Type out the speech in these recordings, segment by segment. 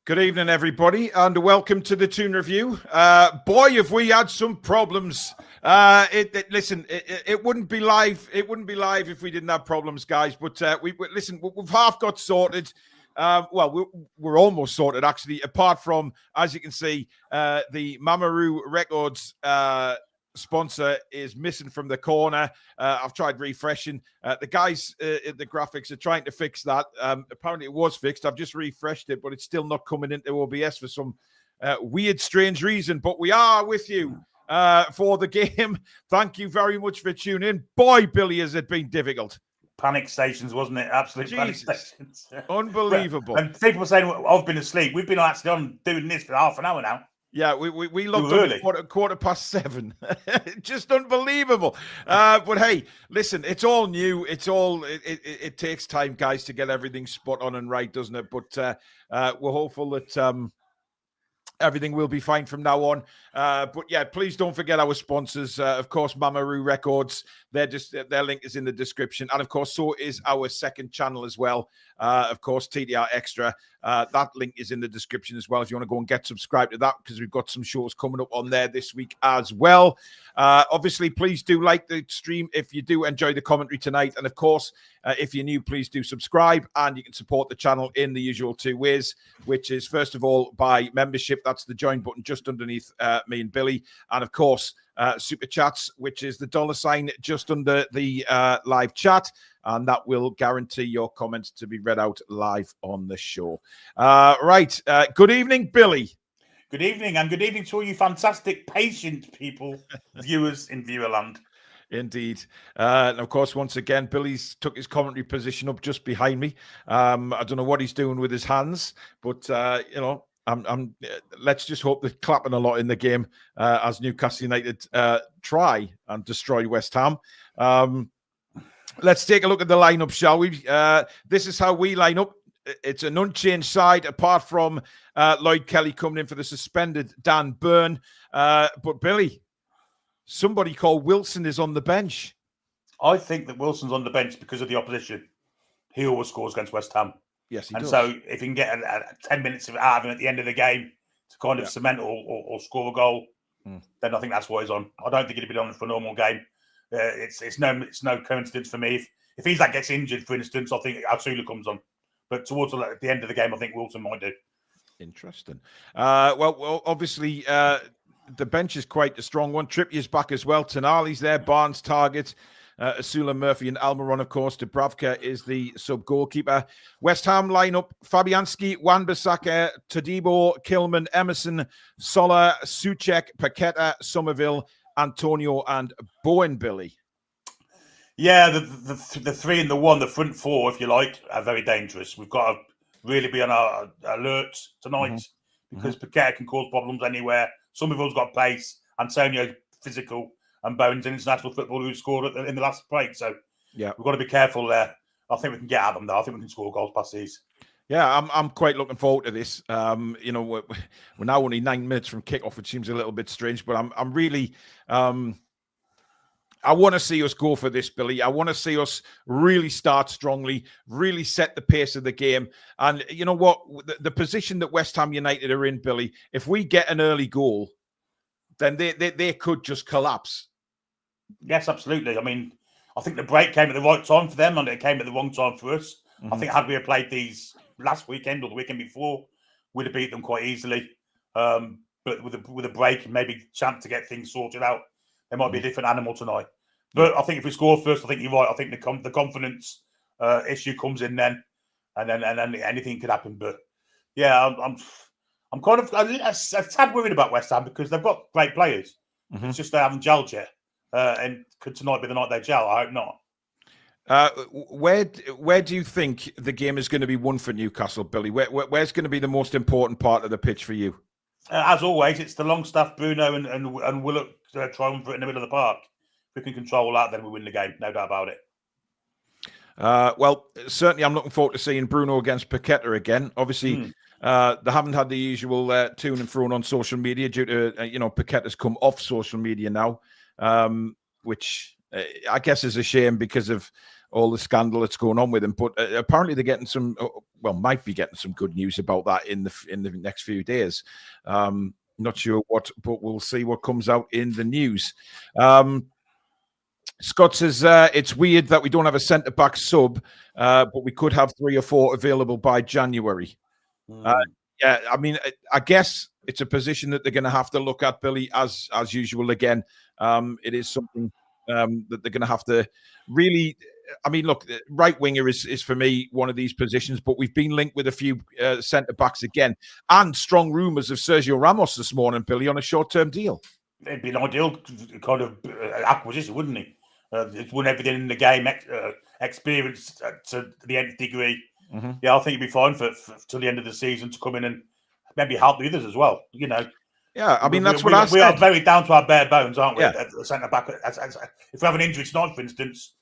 Good evening, everybody, and welcome to the Toon Review. Boy, have we had some problems. Listen, it wouldn't be live. It wouldn't be live if we didn't have problems, guys. But we've half got sorted. We're almost sorted, actually. Apart from, as you can see, the Mamaroo Records sponsor is missing from the corner. I've tried refreshing. The guys in the graphics are trying to fix that. Apparently it was fixed. I've just refreshed it, but it's still not coming into OBS for some weird, strange reason. But we are with you for the game. Thank you very much for tuning in. Boy, Billy, has it been difficult. Panic stations, wasn't it? Absolute panic stations. Unbelievable. And people were saying, I've been asleep. We've been actually on doing this for half an hour now. Yeah, we looked at quarter past 7. Just unbelievable. But hey, listen, it's all new. It takes time, guys, to get everything spot on and right, doesn't it? But we're hopeful that everything will be fine from now on. But yeah, please don't forget our sponsors. Of course, Mamaroo Records. Their link is in the description. And of course, so is our second channel as well. Of course, TDR Xtra. That link is in the description as well if you want to go and get subscribed to that, because we've got some shows coming up on there this week as well. Obviously, please do like the stream if you do enjoy the commentary tonight. And of course, if you're new, please do subscribe, and you can support the channel in the usual two ways, which is first of all by membership. That's the join button just underneath me and Billy. And of course, super chats, which is the $ just under the live chat, and that will guarantee your comments to be read out live on the show. Good evening, Billy. Good evening, and good evening to all you fantastic, patient people, viewers in Viewerland. Indeed. And of course, once again, Billy's took his commentary position up just behind me. I don't know what he's doing with his hands, but let's just hope they're clapping a lot in the game as Newcastle United try and destroy West Ham. Let's take a look at the lineup, shall we? This is how we line up. It's an unchanged side, apart from Lloyd Kelly coming in for the suspended Dan Burn. But Billy, somebody called Wilson is on the bench. I think that Wilson's on the bench because of the opposition. He always scores against West Ham. Yes, he does. So if he can get 10 minutes out of him at the end of the game to kind of cement or score a goal, then I think that's what he's on. I don't think he'd be on for a normal game. It's no coincidence for me. If he's gets injured, for instance, I think Atsula comes on. But towards the end of the game, I think Wilson might do. Interesting. Obviously, the bench is quite a strong one. Trippier's back as well. Tonali's there. Barnes, Target. Asula, Murphy, and Almiron, of course. Dubravka is the sub-goalkeeper. West Ham lineup: Fabianski, Wan-Bissaka, Todibo, Kilman, Emerson, Sola, Souček, Paqueta, Somerville, Antonio, and Bowen, Billy. Yeah, the 3 and the 1, the front 4, if you like, are very dangerous. We've got to really be on our alert tonight because Paqueta can cause problems anywhere. Somerville's got pace. Antonio's physical. And Bowen's an international footballer who scored in the last break. So we've got to be careful there. I think we can get at them, though. I think we can score goals past these. Yeah, I'm quite looking forward to this. We're now only 9 minutes from kickoff, which seems a little bit strange, but I'm really I want to see us go for this, Billy. I want to see us really start strongly, really set the pace of the game. And you know what? The position that West Ham United are in, Billy, if we get an early goal, then they could just collapse. Yes, absolutely. I mean, I think the break came at the right time for them, and it came at the wrong time for us. I think had we played these last weekend or the weekend before, we'd have beat them quite easily. But with a break, maybe chance to get things sorted out, they might be a different animal tonight. But I think if we score first, I think you're right. I think the confidence issue comes in then, and then anything could happen. But yeah, I'm kind of a tad worried about West Ham because they've got great players. It's just they haven't gelled yet. And could tonight be the night they gel? I hope not. Where do you think the game is going to be won for Newcastle, Billy? Where's going to be the most important part of the pitch for you? As always, it's the Longstaff, Bruno, and Willock triumvirate in the middle of the park. If we can control that, then we win the game. No doubt about it. Well, certainly I'm looking forward to seeing Bruno against Paqueta again. Obviously, they haven't had the usual to and fro on social media due to, Paqueta's come off social media now, which I guess is a shame because of all the scandal that's going on with him. But apparently they're getting some, might be getting some good news about that in the next few days. Not sure what, but we'll see what comes out in the news. Scott says it's weird that we don't have a centre-back sub, but we could have 3 or 4 available by January. Yeah, I mean, I guess it's a position that they're going to have to look at, Billy, as usual. Again, it is something that they're going to have to really. I mean, look, right winger is for me one of these positions, but we've been linked with a few centre backs again, and strong rumours of Sergio Ramos this morning, Billy, on a short-term deal. It'd be an ideal kind of acquisition, wouldn't he? It's won everything in the game, experience to the nth degree. Mm-hmm. Yeah, I think it'd be fine for till the end of the season to come in and maybe help the others as well. You know. Yeah, I mean that's what I said. We are very down to our bare bones, aren't we? Yeah. At the centre back, if we have an injury tonight, for instance,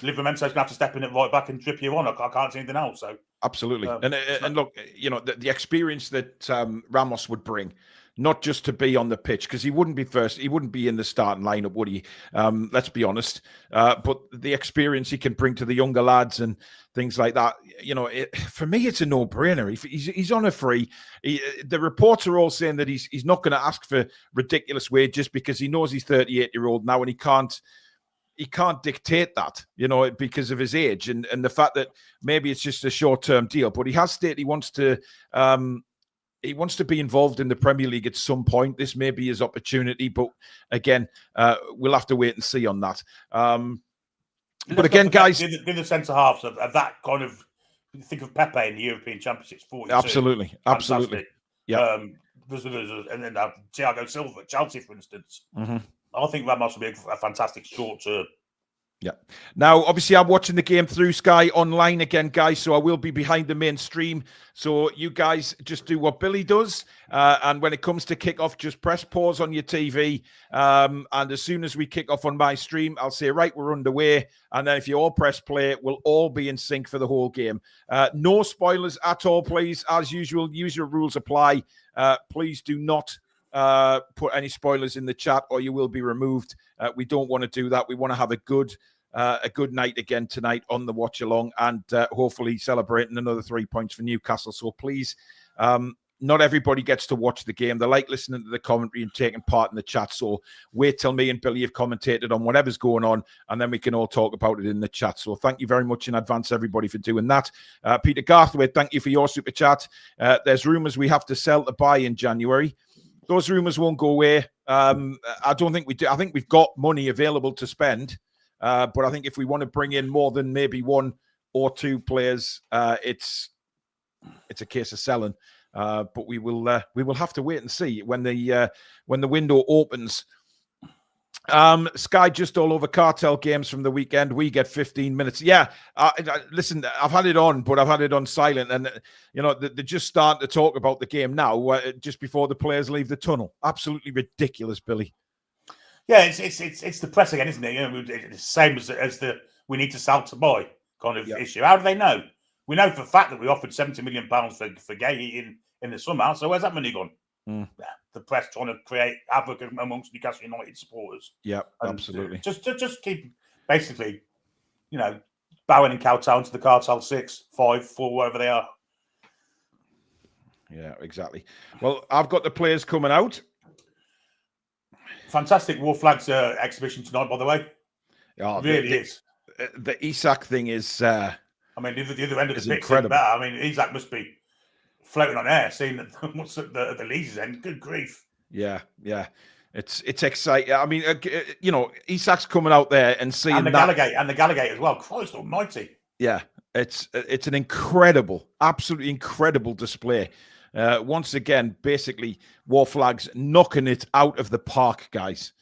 Livermento's going to have to step in at right back and trip you on. I can't see anything else. So absolutely, and look, you know, the experience that Ramos would bring. Not just to be on the pitch, because he wouldn't be first. He wouldn't be in the starting lineup, would he? Let's be honest. But the experience he can bring to the younger lads and things like that, you know, for me, it's a no-brainer. He's on a free. The reports are all saying that he's not going to ask for ridiculous wages because he knows he's 38-year-old now and he can't dictate that, you know, because of his age and the fact that maybe it's just a short-term deal. But he has stated he wants to be involved in the Premier League at some point. This may be his opportunity, but again, we'll have to wait and see on that. But again, guys, the centre halves of that kind of. Think of Pepe in the European Championships. 42. Absolutely. Yeah. And then Thiago Silva, Chelsea, for instance. Mm-hmm. I think Ramos will be a fantastic short term. Yeah. Now, obviously, I'm watching the game through Sky Online again, guys, so I will be behind the main stream. So you guys just do what Billy does. And when it comes to kickoff, just press pause on your TV. And as soon as we kick off on my stream, I'll say, right, we're underway. And then if you all press play, we'll all be in sync for the whole game. No spoilers at all, please. As usual, usual rules apply. Please do not put any spoilers in the chat or you will be removed. We don't want to do that. We want to have a good night again tonight on the watch along and hopefully celebrating another 3 points for Newcastle. So please, not everybody gets to watch the game. They like listening to the commentary and taking part in the chat. So wait till me and Billy have commentated on whatever's going on and then we can all talk about it in the chat. So thank you very much in advance, everybody, for doing that. Peter Garthwaite, thank you for your super chat. There's rumours we have to sell to buy in January. Those rumours won't go away. I don't think we do. I think we've got money available to spend. But I think if we want to bring in more than maybe 1 or 2 players, it's a case of selling. But we will have to wait and see when the window opens. Sky just all over cartel games from the weekend. We get 15 minutes. Yeah, listen, I've had it on, but I've had it on silent, and you know they're just starting to talk about the game now, just before the players leave the tunnel. Absolutely ridiculous, Billy. Yeah, it's the press again, isn't it? You know, it's the same as the we need to sell to buy kind of issue. How do they know? We know for a fact that we offered £70 million for Gay in the summer. So where's that money gone? The press trying to create havoc amongst Newcastle United supporters. Yeah, absolutely. Just keep basically, you know, bowing and kowtowing to the Cartel 6, 5, 4, wherever they are. Yeah, exactly. Well, I've got the players coming out. Fantastic War Flags exhibition tonight, by the way. Oh, it really is. The Isak thing is. I mean, the other end of the pitch incredible. I mean, Isak must be floating on air, seeing what's at the Leeds end. Good grief! Yeah. It's exciting. I mean, you know, Isak's coming out there and seeing and the Gallagate as well. Christ Almighty! Yeah, it's an incredible, absolutely incredible display. Once again, basically, War Flags knocking it out of the park, guys.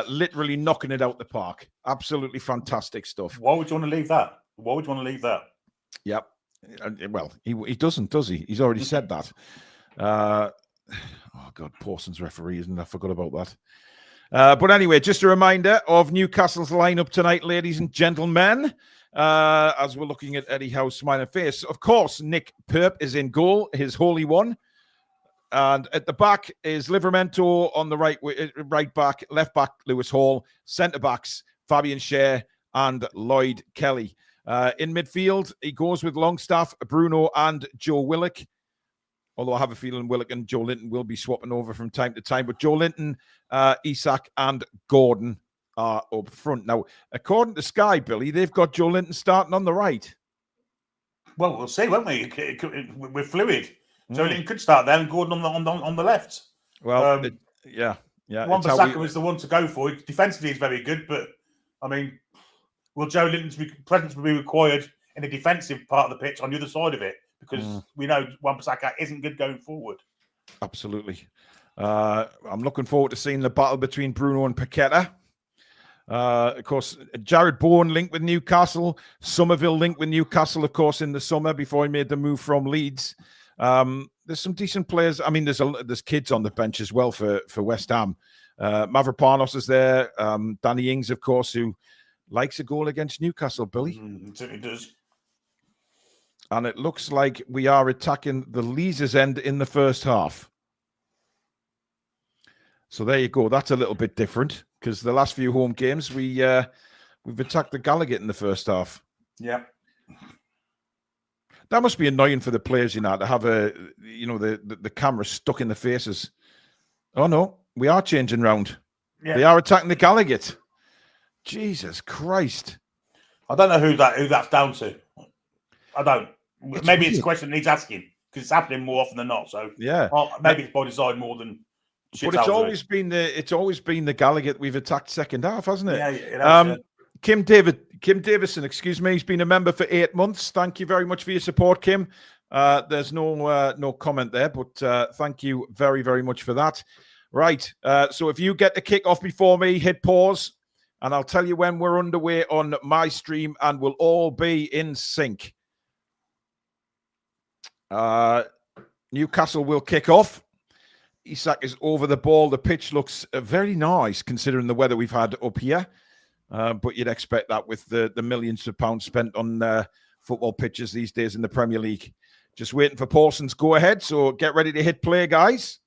Literally knocking it out the park. Absolutely fantastic stuff. Why would you want to leave that? Yep. Well, he doesn't, does he? He's already said that. Oh, God, Pawson's referee, isn't it? I forgot about that. But anyway, just a reminder of Newcastle's lineup tonight, ladies and gentlemen. As we're looking at Eddie Howe's smiling face. Of course, Nick Perp is in goal, his holy one. And at the back is Livramento on the right back, left back, Lewis Hall, centre backs, Fabian Schär and Lloyd Kelly. In midfield, he goes with Longstaff, Bruno, and Joe Willock. Although I have a feeling Willock and Joe Linton will be swapping over from time to time. But Joe Linton, Isak, and Gordon are up front. Now, according to Sky, Billy, they've got Joe Linton starting on the right. Well, we'll see, won't we? We're fluid. Joe Linton could start there and Gordon on the left. Well, yeah. Wan-Bissaka was the one to go for. Defensively, he's very good, but I mean, will Joe Linton's presence be required in the defensive part of the pitch on the other side of it? Because we know Wan-Bissaka isn't good going forward. Absolutely. I'm looking forward to seeing the battle between Bruno and Paqueta. Of course, Jared Bourne linked with Newcastle. Somerville linked with Newcastle, of course, in the summer before he made the move from Leeds. There's some decent players. I mean, there's kids on the bench as well for West Ham. Mavropanos is there. Danny Ings, of course, who likes a goal against Newcastle, Billy. It certainly does. And it looks like we are attacking the Leazes end in the first half. So there you go. That's a little bit different because the last few home games we've attacked the Gallagher in the first half. Yeah. That must be annoying for the players, to have the camera stuck in the faces. Oh no, we are changing round. Yeah. They are attacking the Gallagher. Jesus Christ. I don't know who that's down to. I don't. Maybe it's a question that needs asking because it's happening more often than not. So yeah, maybe it's by design more than. But it's always been the Gallagher we've attacked second half, hasn't it? Yeah. Kim Davison, excuse me, he's been a member for 8 months. Thank you very much for your support, Kim. There's no comment there, but thank you very, very much for that. Right. So if you get the kickoff before me, hit pause, and I'll tell you when we're underway on my stream, and we'll all be in sync. Newcastle will kick off. Isak is over the ball. The pitch looks very nice considering the weather we've had up here. But you'd expect that with the millions of pounds spent on football pitches these days in the Premier League. Just waiting for Paulson's go ahead. So get ready to hit play, guys.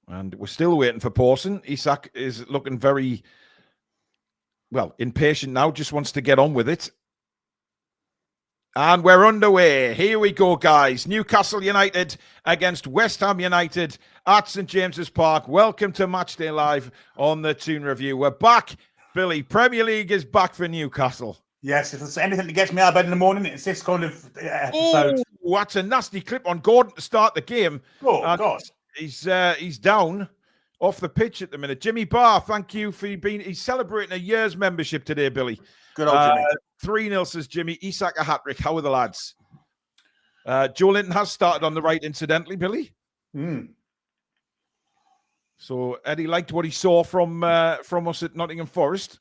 And we're still waiting for Paulson. Isak is looking very, impatient now. Just wants to get on with it. And we're underway. Here we go, guys. Newcastle United against West Ham United at St. James's Park. Welcome to Matchday Live on the Toon Review. We're back, Billy. Premier League is back for Newcastle. Yes, if there's anything that gets me out of bed in the morning, it's this kind of episode. Oh, that's a nasty clip on Gordon to start the game. Oh, God. He's down off the pitch at the minute. Jimmy Barr, thank you for being. He's celebrating a year's membership today, Billy. Good old Jimmy. 3-0 says Jimmy. Isak a hat-trick. How are the lads? Joe Linton has started on the right, incidentally, Billy. So Eddie liked what he saw from us at Nottingham Forest.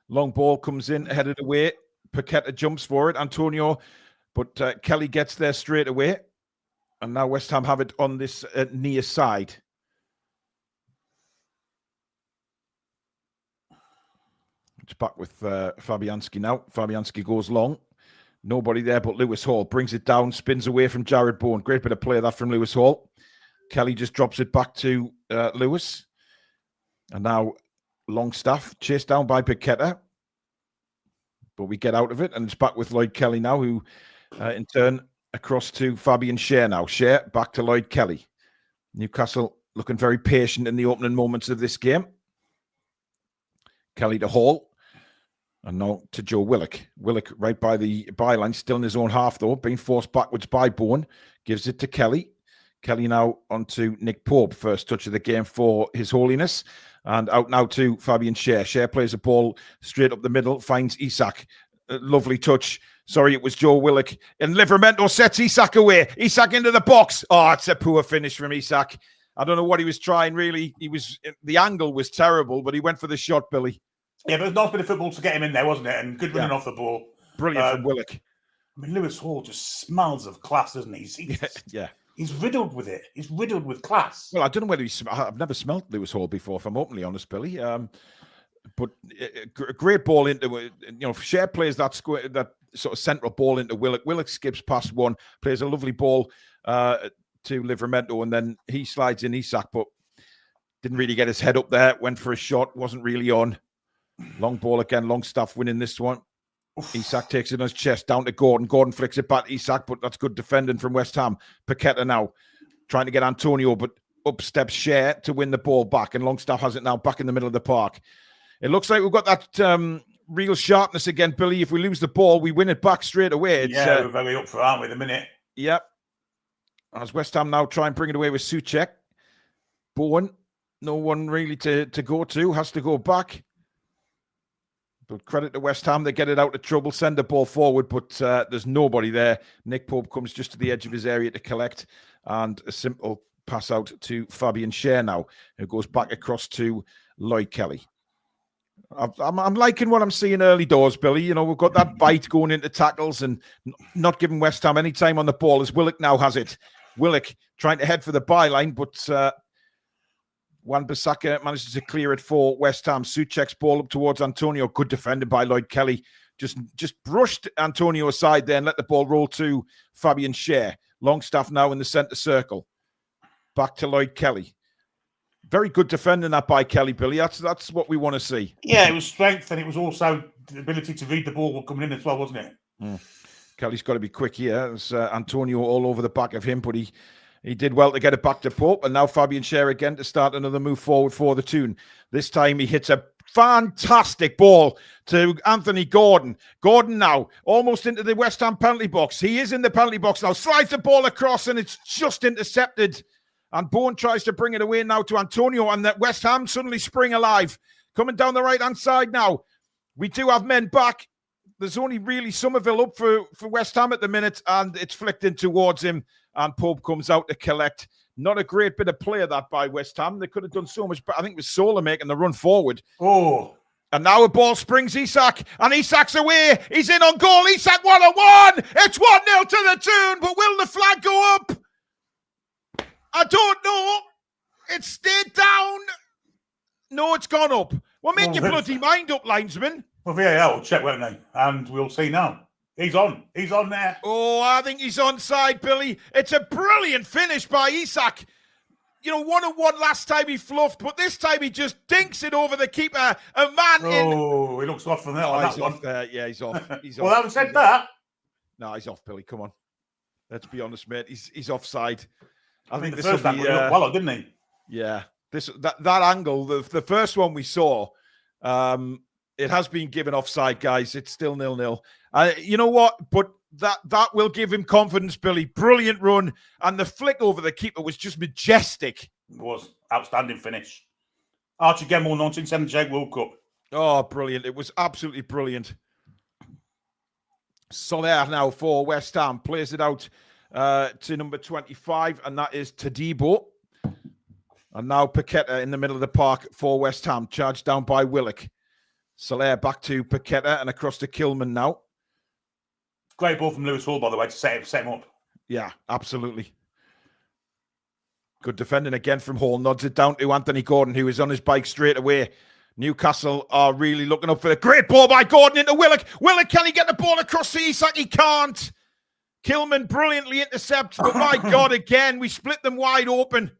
Long ball comes in, headed away. Paqueta jumps for it. Antonio, but Kelly gets there straight away. And now West Ham have it on this near side. It's back with Fabianski now. Fabianski goes long. Nobody there but Lewis Hall. Brings it down, spins away from Jared Bourne. Great bit of play that from Lewis Hall. Kelly just drops it back to Lewis. And now Longstaff, chased down by Paqueta. But we get out of it, and it's back with Lloyd Kelly now, who in turn across to Fabian Schär now. Schär back to Lloyd Kelly. Newcastle looking very patient in the opening moments of this game. Kelly to Hall. And now to Joe Willock. Willock right by the byline, still in his own half, though, being forced backwards by Bourne. Gives it to Kelly. Kelly now onto Nick Pope. First touch of the game for His Holiness. And out now to Fabian Schär. Schär plays a ball straight up the middle, finds Isak. Lovely touch. Sorry, it was Joe Willock. And Livramento sets Isak away. Isak into the box. Oh, it's a poor finish from Isak. I don't know what he was trying, really. The angle was terrible, but he went for the shot, Billy. Yeah, but it was a nice bit of football to get him in there, wasn't it? And good running off the ball. Brilliant from Willock. I mean, Lewis Hall just smells of class, doesn't he? He's riddled with it. He's riddled with class. Well, I don't know whether I've never smelt Lewis Hall before, if I'm openly honest, Billy. But a great ball into it. Schär plays that sort of central ball into Willock. Willock skips past one, plays a lovely ball to Livramento, and then he slides in Isak, but didn't really get his head up there. Went for a shot, wasn't really on. Long ball again. Longstaff winning this one. Isak takes it on his chest, down to Gordon. Gordon flicks it back to Isak, but that's good defending from West Ham. Paqueta now trying to get Antonio, but up steps Share to win the ball back, and Longstaff has it now back in the middle of the park. It looks like we've got that real sharpness again, Billy. If we lose the ball, we win it back straight away. We're very up for, aren't we, at the minute? Yep. As West Ham now try and bring it away with Souček. Bowen, no one really to go to, has to go back. But credit to West Ham, they get it out of trouble, send the ball forward, but there's nobody there. Nick Pope comes just to the edge of his area to collect, and a simple pass out to Fabian Schär now, who goes back across to Lloyd Kelly. I'm liking what I'm seeing early doors, Billy. You know, we've got that bite going into tackles and not giving West Ham any time on the ball, as Willock now has it. Willock trying to head for the byline, but Wan-Bissaka manages to clear it for West Ham. Souček's ball up towards Antonio. Good defended by Lloyd Kelly. Just brushed Antonio aside there and let the ball roll to Fabian Schär. Longstaff now in the centre circle. Back to Lloyd Kelly. Very good defending that by Kelly, Billy. That's what we want to see. Yeah, it was strength, and it was also the ability to read the ball coming in as well, wasn't it? Kelly's got to be quick here. There's Antonio all over the back of him, but he did well to get it back to Pope. And now Fabian Schär again to start another move forward for the Toon. This time he hits a fantastic ball to Anthony Gordon. Gordon now almost into the West Ham penalty box. He is in the penalty box now. Slides the ball across and it's just intercepted. And Bowen tries to bring it away now to Antonio, and that West Ham suddenly spring alive. Coming down the right-hand side now. We do have men back. There's only really Somerville up for West Ham at the minute, and it's flicked in towards him, and Pope comes out to collect. Not a great bit of play that by West Ham. They could have done so much, but I think it was Sola making the run forward. Oh. And now a ball springs Isak, and Isak's away. He's in on goal. Isak 1-1. It's 1-0 to the Toon, but will the flag go up? I don't know. It stayed down. No, it's gone up. Well, make your bloody mind up, linesman. Well, VAR will check, won't they? And we'll see now. He's on. He's on there. Oh, I think he's onside, Billy. It's a brilliant finish by Isak. You know, 1-1 last time he fluffed, but this time he just dinks it over the keeper. A man in. Oh, he looks off from there. Oh, he's off there. Yeah, he's off. He's well, off. having said that. No, he's off, Billy. Come on. Let's be honest, mate. He's offside. I think the first angle he looked well, didn't he? Yeah. That angle, the first one we saw, it has been given offside, guys. It's still 0-0. You know what? But that will give him confidence, Billy. Brilliant run. And the flick over the keeper was just majestic. It was. Outstanding finish. Archie Gemmell, 1978 World Cup. Oh, brilliant. It was absolutely brilliant. Soler now for West Ham. Plays it out to number 25, and that is Tadibo. And now Paqueta in the middle of the park for West Ham. Charged down by Willock. Soler back to Paqueta and across to Kilman now. Great ball from Lewis Hall, by the way, to set him up. Yeah, absolutely. Good defending again from Hall. Nods it down to Anthony Gordon, who is on his bike straight away. Newcastle are really looking up for the great ball by Gordon into Willock. Willock, can he get the ball across to Isak? He can't. Kilman brilliantly intercepts, but my God, again, we split them wide open.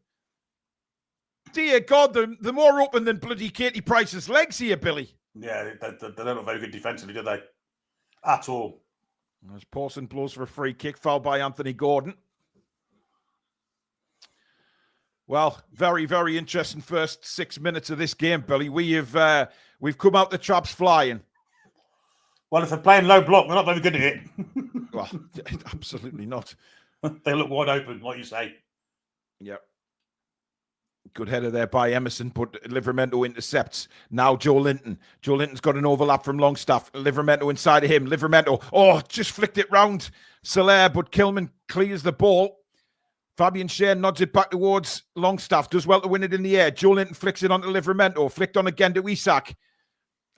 Dear God, they're more open than bloody Katie Price's legs here, Billy. Yeah, they don't look very good defensively, do they? At all. As Pawson blows for a free kick, fouled by Anthony Gordon. Well, very, very interesting first 6 minutes of this game, Billy. We've come out the traps flying. Well, if they're playing low block, they're not very good at it. Well, absolutely not. They look wide open, like you say. Yep. Good header there by Emerson, but Livramento intercepts. Now Joe Linton. Joe Linton's got an overlap from Longstaff. Livramento inside of him. Livramento, just flicked it round Soler, but Kilman clears the ball. Fabian Schär nods it back towards Longstaff. Does well to win it in the air. Joe Linton flicks it onto Livramento. Flicked on again to Isak.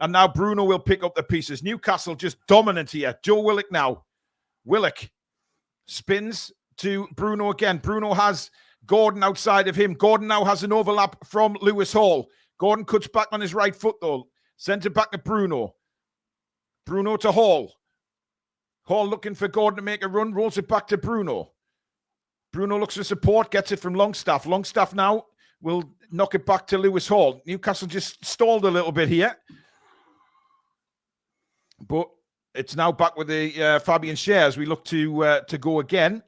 And now Bruno will pick up the pieces. Newcastle just dominant here. Joe Willock now. Willock spins to Bruno again. Bruno has Gordon outside of him. Gordon now has an overlap from Lewis Hall. Gordon cuts back on his right foot, though. Sends it back to Bruno. Bruno to Hall. Hall looking for Gordon to make a run. Rolls it back to Bruno. Bruno looks for support. Gets it from Longstaff. Longstaff now will knock it back to Lewis Hall. Newcastle just stalled a little bit here. But it's now back with the Fabian Schär as we look to go again.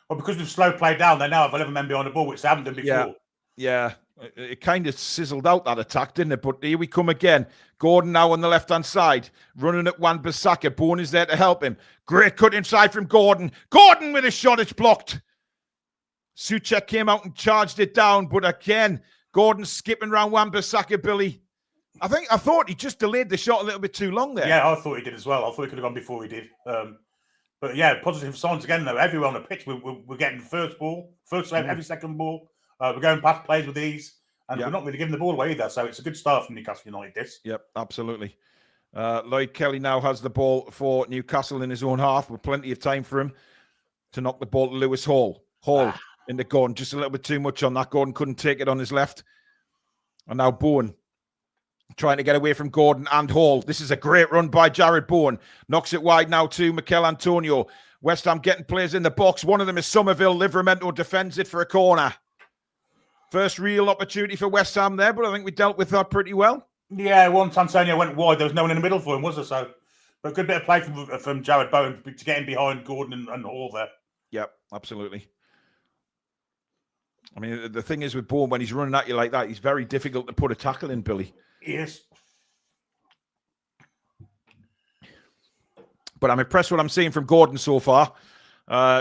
Well, because they've slow played down, they now have 11 men behind the ball, which they haven't done before. Yeah. It kind of sizzled out that attack, didn't it? But here we come again. Gordon now on the left-hand side, running at Wan-Bissaka. Bourne is there to help him. Great cut inside from Gordon. Gordon with a shot, it's blocked. Souček came out and charged it down, but again, Gordon skipping around Wan-Bissaka, Billy. I thought he just delayed the shot a little bit too long there. Yeah, I thought he did as well. I thought he could have gone before he did. But yeah, positive signs again, though. Everywhere on the pitch, we're getting the first ball, every second ball. We're going past plays with ease, and we're not really giving the ball away either. So it's a good start from Newcastle United, this. Yep, absolutely. Lloyd Kelly now has the ball for Newcastle in his own half with plenty of time for him to knock the ball to Lewis Hall. In the Gordon, just a little bit too much on that. Gordon couldn't take it on his left. And now Bowen trying to get away from Gordon and Hall. This is a great run by Jared Bowen. Knocks it wide now to Mikel Antonio. West Ham getting players in the box. One of them is Somerville. Livramento defends it for a corner. First real opportunity for West Ham there, but I think we dealt with that pretty well. Yeah, once Antonio went wide, there was no one in the middle for him, was there? So, but a good bit of play from Jared Bowen to get him behind Gordon and Hall there. Yep, absolutely. I mean, the thing is with Bowen, when he's running at you like that, he's very difficult to put a tackle in, Billy. Yes. But I'm impressed what I'm seeing from Gordon so far.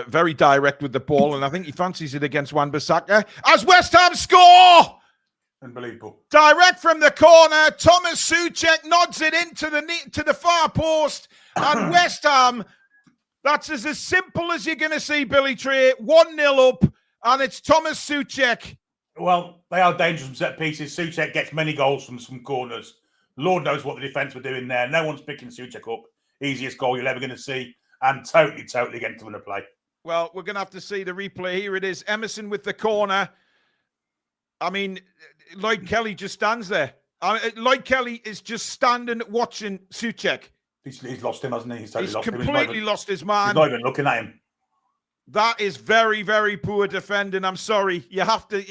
Very direct with the ball, and I think he fancies it against Wan-Bissaka. As West Ham score! Unbelievable. Direct from the corner. Thomas Souček nods it into the far post. And West Ham, that's as simple as you're going to see, Billy Trey. 1-0 up, and it's Thomas Souček. Well, they are dangerous from set pieces. Souček gets many goals from some corners. Lord knows what the defence were doing there. No one's picking Souček up. Easiest goal you're ever going to see. And totally getting to win a play. Well, we're going to have to see the replay. Here it is. Emerson with the corner. I mean, Lloyd Kelly just stands there. Lloyd Kelly is just standing watching Souček. He's lost him, hasn't he? He's completely lost his mind. He's not even looking at him. That is very, very poor defending. I'm sorry. You have to,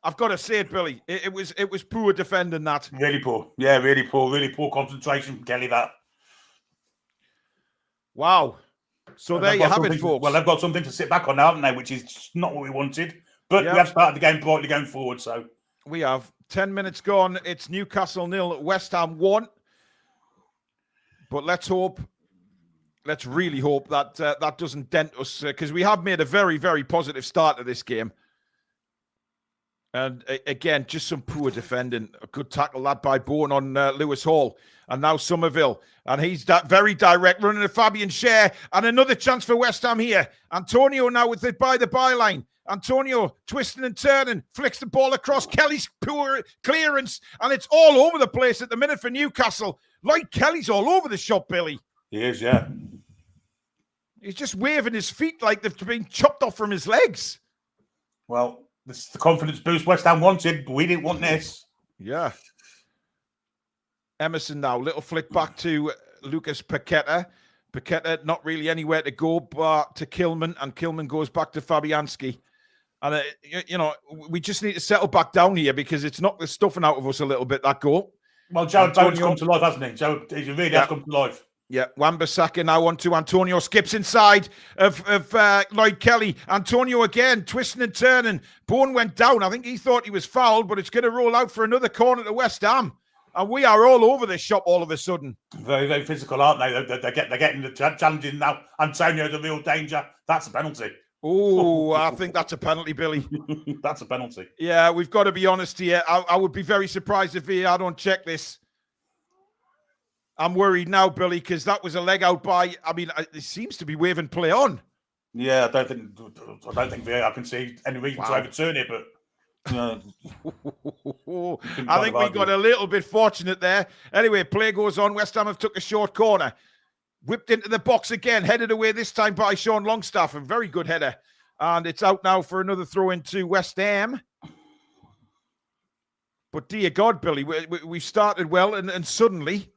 I've got to say it, Billy. It was poor defending, that. Really poor. Yeah, really poor concentration from Kelly, that. Wow. So there you have it, folks. Well, they've got something to sit back on now, haven't they? Which is not what we wanted. But we have started the game brightly going forward, so. We have 10 minutes gone. It's Newcastle 0, West Ham 1. But let's really hope that that doesn't dent us, because we have made a very, very positive start to this game. And again, just some poor defending. A good tackle that by Bowen on Lewis Hall. And now Somerville. And he's very direct, running to Fabian Schär. And another chance for West Ham here. Antonio now with it by the byline. Antonio twisting and turning, flicks the ball across. Kelly's poor clearance. And it's all over the place at the minute for Newcastle. Lloyd Kelly's all over the shop, Billy. He is, yeah. He's just waving his feet like they've been chopped off from his legs. Well, this is the confidence boost West Ham wanted, but we didn't want this. Yeah. Emerson now, little flick back to Lucas Paqueta. Paqueta not really anywhere to go but to Kilman, and Kilman goes back to Fabianski. And, we just need to settle back down here because it's knocked the stuffing out of us a little bit, that goal. Well, Jared Bowen's come to life, hasn't he? He really has come to life. Yeah, Wan-Bissaka now on to Antonio. Skips inside of Lloyd Kelly. Antonio again, twisting and turning. Bowen went down. I think he thought he was fouled, but it's going to roll out for another corner to West Ham. And we are all over this shop all of a sudden. Very, very physical, aren't they? They're getting the challenging now. Antonio's a real danger. That's a penalty. Oh, I think that's a penalty, Billy. That's a penalty. Yeah, we've got to be honest here. I would be very surprised if VAR don't check this. I'm worried now, Billy, because that was a leg out by. I mean, it seems to be waving play on. Yeah, I don't think VAR can see any reason to overturn it, but. I think we got a little bit fortunate there. Anyway, play goes on. West Ham have took a short corner. Whipped into the box again. Headed away this time by Sean Longstaff. A very good header. And it's out now for another throw into West Ham. But dear God, Billy, we started well and suddenly...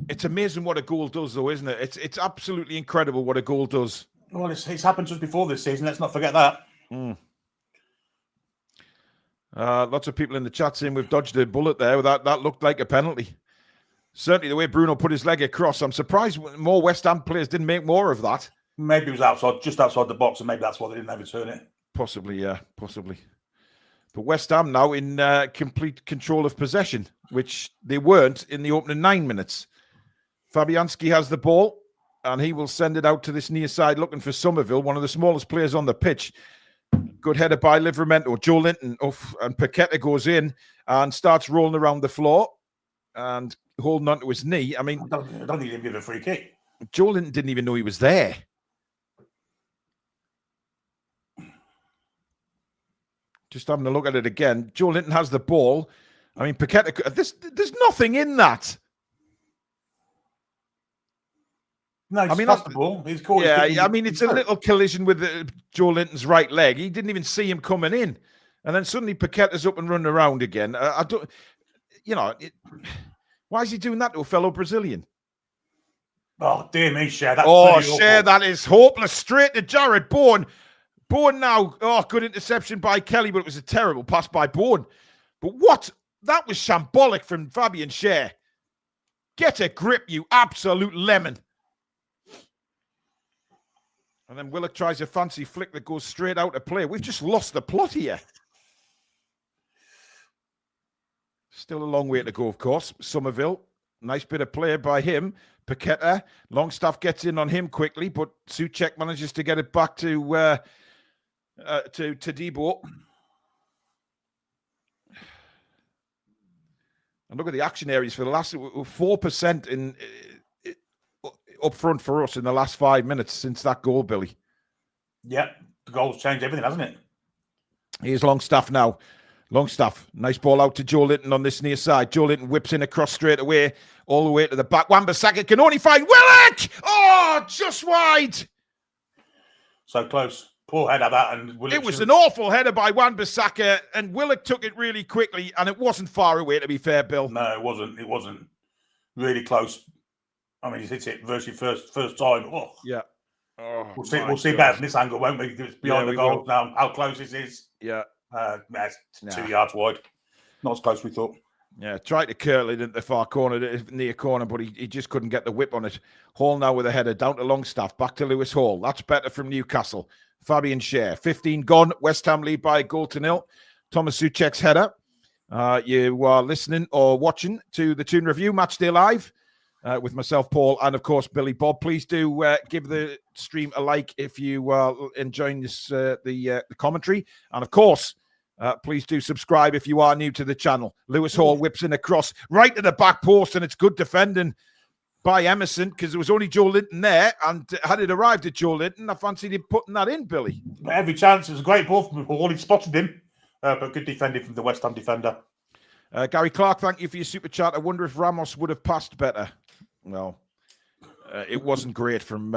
It's amazing what a goal does, though, isn't it? It's absolutely incredible what a goal does. Well, it's happened to us before this season. Let's not forget that. Lots of people in the chat saying we've dodged a bullet there. That looked like a penalty. Certainly the way Bruno put his leg across. I'm surprised more West Ham players didn't make more of that. Maybe it was just outside the box, and maybe that's why they didn't overturn it. Possibly, yeah, possibly. But West Ham now in complete control of possession, which they weren't in the opening 9 minutes. Fabianski has the ball, and he will send it out to this near side looking for Somerville, one of the smallest players on the pitch. Good header by Livramento. Joe Linton, and Paqueta goes in and starts rolling around the floor and holding onto his knee. I mean, I don't think he didn't give a free kick. Joe Linton didn't even know he was there. Just having a look at it again. Joe Linton has the ball. I mean, Paqueta, there's nothing in that. No, I mean, that's the ball. He's caught. Yeah, I mean, it's a little collision with Joe Linton's right leg. He didn't even see him coming in. And then suddenly Paqueta's up and running around again. I don't, why is he doing that to a fellow Brazilian? Oh, dear me, Cher. Cher, that is hopeless. Straight to Jared Bourne. Bourne now. Oh, good interception by Kelly, but it was a terrible pass by Bourne. But what? That was shambolic from Fabian Cher. Get a grip, you absolute lemon. And then Willock tries a fancy flick that goes straight out of play. We've just lost the plot here. Still a long way to go, of course. Somerville, nice bit of play by him. Paqueta, Longstaff gets in on him quickly, but Souček manages to get it back to Debo. And look at the action areas for the last 4% in up front for us in the last 5 minutes since that goal, Billy. Yeah, the goal's changed everything, hasn't it? Here's Longstaff now. Longstaff, nice ball out to Joe Linton on this near side. Joe Linton whips in across straight away, all the way to the back. Wan-Bissaka can only find Willock! Oh, just wide. So close. Poor header that. And Willock it was an awful header by Wan-Bissaka, and Willock took it really quickly, and it wasn't far away, to be fair, Bill. No, it wasn't. It wasn't really close. I mean, he hits it virtually first time. Oh. Yeah. Oh, we'll see better from this angle, won't we? It's behind the goal now. How close this is? Yeah. It's 2 yards wide. Not as close as we thought. Yeah, tried to curl it into the far corner, near corner, but he just couldn't get the whip on it. Hall now with a header down to Longstaff, back to Lewis Hall. That's better from Newcastle. Fabian Cher, 15 gone. West Ham lead by a goal to nil. Thomas Souček's header. You are listening or watching to the Toon Review Matchday Live. With myself, Paul, and of course Billy Bob. Please do give the stream a like if you are enjoying this the commentary, and of course, please do subscribe if you are new to the channel. Lewis Hall whips in a cross right to the back post, and it's good defending by Emerson because there was only Joe Linton there, and had it arrived at Joe Linton, I fancied him putting that in, Billy. Every chance. It was a great ball from Hall. He spotted him, but good defending from the West Ham defender. Gary Clark, thank you for your super chat. I wonder if Ramos would have passed better. Well, it wasn't great from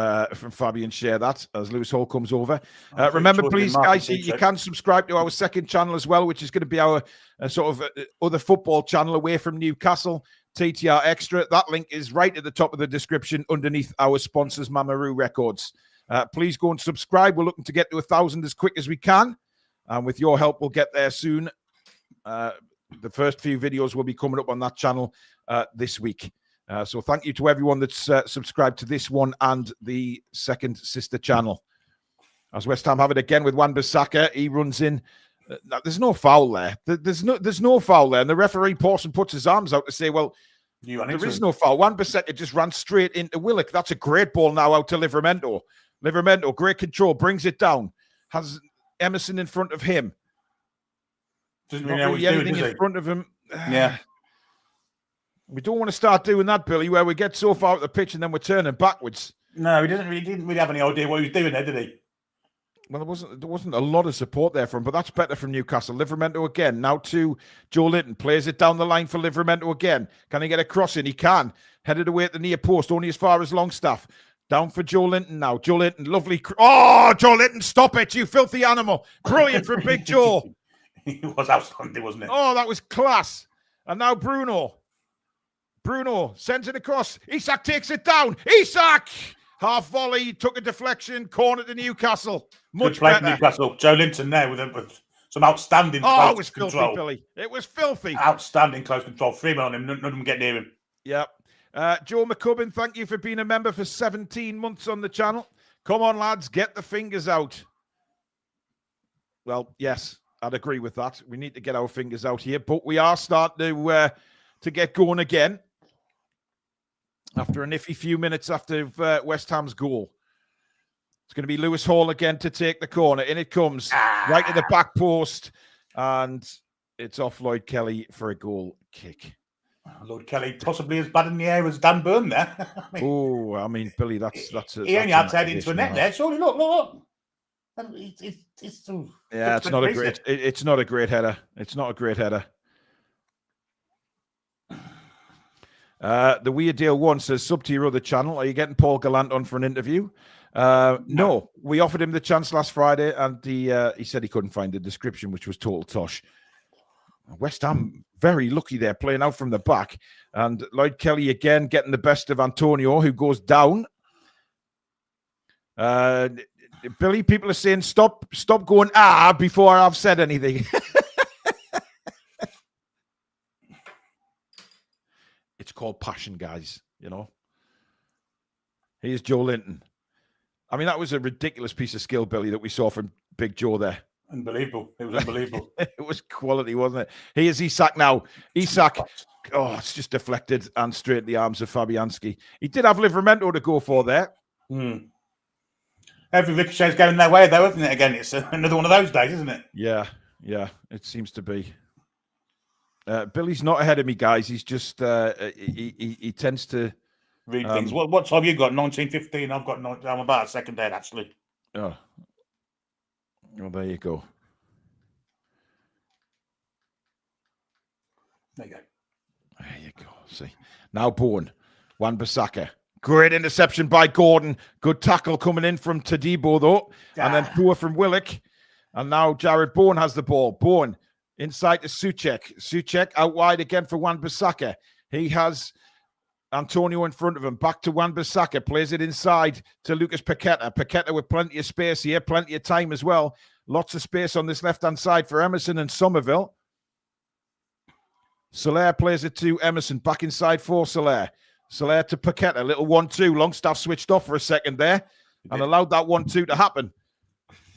Fabian Cher, that, as Lewis Hall comes over. Remember, please, guys, you can subscribe to our second channel as well, which is going to be our sort of other football channel away from Newcastle, TTR Xtra. That link is right at the top of the description underneath our sponsors, Mamaroo Records. Please go and subscribe. We're looking to get to 1,000 as quick as we can. And with your help, we'll get there soon. The first few videos will be coming up on that channel this week. So thank you to everyone that's subscribed to this one and the second sister channel. As West Ham have it again with Wan-Bissaka, he runs in. There's no foul there. There's no foul there. And the referee Pawson puts his arms out to say, well, there is no foul. Wan-Bissaka just ran straight into Willock. That's a great ball now out to Livramento. Livramento, great control, brings it down. Has Emerson in front of him. Doesn't really know what he's doing, anything in front of him. Yeah. We don't want to start doing that, Billy, where we get so far up the pitch and then we're turning backwards. No, he didn't really have any idea what he was doing there, did he? Well, there wasn't a lot of support there for him, but that's better from Newcastle. Livramento again, now to Joe Linton. Plays it down the line for Livramento again. Can he get a cross in? He can. Headed away at the near post, only as far as Longstaff. Down for Joe Linton now. Joe Linton, lovely. Oh, Joe Linton, stop it, you filthy animal. Brilliant from Big Joe. He was outstanding, wasn't it? Oh, that was class. And now Bruno. Bruno sends it across. Isak takes it down. Isak! Half volley, took a deflection, corner to Newcastle. Much better. Newcastle. Joe Linton there with some outstanding. Oh, it was control. filthy, Billy. It was filthy. Outstanding close control. 3 men on him. None of them get near him. Yep. Joe McCubbin, thank you for being a member for 17 months on the channel. Come on, lads, get the fingers out. Well, yes, I'd agree with that. We need to get our fingers out here, but we are starting to get going again after an iffy few minutes after West Ham's goal. It's going to be Lewis Hall again to take the corner. In it comes, right to the back post, and it's off Lloyd Kelly for a goal kick. Lloyd Kelly possibly as bad in the air as Dan Burn there. I mean, Billy, that's he only had to head into a net there. Surely, look. It's not a great. It's not a great header. It's not a great header. The Weird Deal One says, sub to your other channel. Are you getting Paul Gallant on for an interview? No. We offered him the chance last Friday, and he said he couldn't find the description, which was total tosh. West Ham very lucky there, playing out from the back, and Lloyd Kelly again getting the best of Antonio, who goes down. Billy, people are saying stop going before I've said anything. It's called passion, guys. You know. Here's Joe Linton. I mean, that was a ridiculous piece of skill, Billy, that we saw from Big Joe there. Unbelievable. It was unbelievable. It was quality, wasn't it? Here's Isak now. Isak, it's just deflected and straight in the arms of Fabianski. He did have Livramento to go for there. Every ricochet's going their way, though, isn't it? Again, it's another one of those days, isn't it? Yeah, it seems to be. Billy's not ahead of me, guys. He's just, he tends to... read things. What time you got? 19:15. I've got. I'm about a second ahead, actually. Oh, well, there you go. There you go. There you go. See now, Bourne, Wan-Bissaka. Great interception by Gordon. Good tackle coming in from Tadibo though, and then poor from Willock. And now Jared Bourne has the ball. Bourne inside to Souček. Souček out wide again for Wan-Bissaka. He has Antonio in front of him. Back to Wan-Bissaka. Plays it inside to Lucas Paqueta. Paqueta with plenty of space here. Plenty of time as well. Lots of space on this left-hand side for Emerson and Somerville. Soler plays it to Emerson. Back inside for Soler. Soler to Paqueta. Little 1-2. Longstaff switched off for a second there and allowed that 1-2 to happen.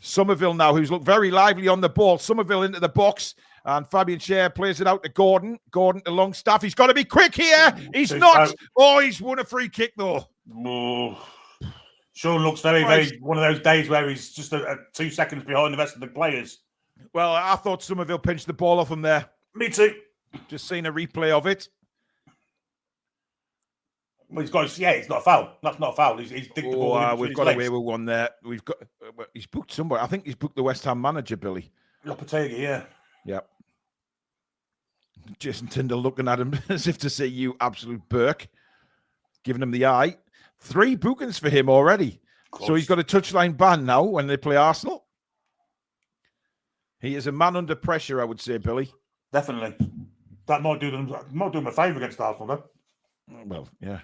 Somerville now, who's looked very lively on the ball. Somerville into the box. And Fabian Schär plays it out to Gordon. Gordon to Longstaff. He's got to be quick here. He's not. Oh, he's won a free kick, though. Sean looks very one of those days where he's just 2 seconds behind the rest of the players. Well, I thought Somerville pinched the ball off him there. Me too. Just seen a replay of it. Well, it's not a foul. That's not a foul. He's digged the ball. We've got away with one there. He's booked somebody. I think he's booked the West Ham manager, Billy. Lopetegui, yeah. Yep. Jason Tyndall looking at him as if to say, you absolute Burke. Giving him the eye. 3 bookings for him already. So he's got a touchline ban now when they play Arsenal. He is a man under pressure, I would say, Billy. Definitely. That might do him a favour against Arsenal, though. Well, yeah.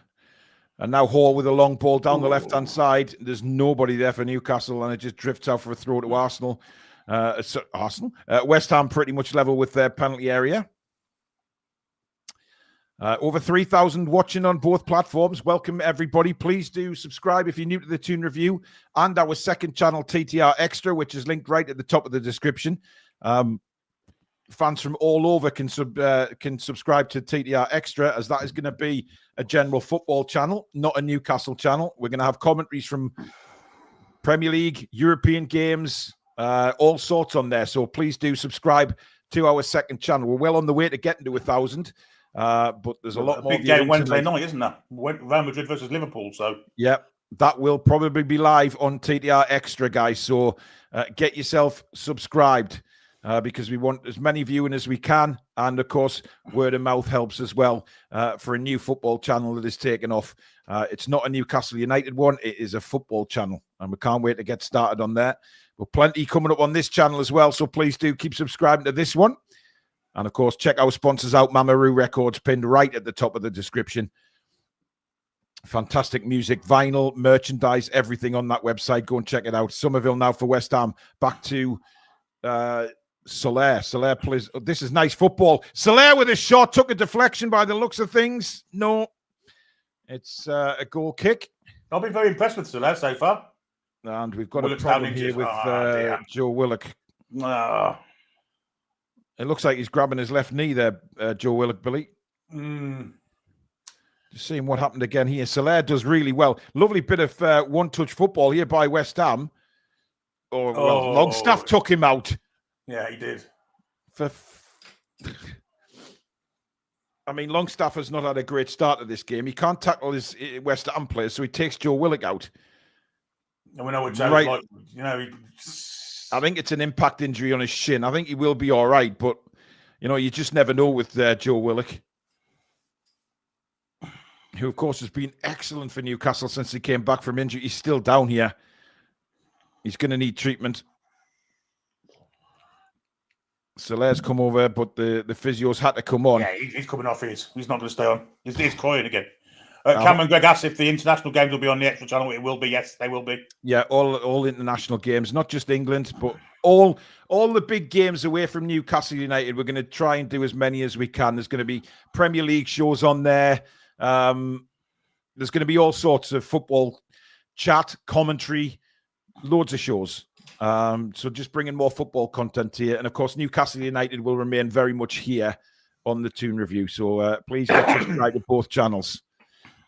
And now Hall with a long ball down the left-hand side. There's nobody there for Newcastle, and it just drifts out for a throw to Arsenal. West Ham pretty much level with their penalty area. Over 3,000 watching on both platforms. Welcome, everybody. Please do subscribe if you're new to the Toon Review and our second channel, TTR Xtra, which is linked right at the top of the description. Fans from all over can subscribe to TTR Xtra, as that is going to be a general football channel, not a Newcastle channel. We're going to have commentaries from Premier League, European games, all sorts on there. So please do subscribe to our second channel. We're well on the way to getting to 1,000. But there's a lot more. Big game Wednesday night, isn't there? Real Madrid versus Liverpool. So yeah, that will probably be live on TTR Xtra, guys. So get yourself subscribed because we want as many viewing as we can, and of course, word of mouth helps as well for a new football channel that is taken off. It's not a Newcastle United one; it is a football channel, and we can't wait to get started on that. But plenty coming up on this channel as well. So please do keep subscribing to this one. And, of course, check our sponsors out, Mamaroo Records, pinned right at the top of the description. Fantastic music, vinyl, merchandise, everything on that website. Go and check it out. Somerville now for West Ham. Back to Soler plays. Oh, this is nice football. Soler with a shot, took a deflection by the looks of things. No, it's a goal kick. I've been very impressed with Soler so far. And we've got a problem here with Joe Willock. It looks like he's grabbing his left knee there, Joe Willock, Billy. Just seeing what happened again here. Soler does really well. Lovely bit of one-touch football here by West Ham. Longstaff took him out. Yeah, he did. Longstaff has not had a great start to this game. He can't tackle his West Ham players, so he takes Joe Willock out. And we know what Joe's like. I think it's an impact injury on his shin. I think he will be all right, but you just never know with Joe Willock, who of course has been excellent for Newcastle since he came back from injury. He's still down here. He's going to need treatment. Soler's come over, but the physios had to come on. Yeah, he's coming off. He's not going to stay on. He's crying again. Cameron Gregg asked if the international games will be on the Xtra channel. It will be. Yes, they will be. Yeah, all international games, not just England, but all the big games away from Newcastle United. We're going to try and do as many as we can. There's going to be Premier League shows on there. There's going to be all sorts of football chat, commentary, loads of shows. So just bringing more football content here. And of course, Newcastle United will remain very much here on the Toon Review. So please get subscribed to both channels.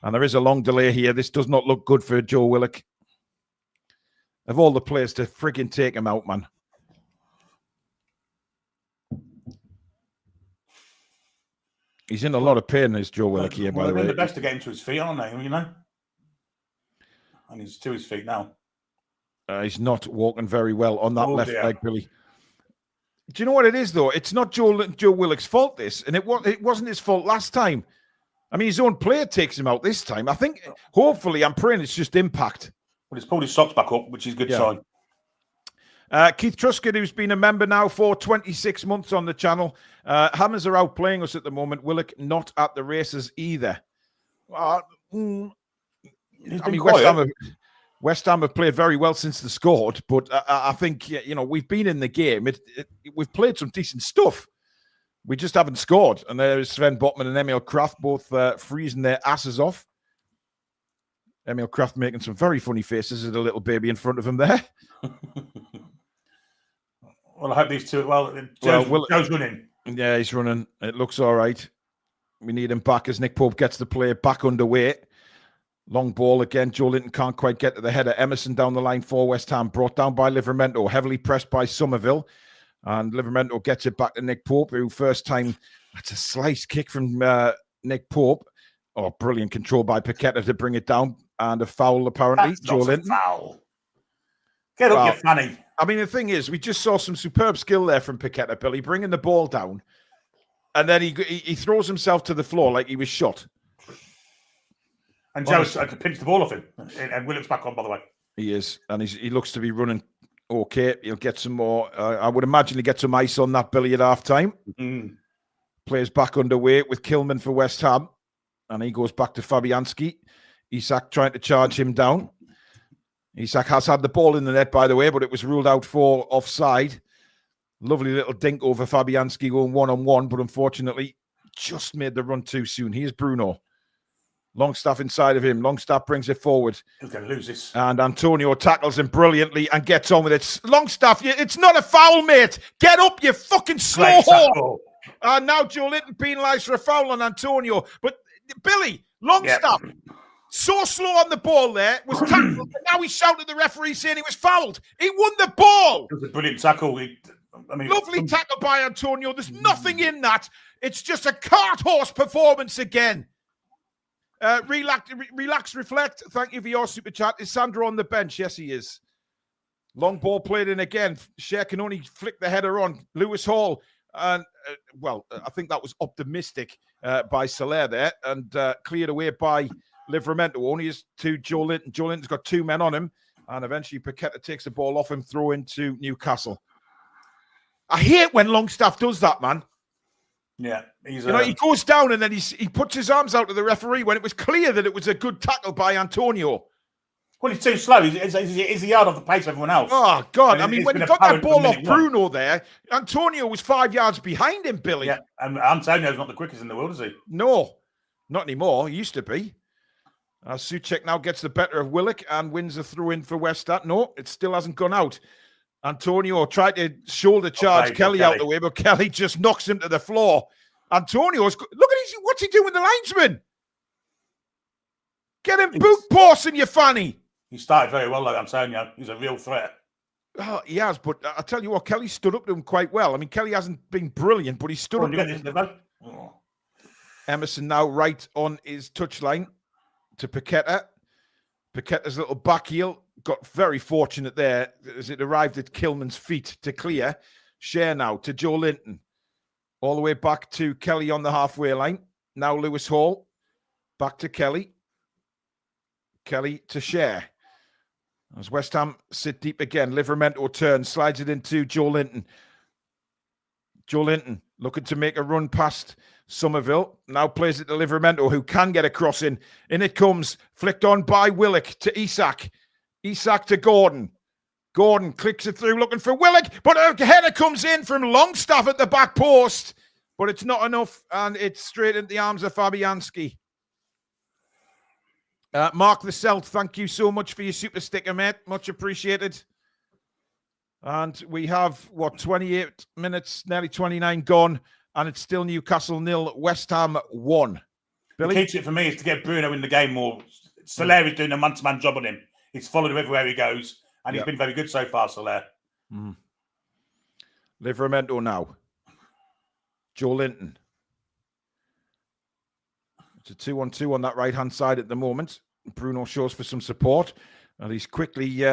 And there is a long delay here. This does not look good for Joe Willock. Of all the players to frigging take him out, man. He's in a lot of pain, is Joe Willock here, by the way. They're the best to get him to his feet, aren't they? And he's to his feet now. He's not walking very well on that left leg, Billy. Do you know what it is, though? It's not Joe Willock's fault, this. And it wasn't his fault last time. His own player takes him out this time. I think, hopefully, I'm praying it's just impact. Well, he's pulled his socks back up, which is a good sign. Keith Truscott, who's been a member now for 26 months on the channel. Hammers are outplaying us at the moment. Willock not at the races either. West Ham have played very well since they scored, but I think we've been in the game. We've played some decent stuff. We just haven't scored. And there's Sven Botman and Emil Kraft both freezing their asses off. Emil Kraft making some very funny faces at a little baby in front of him there. Well, I hope these two... Joe's running. Yeah, he's running. It looks all right. We need him back as Nick Pope gets the play back underway. Long ball again. Joe Linton can't quite get to the header. Emerson down the line for West Ham. Brought down by Livramento. Heavily pressed by Somerville. And Livramento gets it back to Nick Pope, who first time... That's a slice kick from Nick Pope. Oh, brilliant control by Paqueta to bring it down. And a foul, apparently. That's Joe Linton. Foul. Get up, you fanny. The thing is, we just saw some superb skill there from Paqueta, Billy, bringing the ball down. And then he throws himself to the floor like he was shot. And Joe's had to pinch the ball off him. And Willock's back on, by the way. He is. And he looks to be running okay. He'll get some more. I would imagine he'll get some ice on that, Billy, at half-time. Plays back underway with Kilman for West Ham. And he goes back to Fabianski. Isak trying to charge him down. Isak has had the ball in the net, by the way, but it was ruled out for offside. Lovely little dink over Fabianski going one-on-one, but unfortunately just made the run too soon. Here's Bruno. Longstaff inside of him. Longstaff brings it forward. He's going to lose this. And Antonio tackles him brilliantly and gets on with it. Longstaff, it's not a foul, mate. Get up, you fucking slow whore. And now Joe Linton penalised for a foul on Antonio. But Billy, Longstaff, so slow on the ball there, was tackled, but now he shouted at the referee saying he was fouled. He won the ball. It was a brilliant tackle. Lovely tackle by Antonio. There's nothing in that. It's just a cart horse performance again. Relax, reflect. Thank you for your super chat. Is Sandro on the bench? Yes, he is. Long ball played in again. Cher can only flick the header on. Lewis Hall. And, I think that was optimistic by Soler there and cleared away by Livramento. Only is to Joe Linton. Joe Linton's got two men on him. And eventually Paqueta takes the ball off him, throw into Newcastle. I hate when Longstaff does that, man. Yeah, he goes down and then he puts his arms out to the referee when it was clear that it was a good tackle by Antonio. Well, he's too slow. He's a yard off the pace of everyone else. Oh, God. I mean, when he got that ball off Bruno there, Antonio was 5 yards behind him, Billy. Yeah, and Antonio's not the quickest in the world, is he? No, not anymore. He used to be. Souček now gets the better of Willock and wins the throw-in for West Ham. No, it still hasn't gone out. Antonio tried to shoulder charge Kelly out the way, but Kelly just knocks him to the floor. Antonio's... Look at what's he doing with the linesman? Get him boot pausing, you fanny. He started very well, like Antonio. He's a real threat. Oh, he has, but I'll tell you what, Kelly stood up to him quite well. I mean, Kelly hasn't been brilliant, but he stood up to him. Emerson now right on his touchline to Paqueta. Paqueta's little back heel got very fortunate there as it arrived at Kilman's feet to clear. Share now to Joe Linton. All the way back to Kelly on the halfway line. Now Lewis Hall. Back to Kelly. Kelly to Share. As West Ham sit deep again. Livramento turns, slides it into Joe Linton. Joe Linton looking to make a run past Somerville. Now plays it to Livramento, who can get a cross in. In it comes, flicked on by Willock to Isak. Isak to Gordon. Gordon clicks it through, looking for Willock, but a header comes in from Longstaff at the back post. But it's not enough, and it's straight into the arms of Fabianski. Mark the Celt, thank you so much for your super sticker, mate. Much appreciated. And we have, 28 minutes, nearly 29 gone, and it's still Newcastle 0, West Ham 1. Billy? The key to it for me is to get Bruno in the game more. Soler is doing a man-to-man job on him. He's followed him everywhere he goes, and he's been very good so far, Soler. Livramento now. Joe Linton. It's a 2-on-2 on that right-hand side at the moment. Bruno shows for some support, and he's quickly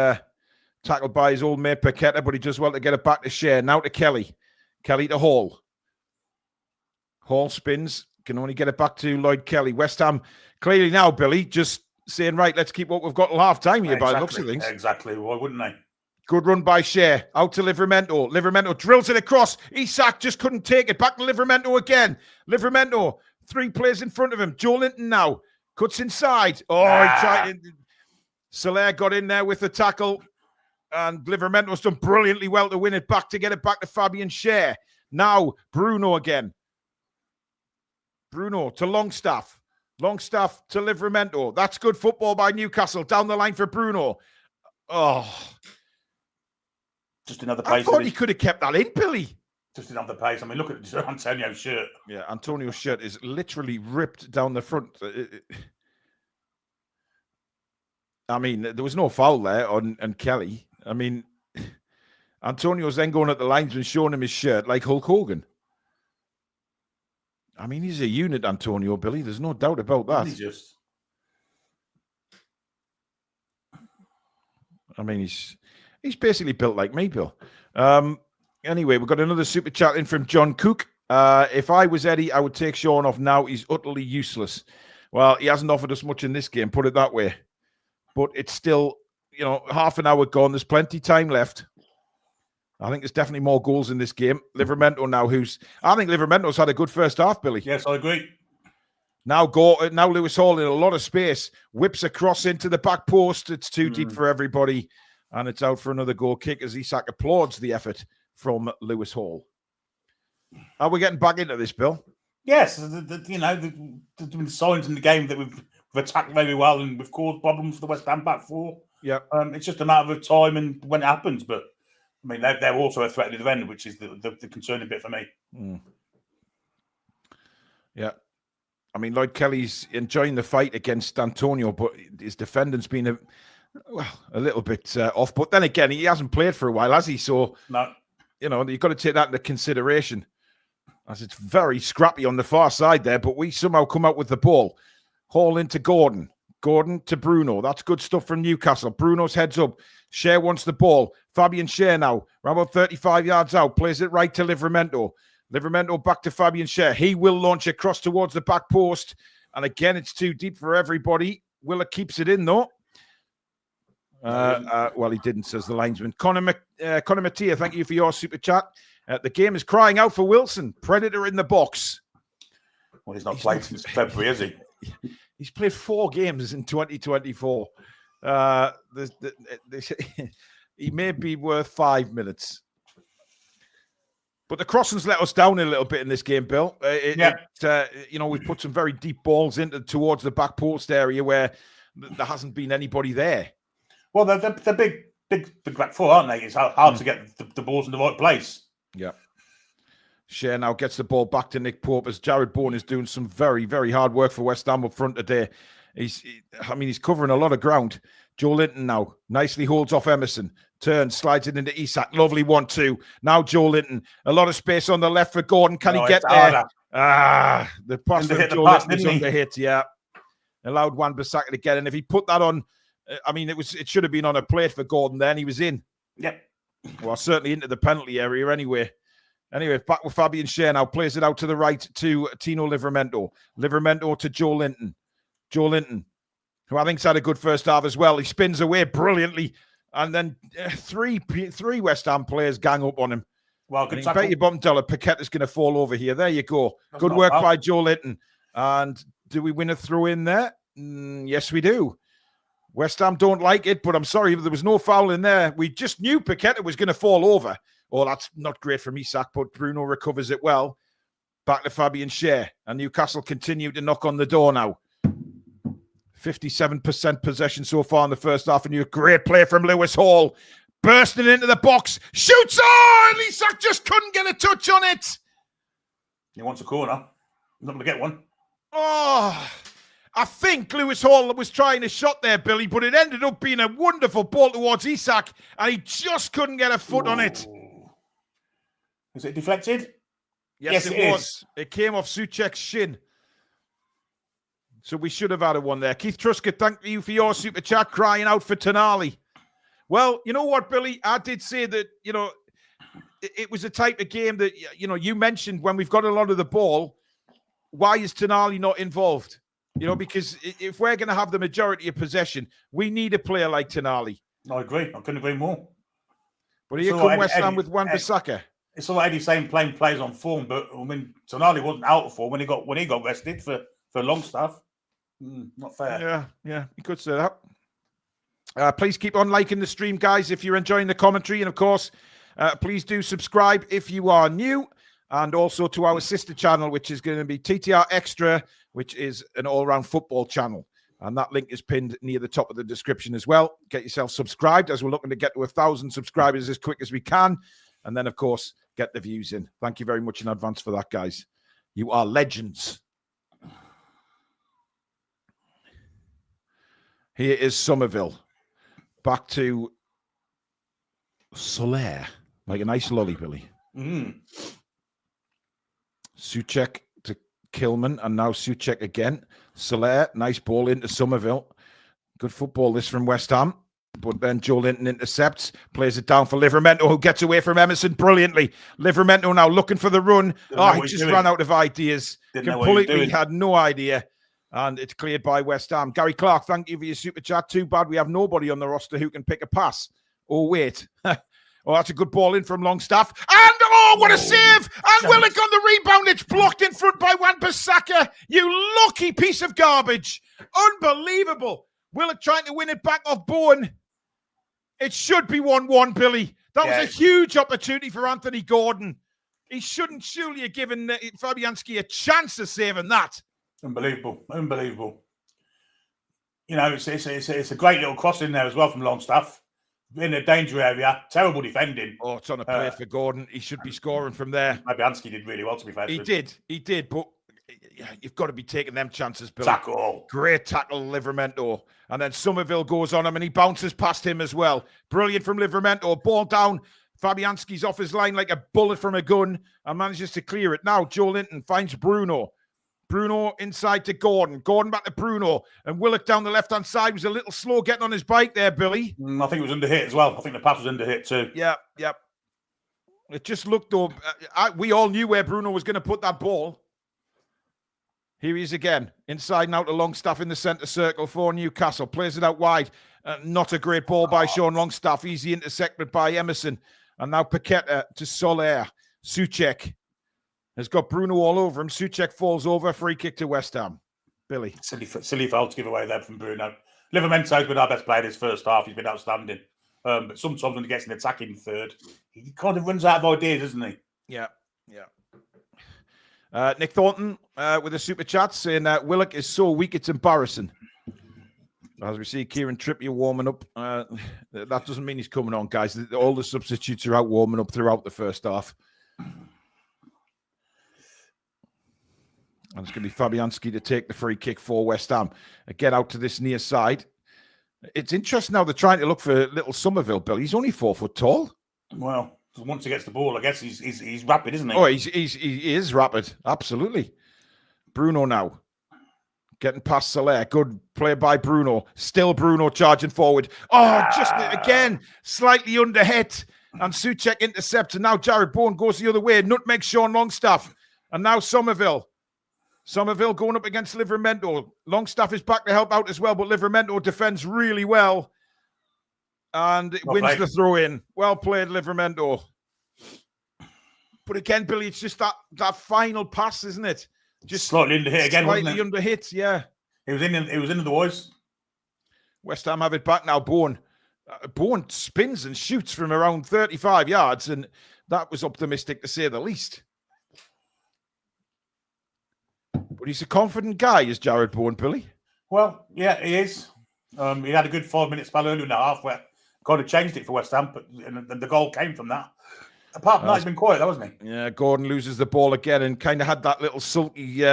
tackled by his old mate Paqueta, but he does well to get it back to Share. Now to Kelly. Kelly to Hall. Hall spins. Can only get it back to Lloyd Kelly. West Ham clearly now, Billy, just saying, right, let's keep what we've got till half-time here by the looks of things. Exactly. Why wouldn't they? Good run by Share. Out to Livramento. Livramento drills it across. Isak just couldn't take it. Back to Livramento again. Livramento, 3 players in front of him. Joe Linton now. Cuts inside. Oh, he tried. Soler got in there with the tackle. And Livramento's done brilliantly well to win it back, to get it back to Fabian Share. Now, Bruno again. Bruno to Longstaff. Longstaff to Livramento. That's good football by Newcastle. Down the line for Bruno. Oh. Just another pace. I thought he could have kept that in, Billy. Just another pace. I mean, look at Antonio's shirt. Yeah, Antonio's shirt is literally ripped down the front. I mean, there was no foul there on Kelly. I mean, Antonio's then going at the linesman, showing him his shirt like Hulk Hogan. I mean, he's a unit, Antonio, Billy. There's no doubt about that. I mean, he's basically built like me, Bill. Anyway, we've got another super chat in from John Cook. If I was Eddie, I would take Sean off now. He's utterly useless. Well, he hasn't offered us much in this game, put it that way. But it's still, half an hour gone. There's plenty of time left. I think there's definitely more goals in this game. Livramento now, I think Livramento's had a good first half, Billy. Yes, I agree. Now Lewis Hall in a lot of space. Whips across into the back post. It's too deep for everybody. And it's out for another goal kick as Isak applauds the effort from Lewis Hall. Are we getting back into this, Bill? Yes. There's been signs in the game that we've attacked very well and we've caused problems for the West Ham back four. Yeah. It's just a matter of time and when it happens. But, I mean, they're also a threat at the end, which is the concerning bit for me. Yeah. I mean, Lloyd Kelly's enjoying the fight against Antonio, but his defending's been a little bit off. But then again, he hasn't played for a while, has he? So, no. You've got to take that into consideration, as it's very scrappy on the far side there, but we somehow come out with the ball. Hall into Gordon. Gordon to Bruno. That's good stuff from Newcastle. Bruno's heads up. Share wants the ball. Fabian Share now, around about 35 yards out, plays it right to Livramento. Livramento back to Fabian Share. He will launch across towards the back post. And again, it's too deep for everybody. Willer keeps it in, though. Well, he didn't, says the linesman. Connor Mattia, thank you for your super chat. The game is crying out for Wilson. Predator in the box. Well, he's not played since February, has he? He's played 4 games in 2024. He may be worth 5 minutes. But the crossings let us down a little bit in this game, Bill. We've put some very deep balls towards the back post area where there hasn't been anybody there. Well, they're big back four, aren't they? It's hard to get the balls in the right place. Yeah. Shea now gets the ball back to Nick Pope as Jared Bourne is doing some very, very hard work for West Ham up front today. He's covering a lot of ground. Joe Linton now nicely holds off Emerson. Turns, slides it into Isak. Lovely 1-2. Now Joe Linton. A lot of space on the left for Gordon. Can he get there? The pass from Joe Linton is under hit. Yeah. Allowed Wan-Bissaka to get in. If he put that on, it should have been on a plate for Gordon then. He was in. Yep. Well, certainly into the penalty area anyway. Anyway, back with Fabian Shea now. Plays it out to the right to Tino Livramento. Livramento to Joe Linton. Joe Linton, who I think's had a good first half as well. He spins away brilliantly. And then three West Ham players gang up on him. Well, good tackle. Bet your bottom dollar Paqueta's going to fall over here. There you go. Good work by Joe Linton. And do we win a throw in there? Yes, we do. West Ham don't like it, but I'm sorry, there was no foul in there. We just knew Paqueta was going to fall over. Oh, that's not great from Isak, but Bruno recovers it well. Back to Fabian Shea. And Newcastle continue to knock on the door now. 57% possession so far in the first half. And a great play from Lewis Hall. Bursting into the box. Shoots on! Isak just couldn't get a touch on it. He wants a corner. He's not going to get one. Oh, I think Lewis Hall was trying a shot there, Billy, but it ended up being a wonderful ball towards Isak, and he just couldn't get a foot on it. Was it deflected? Yes, it was. It came off Souček's shin. So we should have had a one there. Keith Truska, thank you for your super chat, crying out for Tonali. Well, you know what, Billy? I did say that, it was a type of game that, you mentioned when we've got a lot of the ball, why is Tonali not involved? Because if we're going to have the majority of possession, we need a player like Tonali. I agree. I couldn't agree more. But here come West Ham with Wan-Bissaka. It's all Eddie saying playing players on form, but Tonali wasn't out of form when he got rested for Longstaff. Not fair. Yeah, you could say that. Please keep on liking the stream, guys, if you're enjoying the commentary. And, of course, please do subscribe if you are new. And also to our sister channel, which is going to be TTR Xtra, which is an all-round football channel. And that link is pinned near the top of the description as well. Get yourself subscribed as we're looking to get to 1,000 subscribers as quick as we can. And then, of course, get the views in. Thank you very much in advance for that, guys. You are legends. Here is Somerville. Back to Soler. Like a nice lolly, Billy. Souček to Kilman, and now Souček again. Soler, nice ball into Somerville. Good football this from West Ham. But then Joe Linton intercepts, plays it down for Livramento, who gets away from Emerson brilliantly. Livramento now looking for the run. He just ran out of ideas. Completely had no idea. And it's cleared by West Ham. Gary Clark, thank you for your super chat. Too bad we have nobody on the roster who can pick a pass. Oh, wait. Oh, that's a good ball in from Longstaff. And, what a save! And Willock on the rebound. It's blocked in front by Wan-Bissaka. You lucky piece of garbage. Unbelievable. Willock trying to win it back off Bowen. It should be 1-1, Billy. That was a huge opportunity for Anthony Gordon. He shouldn't surely have given Fabianski a chance of saving that. Unbelievable. It's a great little cross in there as well from Longstaff. In a danger area, terrible defending. Oh, it's on a play for Gordon. He should be scoring from there. Fabianski did really well, to be fair. He did, but you've got to be taking them chances, Bill. Tackle. Great tackle, Livramento. And then Somerville goes on him and he bounces past him as well. Brilliant from Livramento. Ball down. Fabianski's off his line like a bullet from a gun and manages to clear it. Now Joe Linton finds Bruno. Bruno inside to Gordon. Gordon back to Bruno. And Willock down the left-hand side was a little slow getting on his bike there, Billy. I think it was under hit as well. I think the pass was under hit too. Yeah. It just looked though. We all knew where Bruno was going to put that ball. Here he is again. Inside and out to Longstaff in the centre circle for Newcastle. Plays it out wide. Not a great ball by Sean Longstaff. Easy intercepted by Emerson. And now Paqueta to Soler. Souček has got Bruno all over him. Souček falls over. Free kick to West Ham. Billy. Silly foul to give away there from Bruno. Livermento's been our best player this first half. He's been outstanding. But sometimes when he gets an attacking third, he kind of runs out of ideas, doesn't he? Yeah. Nick Thornton with a super chat saying Willock is so weak it's embarrassing. As we see Kieran Trippier warming up, that doesn't mean he's coming on, guys. All the substitutes are out warming up throughout the first half. And it's going to be Fabianski to take the free kick for West Ham. Again, out to this near side. It's interesting now they're trying to look for little Somerville, Bill. He's only 4 foot tall. Well, once he gets the ball, I guess he's rapid, isn't he? Oh, he is rapid. Absolutely. Bruno now. Getting past Soler. Good play by Bruno. Still Bruno charging forward. Oh, just again, slightly under hit. And Souček intercepts. And now Jared Bowen goes the other way. Nutmeg Sean Longstaff. And now Somerville. Somerville going up against Livramento. Longstaff is back to help out as well, but Livramento defends really well. And it wins the throw in. Well played, Livramento. But again, Billy, it's just that final pass, isn't it? Just slightly under hit again, wasn't it? Slightly under hit, yeah. It was in the boys. West Ham have it back now. Bowen spins and shoots from around 35 yards, and that was optimistic to say the least. But he's a confident guy, is Jared Bowen, Billy? Well, yeah, he is. He had a good 5-minute spell earlier in the half where kind of changed it for West Ham, but the goal came from that. Apart from that, he's been quiet, hasn't he? Yeah, Gordon loses the ball again and kind of had that little sulky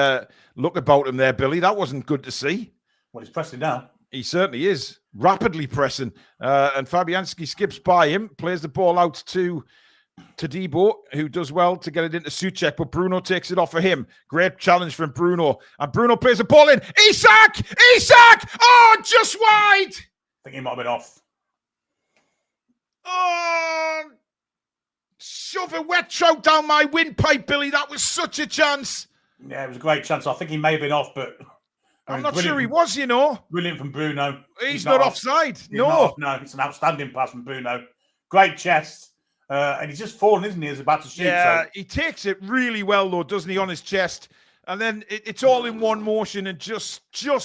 look about him there, Billy. That wasn't good to see. Well, he's pressing now. He certainly is. Rapidly pressing. And Fabianski skips by him, plays the ball out to Debo, who does well to get it into Souček, but Bruno takes it off for him. Great challenge from Bruno. And Bruno plays the ball in. Isak! Oh, just wide! I think he might have been off. Oh, shove a wet trout down my windpipe, Billy. That was such a chance. Yeah, it was a great chance. I think he may have been off, but I'm not sure he was, you know. Brilliant from Bruno. He's not offside. No, it's an outstanding pass from Bruno. Great chest. And he's just fallen, isn't he? He's about to shoot. Yeah, he takes it really well, though, doesn't he, on his chest? And then it's all in one motion and just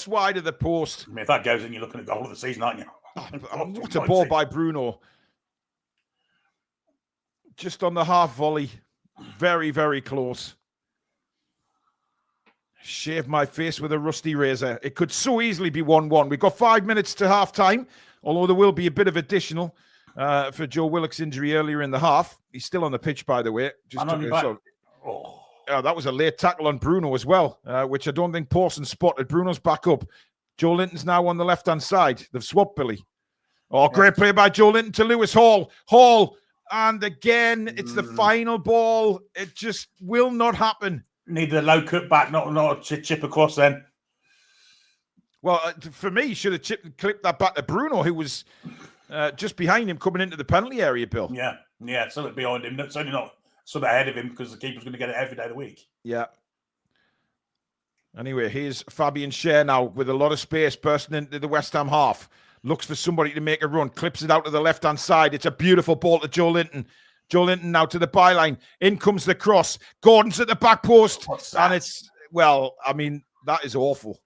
wide of the post. I mean, if that goes in, you're looking at goal of the season, aren't you? What a ball by Bruno. Just on the half volley. Very, very close. Shave my face with a rusty razor. It could so easily be 1-1. We've got 5 minutes to half time, although there will be a bit of additional for Joe Willock's injury earlier in the half. He's still on the pitch, by the way. That was a late tackle on Bruno as well, which I don't think Pawson spotted. Bruno's back up. Joe Linton's now on the left-hand side. They've swapped, Billy. Oh, great play by Joe Linton to Lewis Hall. And again, it's the final ball. It just will not happen. Needed a low cut back, not a chip across then. Well, for me, he should have clipped that back to Bruno, who was just behind him coming into the penalty area, Bill. Yeah, something behind him. It's only not something ahead of him because the keeper's going to get it every day of the week. Yeah. Anyway, here's Fabian Schär now with a lot of space bursting into the West Ham half. Looks for somebody to make a run. Clips it out to the left-hand side. It's a beautiful ball to Joe Linton. Joe Linton now to the byline. In comes the cross. Gordon's at the back post. And that is awful.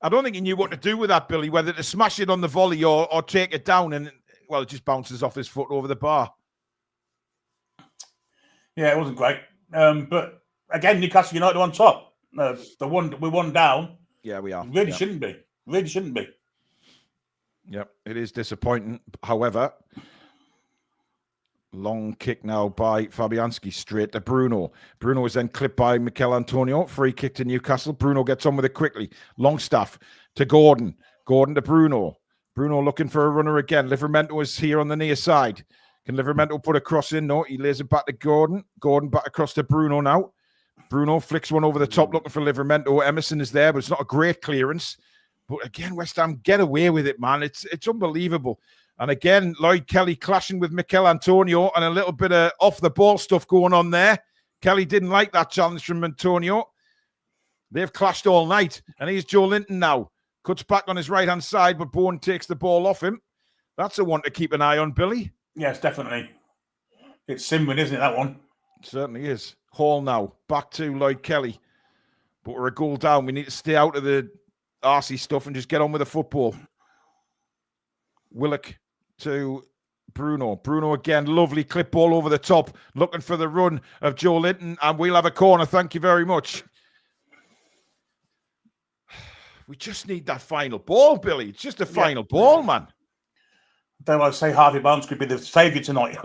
I don't think he knew what to do with that, Billy, whether to smash it on the volley or take it down. And, well, it just bounces off his foot over the bar. Yeah, it wasn't great. But, again, Newcastle United on top. We're one down. Yeah, we are. Really shouldn't be. Yep, it is disappointing. However, long kick now by Fabianski straight to Bruno. Bruno is then clipped by Mikel Antonio. Free kick to Newcastle. Bruno gets on with it quickly. Longstaff to Gordon. Gordon to Bruno. Bruno looking for a runner again. Livramento is here on the near side. Can Livramento put a cross in? No, he lays it back to Gordon. Gordon back across to Bruno now. Bruno flicks one over the top looking for Livramento. Emerson is there, but it's not a great clearance. But again, West Ham get away with it, man. It's unbelievable. And again, Lloyd Kelly clashing with Mikel Antonio and a little bit of off-the-ball stuff going on there. Kelly didn't like that challenge from Antonio. They've clashed all night. And here's Joe Linton now. Cuts back on his right-hand side, but Bowen takes the ball off him. That's a one to keep an eye on, Billy. Yes, definitely. It's simmering, isn't it, that one? It certainly is. Hall now. Back to Lloyd Kelly. But we're a goal down. We need to stay out of arsey stuff and just get on with the football. Willock to Bruno. Bruno again, lovely clip ball over the top, looking for the run of Joe Linton, and we'll have a corner. Thank you very much. We just need that final ball, Billy. It's just a final ball, man. Don't I say Harvey Barnes could be the saviour tonight?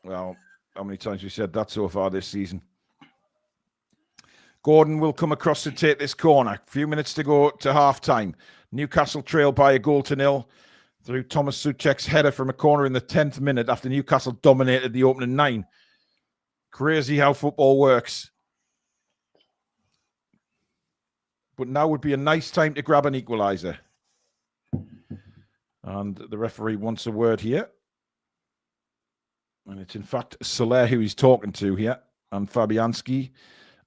Well, how many times we said that so far this season? Gordon will come across to take this corner. A few minutes to go to half-time. Newcastle trail by 1-0 through Thomas Souček's header from a corner in the 10th minute after Newcastle dominated the opening 9. Crazy how football works. But now would be a nice time to grab an equaliser. And the referee wants a word here. And it's in fact Soler who he's talking to here, and Fabianski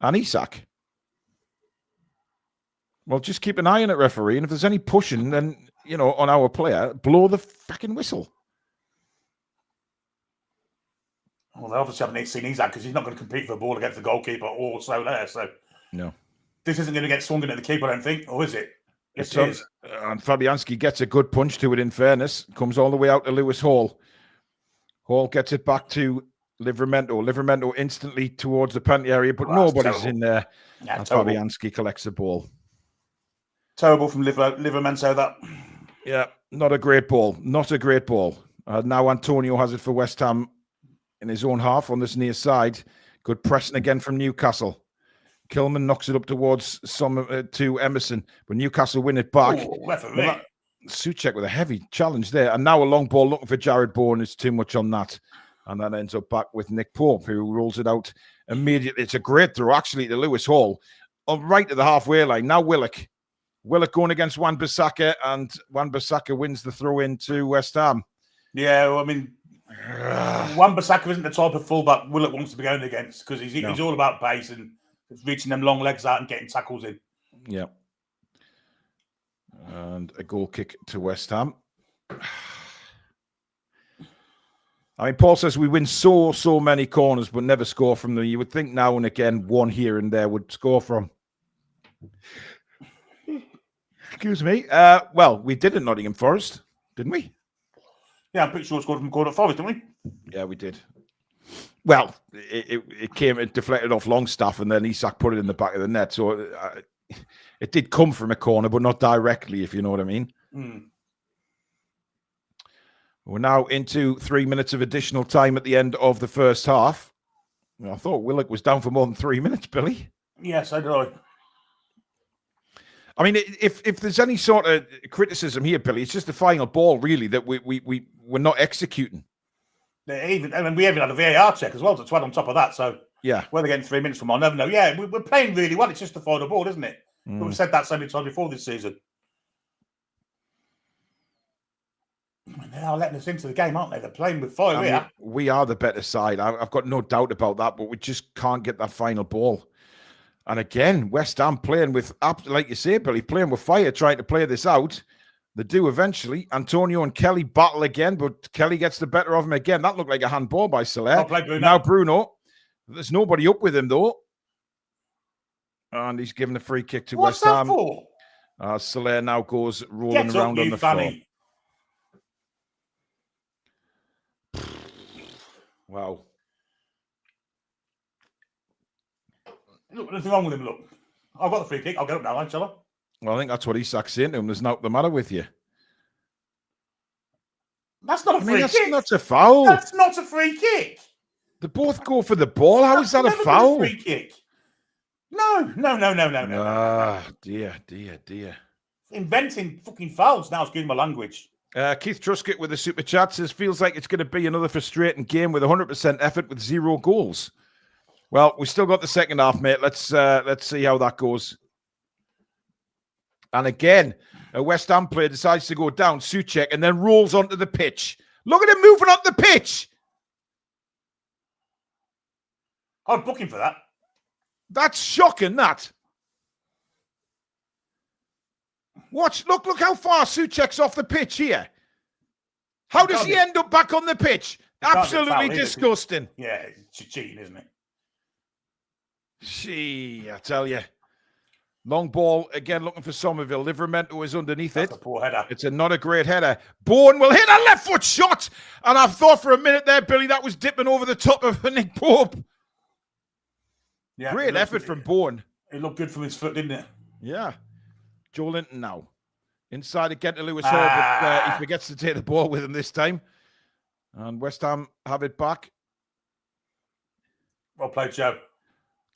and Isak. Well, just keep an eye on it, referee. And if there's any pushing, then, on our player, blow the fucking whistle. Well, they obviously haven't seen Isak because he's not going to compete for the ball against the goalkeeper or Soler. So, no. This isn't going to get swung into the keeper, I don't think. Or is it? Yes, it is. And Fabianski gets a good punch to it, in fairness. Comes all the way out to Lewis Hall. Hall gets it back to Livramento. Livramento instantly towards the penalty area, but nobody's in there. Yeah, and Fabianski collects the ball. Terrible from Livramento, that. Yeah, not a great ball. Not a great ball. Now Antonio has it for West Ham in his own half on this near side. Good pressing again from Newcastle. Kilman knocks it up towards to Emerson, but Newcastle win it back. Souček with a heavy challenge there. And now a long ball looking for Jared Bourne. It's too much on that. And that ends up back with Nick Pope, who rolls it out immediately. It's a great throw, actually, to Lewis Hall. Right to the halfway line. Now Willock. Willock going against Wan-Bissaka, and Wan-Bissaka wins the throw in to West Ham. Yeah, well, I mean, Wan-Bissaka isn't the type of fullback Willock wants to be going against, because he's all about pace and reaching them long legs out and getting tackles in. Yeah. And a goal kick to West Ham. I mean, Paul says we win so many corners, but never score from them. You would think now and again, one here and there would score from. Excuse me. Well, we did at Nottingham Forest, didn't we? Yeah, I'm pretty sure it scored from corner Forest, didn't we? Yeah, we did. Well, it deflected off Longstaff, and then Isak put it in the back of the net. So it did come from a corner, but not directly, if you know what I mean. Mm. We're now into 3 minutes of additional time at the end of the first half. I thought Willock was down for more than 3 minutes, Billy. Yes, I do. I mean, if there's any sort of criticism here, Billy, it's just the final ball, really, that we're not executing. We even had a VAR check as well to add on top of that. So yeah, where they're getting 3 minutes from, I'll never know. Yeah, we're playing really well. It's just the final ball, isn't it? But we've said that so many times before this season. They are letting us into the game, aren't they? They're playing with fire here. We are the better side. I've got no doubt about that, but we just can't get that final ball. And again, West Ham playing with, like you say, Billy, playing with fire, trying to play this out. They do eventually. Antonio and Kelly battle again, but Kelly gets the better of him again. That looked like a handball by Soler. Now Bruno. There's nobody up with him, though. And he's given a free kick to West Ham. What's that for? Soler now goes rolling around on the floor. Wow. Look, nothing wrong with him, look. I've got the free kick. I'll get up now, shall I? Well, I think that's what Isak's saying to him. There's nothing the matter with you. That's not a free kick. That's a foul. That's not a free kick. They both go for the ball. How is that a foul? Free kick. No. Ah, dear. Inventing fucking fouls now, excuse my language. Keith Truscott with the super chat says, feels like it's going to be another frustrating game with 100% effort with 0 goals. Well, we still got the second half, mate. Let's see how that goes. And again, a West Ham player decides to go down, Souček, and then rolls onto the pitch. Look at him moving onto the pitch. I'd book him for that. That's shocking, that. Watch, look how far Souček's off the pitch here. How does he end up back on the pitch? Absolutely disgusting. Yeah, it's cheating, isn't it? Gee, I tell you. Long ball, again, looking for Somerville. Livramento is underneath That's it. a poor header. It's not a great header. Bourne will hit a left foot shot. And I thought for a minute there, Billy, that was dipping over the top of Nick Pope. Yeah, Great effort from Bourne. It looked good from his foot, didn't it? Yeah. Joe Linton now. Inside again to Lewis Hall, but he forgets to take the ball with him this time. And West Ham have it back. Well played, Joe.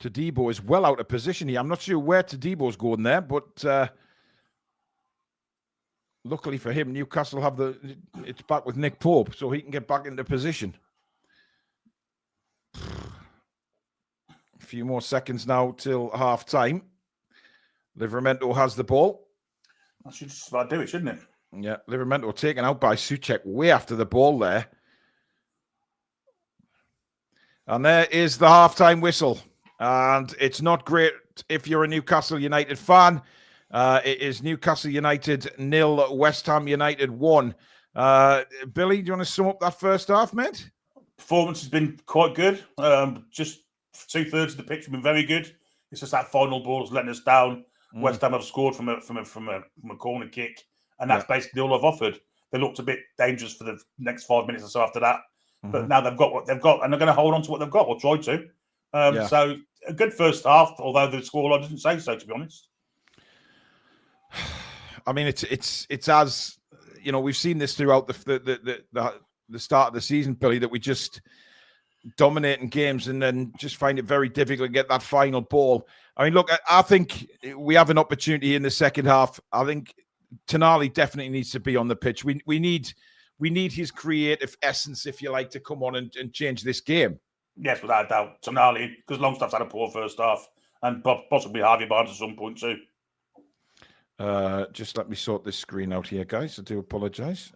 Todibo is well out of position here. I'm not sure where Todibo's going there, but luckily for him, Newcastle have it's back with Nick Pope, so he can get back into position. A few more seconds now till half time. Livramento has the ball. That should just about do it, shouldn't it? Yeah, Livramento taken out by Souček way after the ball there. And there is the halftime whistle. And it's not great if you're a Newcastle United fan. It is Newcastle United 0, West Ham United 1. Billy, do you want to sum up that first half, mate? Performance has been quite good. Just 2/3 of the pitch have been very good. It's just that final ball has letting us down. West Ham have scored from a corner kick, and that's basically all I've offered. They looked a bit dangerous for the next 5 minutes or so after that, but now they've got what they've got, and they're going to hold on to what they've got, or try to. So a good first half, although the scoreline doesn't say so, to be honest. I mean, it's as you know, we've seen this throughout the start of the season, Billy, that we just dominating games and then just find it very difficult to get that final ball. I mean, look, I think we have an opportunity in the second half. I think Tonali definitely needs to be on the pitch. We need his creative essence, if you like, to come on and change this game. Yes, without a doubt. Tonali, because Longstaff's had a poor first half, and possibly Harvey Barnes at some point too. Just let me sort this screen out here, guys. I do apologise.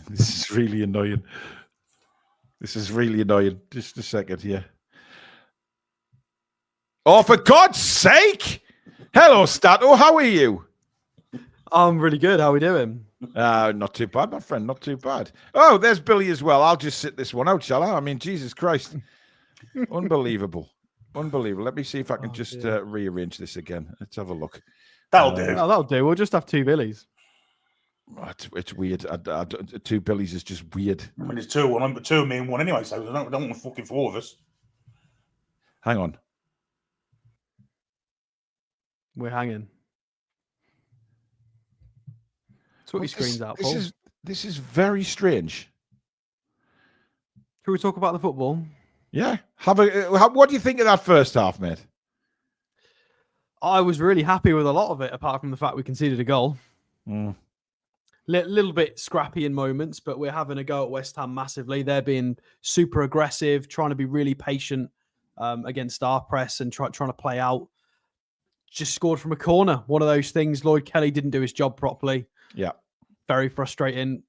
This is really annoying. Just a second here. Oh, for God's sake! Hello, Stato. How are you? I'm really good. How are we doing? Not too bad, my friend. Not too bad. Oh, there's Billy as well. I'll just sit this one out, shall I? I mean, Jesus Christ. Unbelievable. Let me see if I can rearrange this again. Let's have a look. That'll do. Oh, that'll do. We'll just have two Billies. It's weird. Two Billies is just weird. I mean, there's two of me and one anyway, so I don't want fucking four of us. Hang on. We're hanging. Sort your screens out, Paul. This is very strange. Shall we talk about the football? Yeah. What do you think of that first half, mate? I was really happy with a lot of it, apart from the fact we conceded a goal. Little bit scrappy in moments, but we're having a go at West Ham massively. They're being super aggressive, trying to be really patient against our press and trying to play out. Just scored from a corner. One of those things. Lloyd Kelly didn't do his job properly. Yeah. Very frustrating.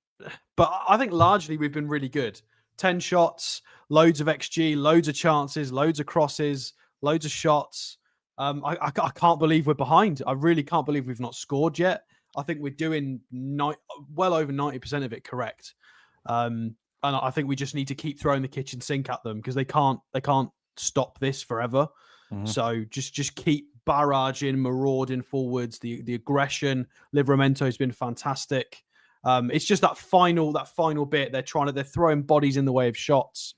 But I think largely we've been really good. 10 shots, loads of XG, loads of chances, loads of crosses, loads of shots. I can't believe we're behind. I really can't believe we've not scored yet. I think we're doing well over 90% of it correct. And I think we just need to keep throwing the kitchen sink at them because they can't stop this forever. So just keep barraging, marauding forwards. The aggression. Livramento's been fantastic. It's just that final bit. They're throwing bodies in the way of shots.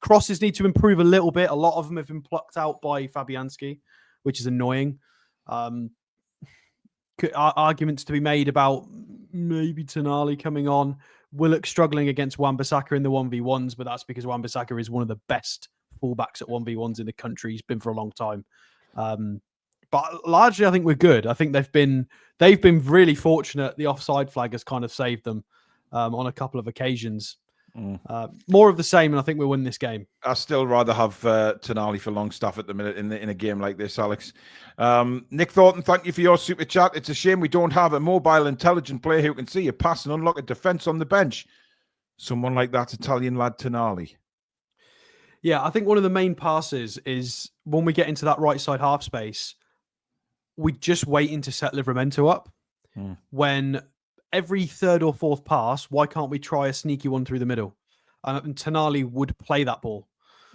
Crosses need to improve a little bit. A lot of them have been plucked out by Fabianski, which is annoying. Arguments to be made about maybe Tonali coming on. Willock struggling against Wan-Bissaka in the 1v1s, but that's because Wan-Bissaka is one of the best fullbacks at 1v1s in the country. He's been for a long time. But largely, I think we're good. I think they've been really fortunate. The offside flag has kind of saved them on a couple of occasions. More of the same, and I think we'll win this game. I still rather have Tonali for Longstaff at the minute in a game like this, Alex. Nick Thornton, thank you for your super chat. It's a shame we don't have a mobile, intelligent player who can see a pass and unlock a defence on the bench. Someone like that Italian lad Tonali. Yeah, I think one of the main passes is when we get into that right side half space, we're just waiting to set Livramento up. When every third or fourth pass, why can't we try a sneaky one through the middle? and Tonali would play that ball.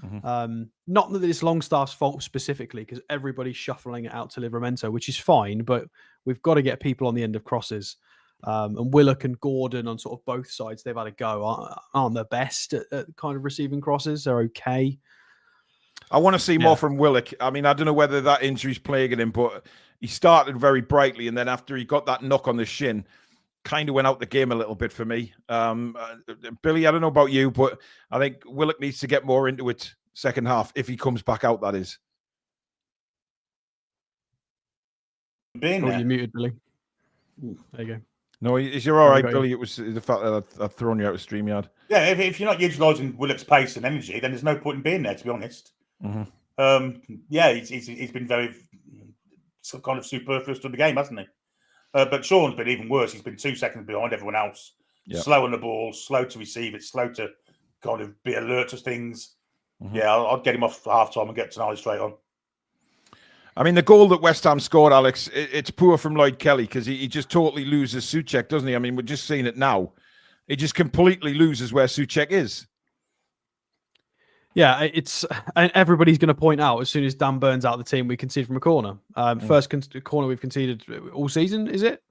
Not that it's Longstaff's fault specifically, because everybody's shuffling it out to Livramento, which is fine, but we've got to get people on the end of crosses. And Willock and Gordon on sort of both sides, they've had a go. Aren't the best at kind of receiving crosses. They're okay. I want to see more from Willock. I mean, I don't know whether that injury's plaguing him, but he started very brightly, and then after he got that knock on the shin, kind of went out the game a little bit for me. Billy, I don't know about you, but I think Willock needs to get more into it second half if he comes back out, that is. You muted, Billy. There you go. No, you're all right, Billy. It was the fact that I'd thrown you out of StreamYard. Yeah, if you're not utilising Willock's pace and energy, then there's no point in being there, to be honest. He's been very kind of superfluous to the game, hasn't he? But Sean's been even worse. He's been 2 seconds behind everyone else. Yep. Slow on the ball, slow to receive it, slow to kind of be alert to things. Yeah, I'd get him off for half time and get Tonali straight on. I mean, the goal that West Ham scored, Alex, it's poor from Lloyd Kelly because he just totally loses Souček, doesn't he? I mean, we're just seeing it now. He just completely loses where Souček is. Yeah, and everybody's going to point out as soon as Dan Burns out of the team, we concede from a corner. First corner we've conceded all season, is it?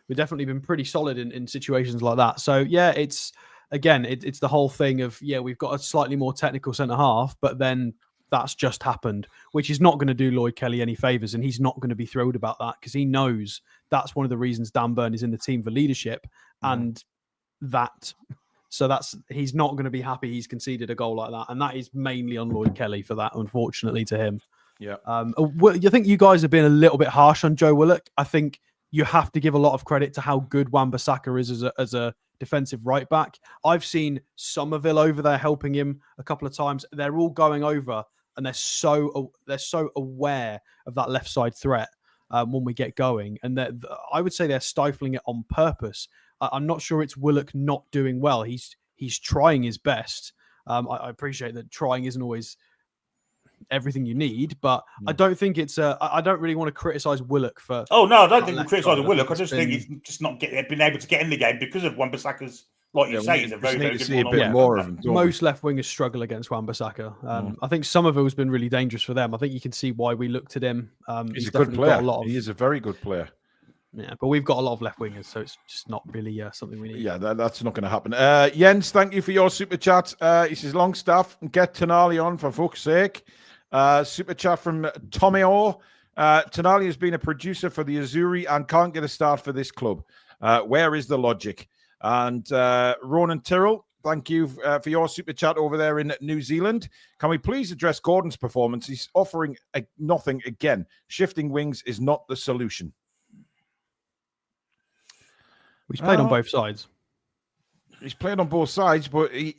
We've definitely been pretty solid in situations like that. So yeah, it's the whole thing of, we've got a slightly more technical centre half, but then that's just happened, which is not going to do Lloyd Kelly any favours, and he's not going to be thrilled about that because he knows that's one of the reasons Dan Burn is in the team for leadership, and he's not going to be happy he's conceded a goal like that, and that is mainly on Lloyd Kelly for that, unfortunately, to him. Yeah. I think you guys have been a little bit harsh on Joe Willock. I think you have to give a lot of credit to how good Wan-Bissaka is as a defensive right back. I've seen Somerville over there helping him a couple of times. They're all going over, and they're so aware of that left side threat when we get going, and I would say they're stifling it on purpose. I'm not sure it's Willock not doing well. He's trying his best. I appreciate that trying isn't always everything you need, but I don't think it's I don't really want to criticize Willock for. Oh no, I don't think we're criticizing Willock. I just think he's just not been able to get in the game because of Wan-Bissaka's. Like you say, he's a very, very good one. More of him, most left wingers struggle against Wan-Bissaka. I think Somerville's been really dangerous for them. I think you can see why we looked at him. He's a good player. He is a very good player. Yeah, but we've got a lot of left wingers, so it's just not really something we need. Yeah, that's not going to happen. Jens, thank you for your super chat. He says, Longstaff, get Tonali on for fuck's sake. Super chat from Tommy O. Tonali has been a producer for the Azzurri and can't get a start for this club. Where is the logic? And Ronan Tyrrell, thank you for your super chat over there in New Zealand. Can we please address Gordon's performance? He's offering nothing again. Shifting wings is not the solution. He's played on both sides. He's played on both sides, but he's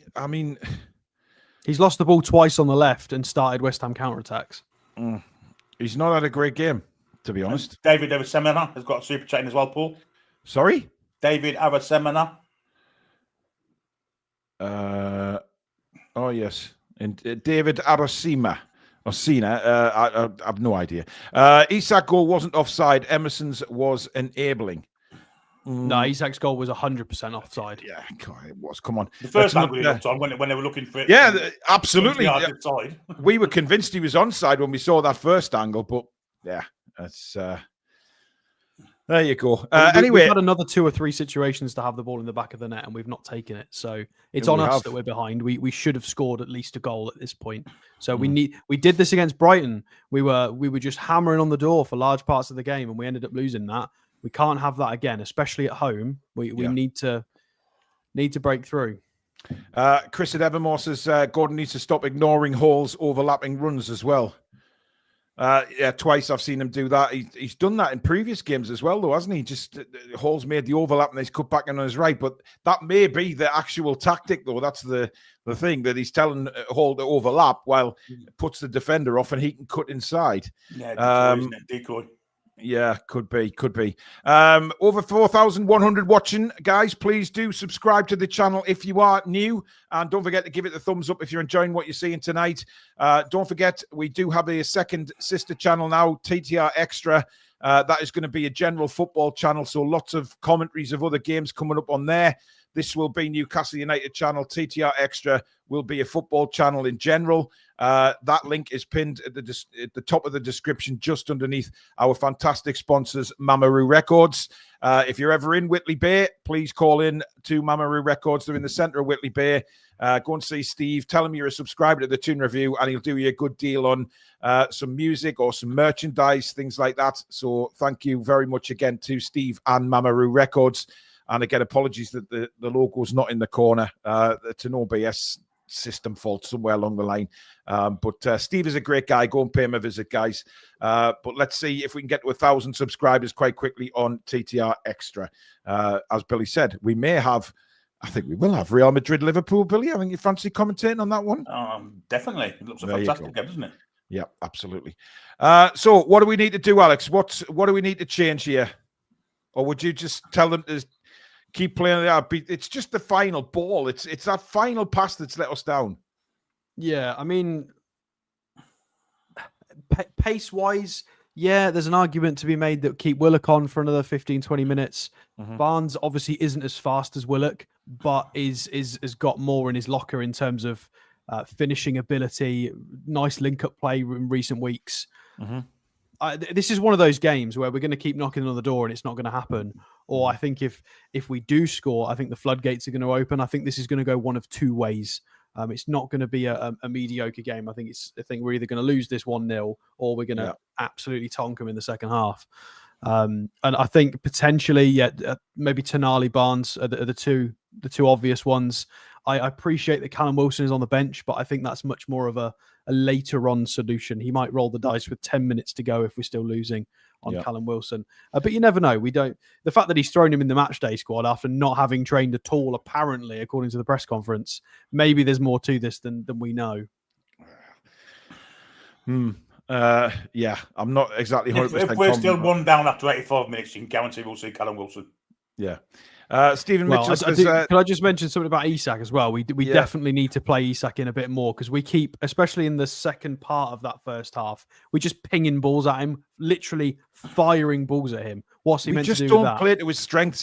lost the ball twice on the left and started West Ham counterattacks. He's not had a great game, to be honest. David Arasemena has got a super chat in as well, Paul. Sorry? David Arasemena. Oh, yes. And David Arasima. Or Cena. I have no idea. Isak's goal wasn't offside. Emerson's was enabling. No, Isak's goal was 100% offside. Yeah, it was. Come on. The first time when they were looking for it. Yeah, absolutely. We were convinced he was onside when we saw that first angle, but yeah, that's there you go. Anyway, we've had another 2 or 3 situations to have the ball in the back of the net, and we've not taken it. So it's on us that we're behind. We should have scored at least a goal at this point. So we did this against Brighton. We were just hammering on the door for large parts of the game, and we ended up losing that. We can't have that again, especially at home. We need to break through. Chris at Evermore says Gordon needs to stop ignoring Hall's overlapping runs as well. Twice I've seen him do that. He's done that in previous games as well, though, hasn't he? Just Hall's made the overlap and he's cut back in on his right. But that may be the actual tactic, though. That's the thing, that he's telling Hall to overlap while puts the defender off and he can cut inside. Yeah, decoy. Yeah, could be. Over 4,100 watching, guys. Please do subscribe to the channel if you are new, and don't forget to give it the thumbs up if you're enjoying what you're seeing tonight. Don't forget, we do have a second sister channel now, TTR Xtra. That is going to be a general football channel, so lots of commentaries of other games coming up on there. This will be Newcastle United channel. TTR Xtra will be a football channel in general. That link is pinned at the top of the description, just underneath our fantastic sponsors, Mamaroo Records. If you're ever in Whitley Bay, please call in to Mamaroo Records. They're in the centre of Whitley Bay. Go and see Steve. Tell him you're a subscriber to the Toon Review, and he'll do you a good deal on some music or some merchandise, things like that. So thank you very much again to Steve and Mamaroo Records. And again, apologies that the logo's not in the corner. It's an OBS system fault somewhere along the line. But Steve is a great guy. Go and pay him a visit, guys. But let's see if we can get to 1,000 subscribers quite quickly on TTR Xtra. As Billy said, we may have, I think we will have Real Madrid, Liverpool. Billy, I think you fancy commentating on that one? Definitely. It looks a fantastic game, doesn't it? Yeah, absolutely. So what do we need to do, Alex? What do we need to change here? Or would you just tell them to keep playing it out? It's just the final ball. It's that final pass that's let us down. Yeah, I mean, pace-wise, yeah, there's an argument to be made that keep Willock on for another 15, 20 minutes. Barnes obviously isn't as fast as Willock, but has got more in his locker in terms of finishing ability, nice link-up play in recent weeks. This is one of those games where we're going to keep knocking on the door and it's not going to happen. Or I think if we do score, I think the floodgates are going to open. I think this is going to go one of two ways. It's not going to be a mediocre game. I think we're either going to lose this 1-0 or we're going to absolutely tonk them in the second half. And I think potentially, maybe Tonali, Barnes are the two obvious ones. I appreciate that Callum Wilson is on the bench, but I think that's much more of a later on solution. He might roll the dice with 10 minutes to go if we're still losing on Callum Wilson. But you never know. We don't. The fact that he's thrown him in the matchday squad after not having trained at all, apparently, according to the press conference, maybe there's more to this than we know. Yeah, I'm not exactly 100%. If we're still 1 down after 85 minutes, you can guarantee we'll see Callum Wilson. Yeah. Stephen Mitchell says, can I just mention something about Isak as well? We definitely need to play Isak in a bit more because we keep, especially in the second part of that first half, we're just pinging balls at him, literally firing balls at him. What's he meant to do with that? We just don't play to his strengths.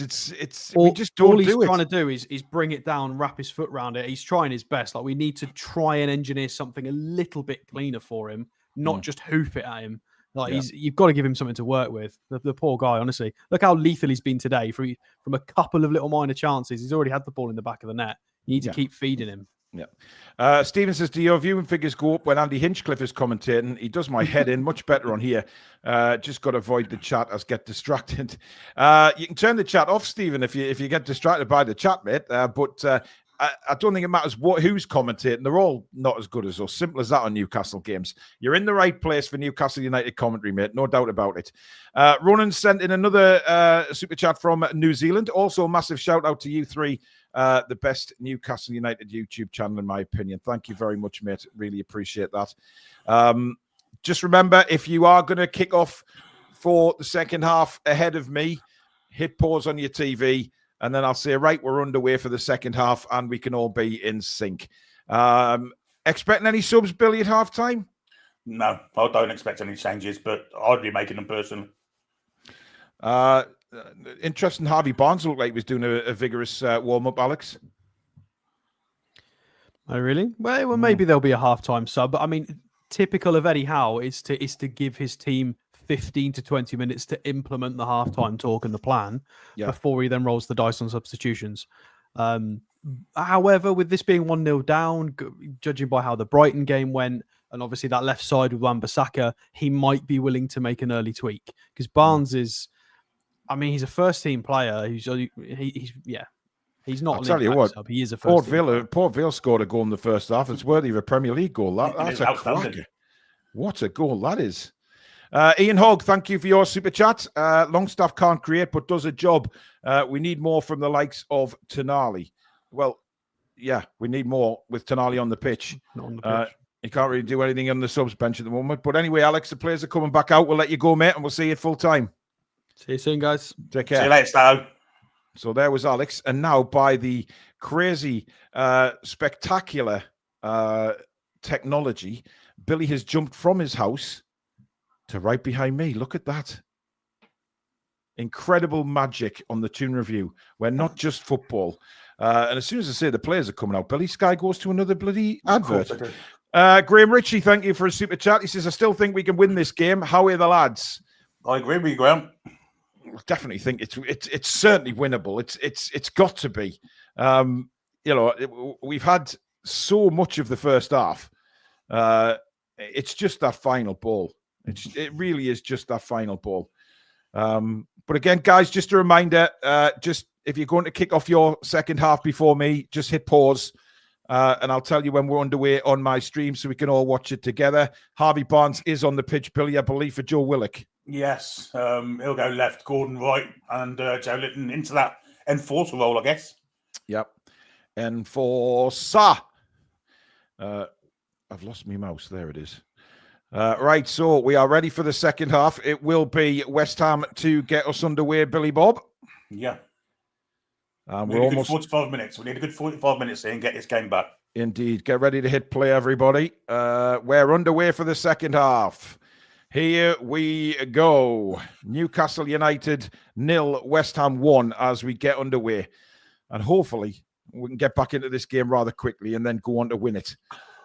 We just don't do it. All he's trying to do is bring it down, wrap his foot around it. He's trying his best. Like, we need to try and engineer something a little bit cleaner for him, not just hoof it at him. Like you've got to give him something to work with. The poor guy, honestly. Look how lethal he's been today. From a couple of little minor chances, he's already had the ball in the back of the net. You need to keep feeding him. Yeah. Stephen says, do your viewing figures go up when Andy Hinchcliffe is commentating? He does my head in much better on here. Just got to avoid the chat as get distracted. You can turn the chat off, Stephen, if you get distracted by the chat, mate. But I don't think it matters who's commentating. They're all not as good as us. Simple as that on Newcastle games. You're in the right place for Newcastle United commentary, mate. No doubt about it. Ronan sent in another super chat from New Zealand. Also, a massive shout out to you three. The best Newcastle United YouTube channel, in my opinion. Thank you very much, mate. Really appreciate that. Just remember, if you are going to kick off for the second half ahead of me, hit pause on your TV. And then I'll say, right, we're underway for the second half and we can all be in sync. Expecting any subs, Billy, at halftime? No, I don't expect any changes, but I'd be making them personally. Interesting, Harvey Barnes looked like he was doing a vigorous warm-up, Alex. Oh, really? Well, maybe there'll be a halftime sub. But I mean, typical of Eddie Howe is to give his team 15 to 20 minutes to implement the halftime talk and the plan before he then rolls the dice on substitutions. However, with this being 1-0 down, judging by how the Brighton game went, and obviously that left side with Wan-Bissaka, he might be willing to make an early tweak because Barnes is, I mean, he's a first-team player. He's not. I'll tell you what, sub. He is a first. Port Vale scored a goal in the first half. It's worthy of a Premier League goal. That's a cracker. What a goal that is. Ian Hogg, thank you for your super chat. Longstaff can't create, but does a job. We need more from the likes of Tonali. Well, yeah, we need more with Tonali on the pitch. Not on the pitch. He can't really do anything on the subs bench at the moment. But anyway, Alex, the players are coming back out. We'll let you go, mate, and we'll see you at full time. See you soon, guys. Take care. See you later, Stowe. So there was Alex. And now by the crazy, spectacular technology, Billy has jumped from his house to right behind me. Look at that. Incredible magic on the Toon Review, where not just football, And as soon as I say the players are coming out, Billy, Sky goes to another bloody advert. Of course I do. Graham Ritchie, thank you for a super chat. He says, I still think we can win this game. How are the lads? I agree with you, Graham. I definitely think it's certainly winnable. It's got to be. We've had so much of the first half. It's just that final ball. It really is just that final ball. But again, guys, just a reminder, just if you're going to kick off your second half before me, just hit pause. And I'll tell you when we're underway on my stream so we can all watch it together. Harvey Barnes is on the pitch, Billy, I believe, for Joe Willock. Yes, he'll go left, Gordon right, and Joe Linton into that enforcer role, I guess. Yep. Enforcer. I've lost my mouse. There it is. Right, so we are ready for the second half. It will be West Ham to get us underway, Billy Bob. Yeah. We're almost 45 minutes. We need a good 45 minutes here and get this game back. Indeed. Get ready to hit play, everybody. We're underway for the second half. Here we go. Newcastle United 0, West Ham 1 as we get underway. And hopefully we can get back into this game rather quickly and then go on to win it.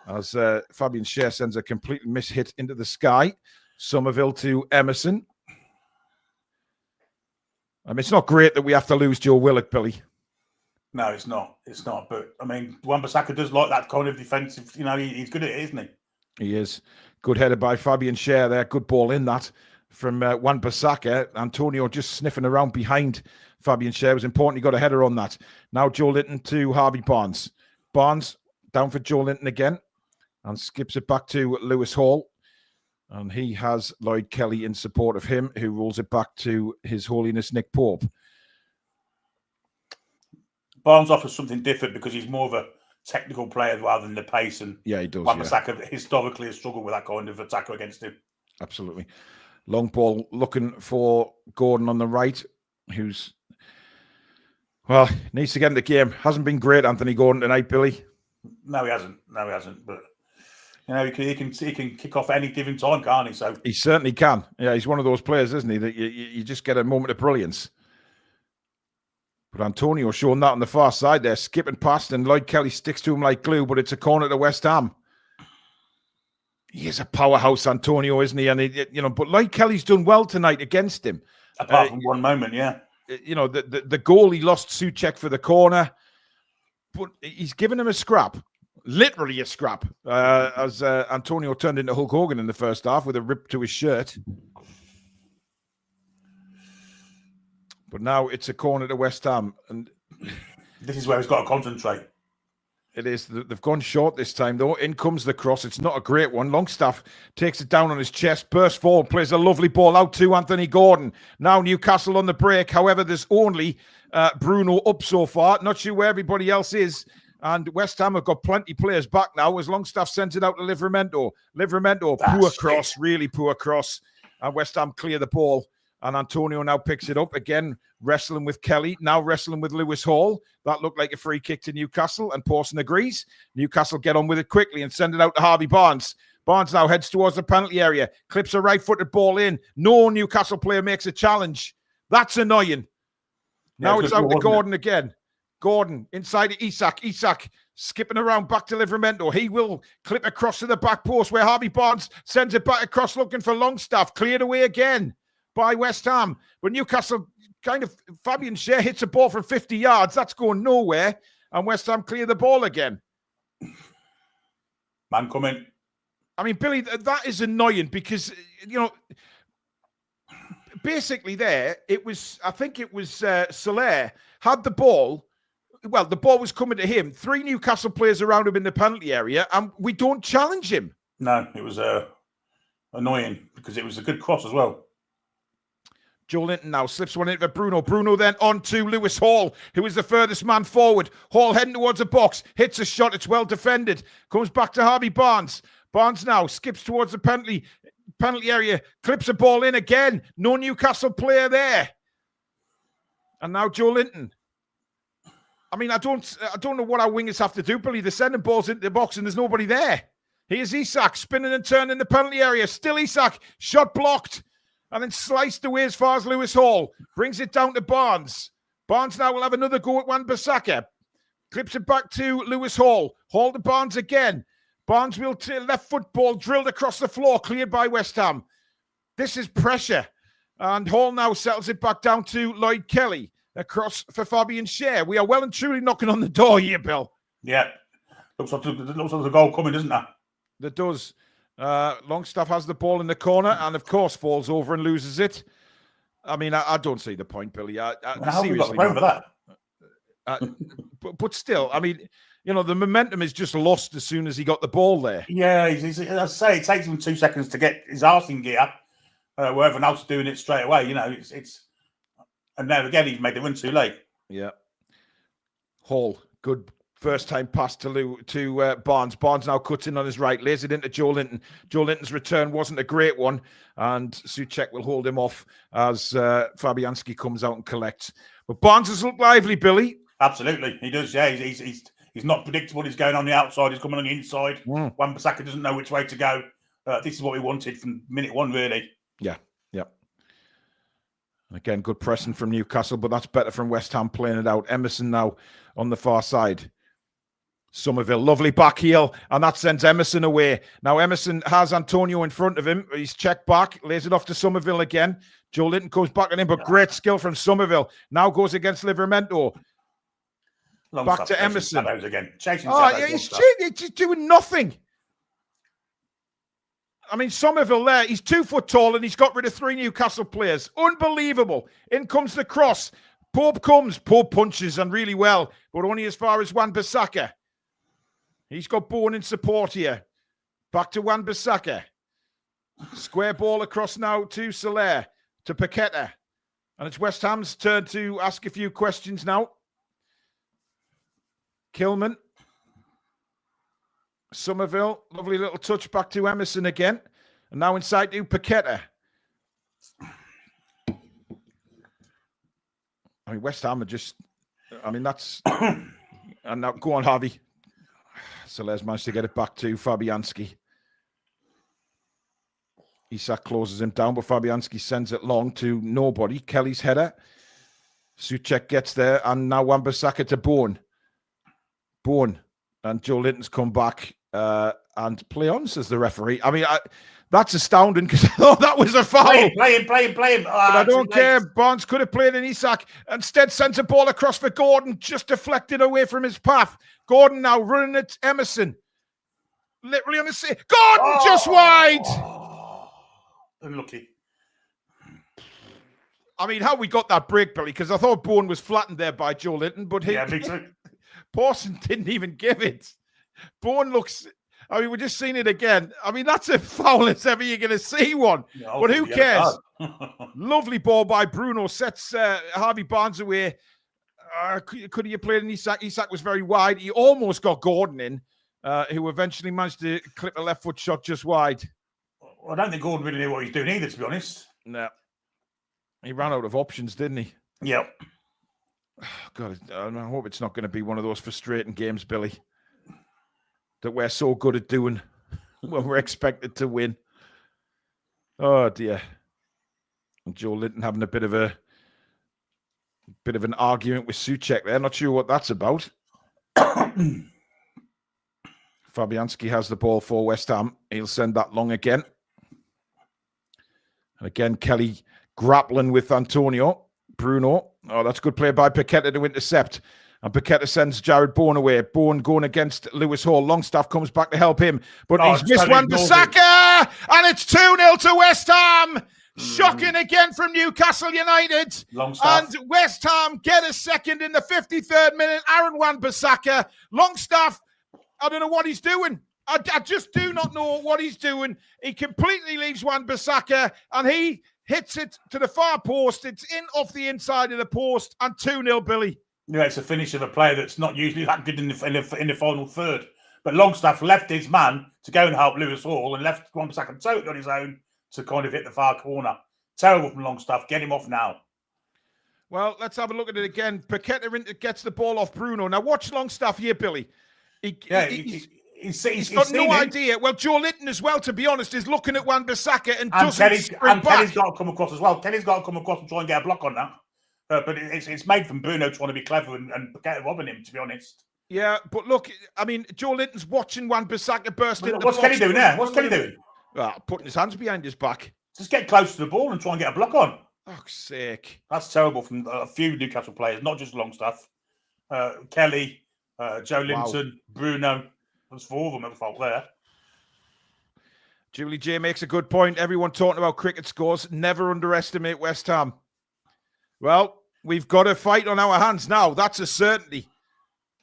As Fabian Schär sends a complete mishit into the sky. Somerville to Emerson. I mean, it's not great that we have to lose Joe Willock, Billy. No, it's not. It's not. But, I mean, Wan-Bissaka does like that kind of defensive. He's good at it, isn't he? He is. Good header by Fabian Schär there. Good ball in that from Wan-Bissaka. Antonio just sniffing around behind Fabian Schär. It was important he got a header on that. Now Joe Linton to Harvey Barnes. Barnes down for Joe Linton again and skips it back to Lewis Hall. And he has Lloyd Kelly in support of him, who rolls it back to His Holiness Nick Pope. Barnes offers something different because he's more of a technical player rather than the pace. And yeah, he does. Wan-Bissaka historically has struggled with that kind of attacker against him. Absolutely. Long ball looking for Gordon on the right, who's, well, needs to get in the game. Hasn't been great, Anthony Gordon, tonight, Billy. No, he hasn't. But he can kick off any given time, can't he? So he certainly can. Yeah, he's one of those players, isn't he? That you just get a moment of brilliance. But Antonio showing that on the far side there, skipping past, and Lloyd Kelly sticks to him like glue. But it's a corner to West Ham. He is a powerhouse, Antonio, isn't he? And but Lloyd Kelly's done well tonight against him. Apart from one moment, yeah. The goal, he lost Souček for the corner, but he's given him a scrap. Literally a scrap, as Antonio turned into Hulk Hogan in the first half with a rip to his shirt. But now it's a corner to West Ham. And this is where he's got to concentrate. It is. They've gone short this time, though. In comes the cross. It's not a great one. Longstaff takes it down on his chest, bursts forward, plays a lovely ball out to Anthony Gordon. Now Newcastle on the break. However, there's only Bruno up so far. Not sure where everybody else is. And West Ham have got plenty of players back now as Longstaff sends it out to Livramento. Poor cross, really poor cross. And West Ham clear the ball. And Antonio now picks it up again, wrestling with Kelly, now wrestling with Lewis Hall. That looked like a free kick to Newcastle, and Pawson agrees. Newcastle get on with it quickly and send it out to Harvey Barnes. Barnes now heads towards the penalty area, clips a right-footed ball in. No Newcastle player makes a challenge. That's annoying. Now it's out to Gordon again. Gordon inside to Isak. Isak skipping around back to Livramento. He will clip across to the back post where Harvey Barnes sends it back across looking for Longstaff. Cleared away again by West Ham. But Newcastle Fabian Schär hits a ball from 50 yards. That's going nowhere. And West Ham clear the ball again. Man coming. I mean, Billy, that is annoying because, basically there, I think it was Soler had the ball. Well, the ball was coming to him. 3 Newcastle players around him in the penalty area, and we don't challenge him. No, it was annoying because it was a good cross as well. Joe Linton now slips one into Bruno. Bruno then on to Lewis Hall, who is the furthest man forward. Hall heading towards the box. Hits a shot. It's well defended. Comes back to Harvey Barnes. Barnes now skips towards the penalty area. Clips a ball in again. No Newcastle player there. And now Joe Linton. I mean, I don't know what our wingers have to do, Billy. They're sending balls into the box and there's nobody there. Here's Isak spinning and turning in the penalty area. Still Isak. Shot blocked. And then sliced away as far as Lewis Hall. Brings it down to Barnes. Barnes now will have another go at Wan-Bissaka. Clips it back to Lewis Hall. Hall to Barnes again. Barnes will left foot ball drilled across the floor, cleared by West Ham. This is pressure. And Hall now settles it back down to Lloyd Kelly. Across for Fabian Schär. We are well and truly knocking on the door here, Bill. Yeah. Looks like there's a goal coming, doesn't there? There does. Longstaff has the ball in the corner and, of course, falls over and loses it. I mean, I don't see the point, Billy. How have we got the point for that? But still, I mean, you know, the momentum is just lost as soon as he got the ball there. Yeah, as I say, it takes him 2 seconds to get his arse in gear, where everyone else is doing it straight away. You know, it's and now again he's made the run too late. Yeah. Hall, good first time pass to Barnes. Barnes now cuts in on his right, lays it into Joe Linton. Joe Linton's return wasn't a great one, and Souček will hold him off as Fabianski comes out and collects. But Barnes has looked lively, Billy. Absolutely, he does. Yeah, he's not predictable. He's going on the outside. He's coming on the inside. Wan-Bissaka doesn't know which way to go. This is what we wanted from minute one, really. Yeah. Again, good pressing from Newcastle, but that's better from West Ham playing it out. Emerson now on the far side. Somerville, lovely back heel, and that sends Emerson away. Now Emerson has Antonio in front of him. He's checked back, lays it off to Somerville again. Joe Linton comes back on him, but great skill from Somerville. Now goes against Livramento. Back to Emerson. Again. Chasing he's doing nothing. I mean, Somerville there, he's 2 foot tall and he's got rid of 3 Newcastle players. Unbelievable. In comes the cross. Pope punches and really well, but only as far as Wan-Bissaka. He's got Bowen in support here. Back to Wan-Bissaka. Square ball across now to Soler, to Paqueta. And it's West Ham's turn to ask a few questions now. Kilman. Somerville, lovely little touch back to Emerson again. And now inside to Paqueta. I mean, West Ham are just, I mean, that's, and now go on, Harvey. Soler's managed to get it back to Fabianski. Isak closes him down, but Fabianski sends it long to nobody. Kelly's header. Souček gets there, and now Wan-Bissaka to Bowen. Bowen. And Joe Linton's come back and play on, says the referee. I mean, that's astounding because I thought that was a foul. Play him. But I don't care. Barnes could have played in Isak. Instead, sends a ball across for Gordon, just deflected away from his path. Gordon now running at Emerson. Literally on the same. Gordon just wide. Unlucky. I mean, how we got that break, Billy, because I thought Bowen was flattened there by Joe Linton, but yeah, me too. Pawson didn't even give it. Bowen looks, I mean, we're just seeing it again. I mean, that's a foul as ever you're going to see one. No, but who cares? Lovely ball by Bruno. Sets Harvey Barnes away. Could he have played in Isak? Isak was very wide. He almost got Gordon in, who eventually managed to clip a left foot shot just wide. I don't think Gordon really knew what he was doing either, to be honest. No. He ran out of options, didn't he? Yep. God, I hope it's not going to be one of those frustrating games, Billy, that we're so good at doing when we're expected to win. Oh dear. And Joe Linton having a bit of an argument with Souček there. Not sure what that's about. Fabianski has the ball for West Ham. He'll send that long again. And again, Kelly grappling with Antonio. Bruno. Oh, that's good play by Paqueta to intercept. And Paqueta sends Jared Bowen away. Bowen going against Lewis Hall. Longstaff comes back to help him. But he's missed Wan-Bissaka! And it's 2-0 to West Ham! Shocking again from Newcastle United. Longstaff. And West Ham get a second in the 53rd minute. Aaron Wan-Bissaka. Longstaff, I don't know what he's doing. I just do not know what he's doing. He completely leaves Wan-Bissaka and he hits it to the far post. It's in off the inside of the post and 2-0, Billy. Yeah, it's a finish of a player that's not usually that good in the final third. But Longstaff left his man to go and help Lewis Hall and left Wan-Bissaka totally on his own to kind of hit the far corner. Terrible from Longstaff. Get him off now. Well, let's have a look at it again. Paqueta gets the ball off Bruno. Now watch Longstaff here, Billy. He's got no idea. Well, Joe Linton as well, to be honest, is looking at Wan-Bissaka and doesn't spring back. Kelly's got to come across as well. Kelly's got to come across and try and get a block on that. But it's made from Bruno trying to be clever and Paqueta robbing him, to be honest. Yeah, but look, I mean, Joe Linton's watching Wan-Bissaka burst into the What's box. Kenny doing there? What's Kenny doing? Putting his hands behind his back. Just get close to the ball and try and get a block on. Fuck's sake. That's terrible from a few Newcastle players, not just Longstaff. Kelly, Joe Linton, Bruno. There's 4 of them at the fault there. Julie J makes a good point. Everyone talking about cricket scores. Never underestimate West Ham. Well, we've got a fight on our hands now. That's a certainty.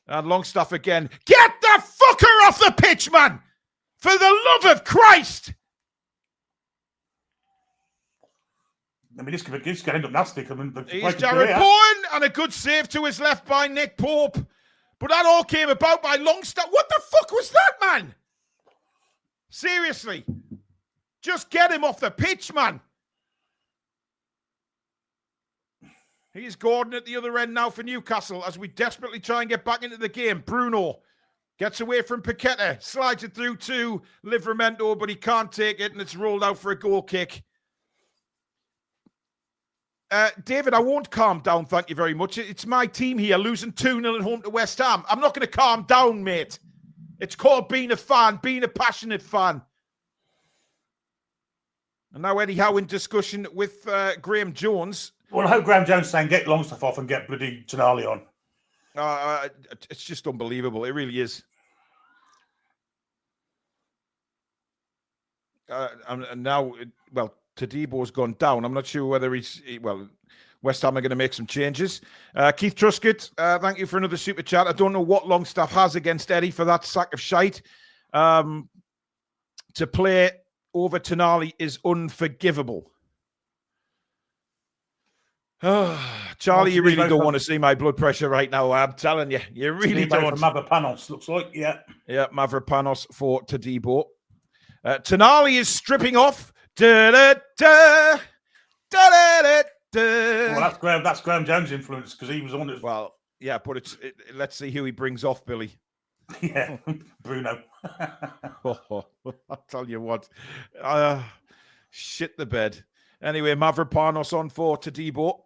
And Longstaff again. Get the fucker off the pitch, man! For the love of Christ! I mean, this could end up nasty. Here's Jared Bowen, and a good save to his left by Nick Pope. But that all came about by Longstaff. What the fuck was that, man? Seriously. Just get him off the pitch, man. Here's Gordon at the other end now for Newcastle as we desperately try and get back into the game. Bruno gets away from Paqueta, slides it through to Livramento, but he can't take it, and it's rolled out for a goal kick. David, I won't calm down, thank you very much. It's my team here losing 2-0 at home to West Ham. I'm not going to calm down, mate. It's called being a fan, being a passionate fan. And now Eddie Howe in discussion with Graham Jones. Well, I hope Graham Jones saying get Longstaff off and get bloody Toon Army on. It's just unbelievable. It really is. And now, well, Tadibo's gone down. I'm not sure whether West Ham are going to make some changes. Keith Truscott, thank you for another super chat. I don't know what Longstaff has against Eddie for that sack of shite. To play over Tonali is unforgivable. Charlie, you really don't want to see my blood pressure right now. I'm telling you, you really don't. Mavropanos looks like, yeah, Mavropanos for Tadibo. Tonali is stripping off. Da, da, da, da, da, da. Well, that's Graham Jones' influence because he was on it. Well, yeah, but let's see who he brings off, Billy. Yeah, Bruno. I'll tell you what, shit the bed. Anyway, Mavropanos on for Tadibo.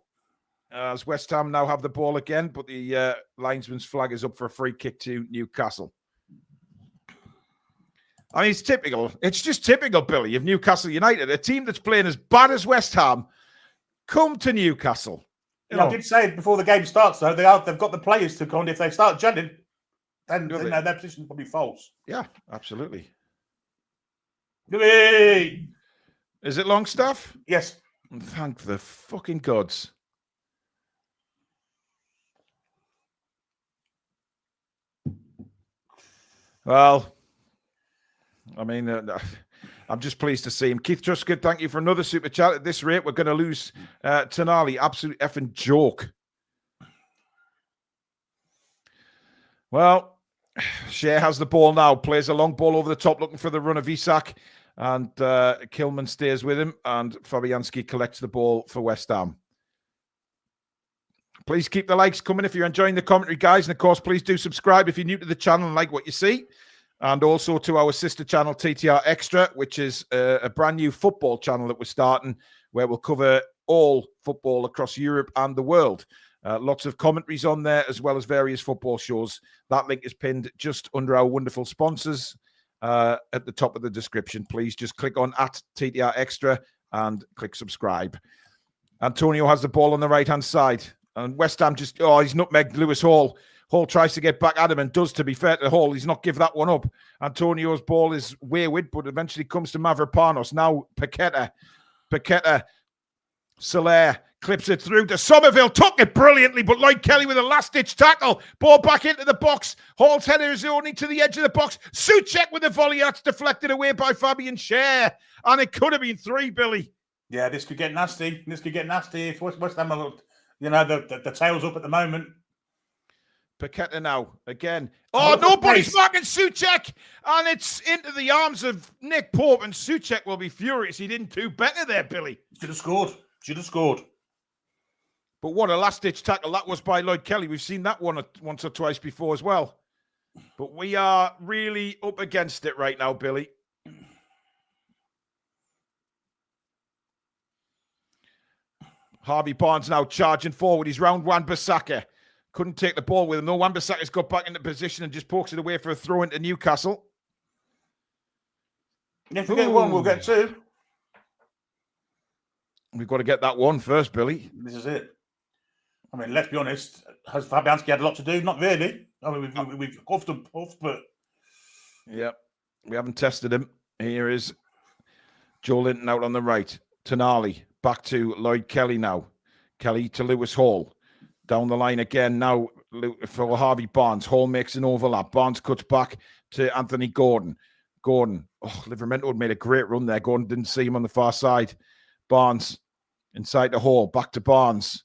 As West Ham now have the ball again, but the linesman's flag is up for a free kick to Newcastle. I mean, it's typical. It's just typical, Billy, of Newcastle United. A team that's playing as bad as West Ham come to Newcastle. I did say before the game starts, though, they've got the players to come on. If they start judging, then their position will be false. Yeah, absolutely. Billy! Is it Longstaff? Yes. Thank the fucking gods. Well, I mean, I'm just pleased to see him. Keith Truscott, thank you for another super chat. At this rate, we're going to lose Tonali. Absolute effing joke. Well, Shea has the ball now. Plays a long ball over the top, looking for the run of Isak. And Kilman stays with him. And Fabianski collects the ball for West Ham. Please keep the likes coming if you're enjoying the commentary, guys. And, of course, please do subscribe if you're new to the channel and like what you see. And also to our sister channel, TTR Xtra, which is a brand new football channel that we're starting, where we'll cover all football across Europe and the world. Lots of commentaries on there, as well as various football shows. That link is pinned just under our wonderful sponsors at the top of the description. Please just click on @TTR Extra and click subscribe. Antonio has the ball on the right-hand side. And West Ham he's nutmegged Lewis Hall. Hall tries to get back at him and does, to be fair to Hall. He's not give that one up. Antonio's ball is wayward, but eventually comes to Mavropanos. Now Paqueta. Soler clips it through to Somerville. Took it brilliantly, but Lloyd Kelly with a last-ditch tackle. Ball back into the box. Hall's header is only to the edge of the box. Souček with a volley. That's deflected away by Fabian Schär. And it could have been 3, Billy. Yeah, this could get nasty. If West Ham are, the tail's up at the moment. Paqueta now, again. Oh, nobody's marking Souček! And it's into the arms of Nick Pope, and Souček will be furious. He didn't do better there, Billy. Should have scored. But what a last-ditch tackle that was by Lloyd Kelly. We've seen that one once or twice before as well. But we are really up against it right now, Billy. Harvey Barnes now charging forward. He's round Wan-Bissaka. Couldn't take the ball with him. No, Wan-Bissaka's got back into position and just pokes it away for a throw into Newcastle. If we get one, we'll get two. We've got to get that one first, Billy. This is it. I mean, let's be honest. Has Fabianski had a lot to do? Not really. I mean, we've huffed and puffed, but... Yeah, we haven't tested him. Here is Joe Linton out on the right. Tonali back to Lloyd Kelly now. Kelly to Lewis Hall. Down the line again now for Harvey Barnes. Hall makes an overlap. Barnes cuts back to Anthony Gordon. Gordon. Oh, Livramento had made a great run there. Gordon didn't see him on the far side. Barnes inside the Hall. Back to Barnes.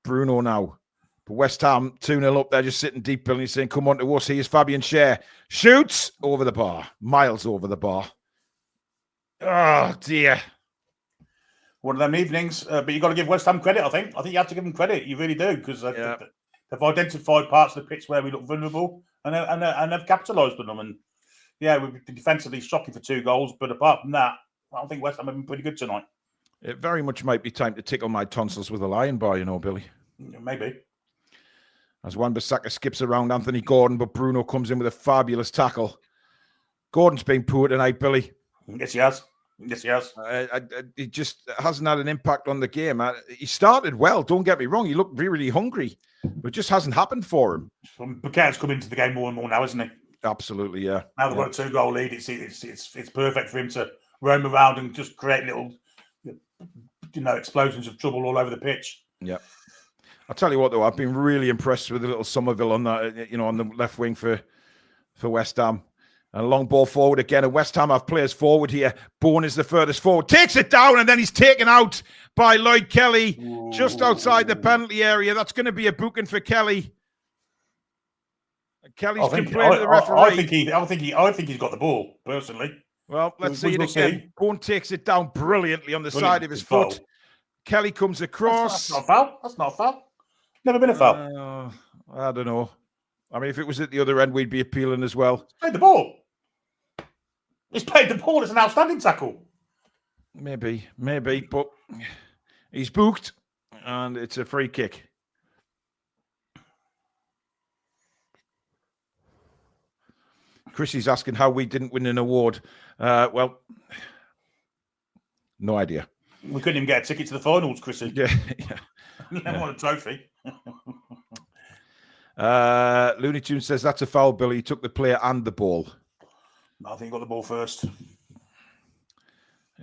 Bruno now. But West Ham 2-0 up there, just sitting deep, Billy, saying, come on to us. Here's Fabian Schär. Shoots over the bar. Miles over the bar. Oh, dear. One of them evenings. But you've got to give West Ham credit, I think. I think you have to give them credit. You really do, because they've identified parts of the pitch where we look vulnerable and they've capitalised on them. And, yeah, we've been defensively shocking for 2 goals. But apart from that, I think West Ham have been pretty good tonight. It very much might be time to tickle my tonsils with a lion bar, you know, Billy. Maybe. As Wan-Bissaka skips around Anthony Gordon, but Bruno comes in with a fabulous tackle. Gordon's been poor tonight, Billy. Yes, he has. Yes, he has. He just hasn't had an impact on the game. He started well, don't get me wrong. He looked really hungry, but it just hasn't happened for him. Buquet's come into the game more and more now, isn't he? Absolutely, yeah. Now they've got a 2-goal lead. It's perfect for him to roam around and just create little, explosions of trouble all over the pitch. Yeah. I'll tell you what, though, I've been really impressed with the little Somerville on that, on the left wing for West Ham. And a long ball forward again. And West Ham have players forward here. Bourne is the furthest forward. Takes it down, and then he's taken out by Lloyd Kelly just outside the penalty area. That's going to be a booking for Kelly. Kelly's complaining to the referee. I think he's got the ball, personally. Well, let's see it again. Bourne takes it down brilliantly on the side of his foot. Kelly comes across. That's not a foul. That's not a foul. Never been a foul. I don't know. I mean, if it was at the other end, we'd be appealing as well. He's played the ball. He's played the ball. It's an outstanding tackle. Maybe. But he's booked, and it's a free kick. Chrissy's asking how we didn't win an award. Well, no idea. We couldn't even get a ticket to the finals, Chrissy. Yeah. Never won a trophy. Looney Tunes says that's a foul, Billy. He took the player and the ball. I think he got the ball first.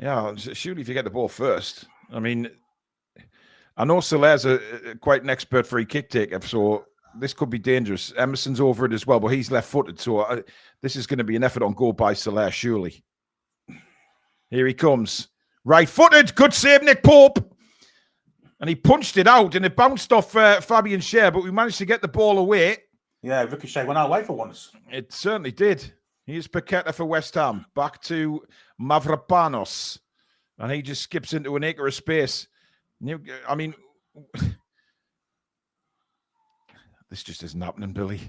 Yeah, surely if you get the ball first. I mean, I know Solaire's quite an expert free kick taker, so this could be dangerous. Emerson's over it as well, but he's left-footed, so this is going to be an effort on goal by Solaire, surely. Here he comes. Right-footed. Good save, Nick Pope. And he punched it out, and it bounced off Fabian Schär, but we managed to get the ball away. Yeah, Ricochet went our way for once. It certainly did. Here's Paqueta for West Ham. Back to Mavropanos. And he just skips into an acre of space. I mean, this just isn't happening, Billy.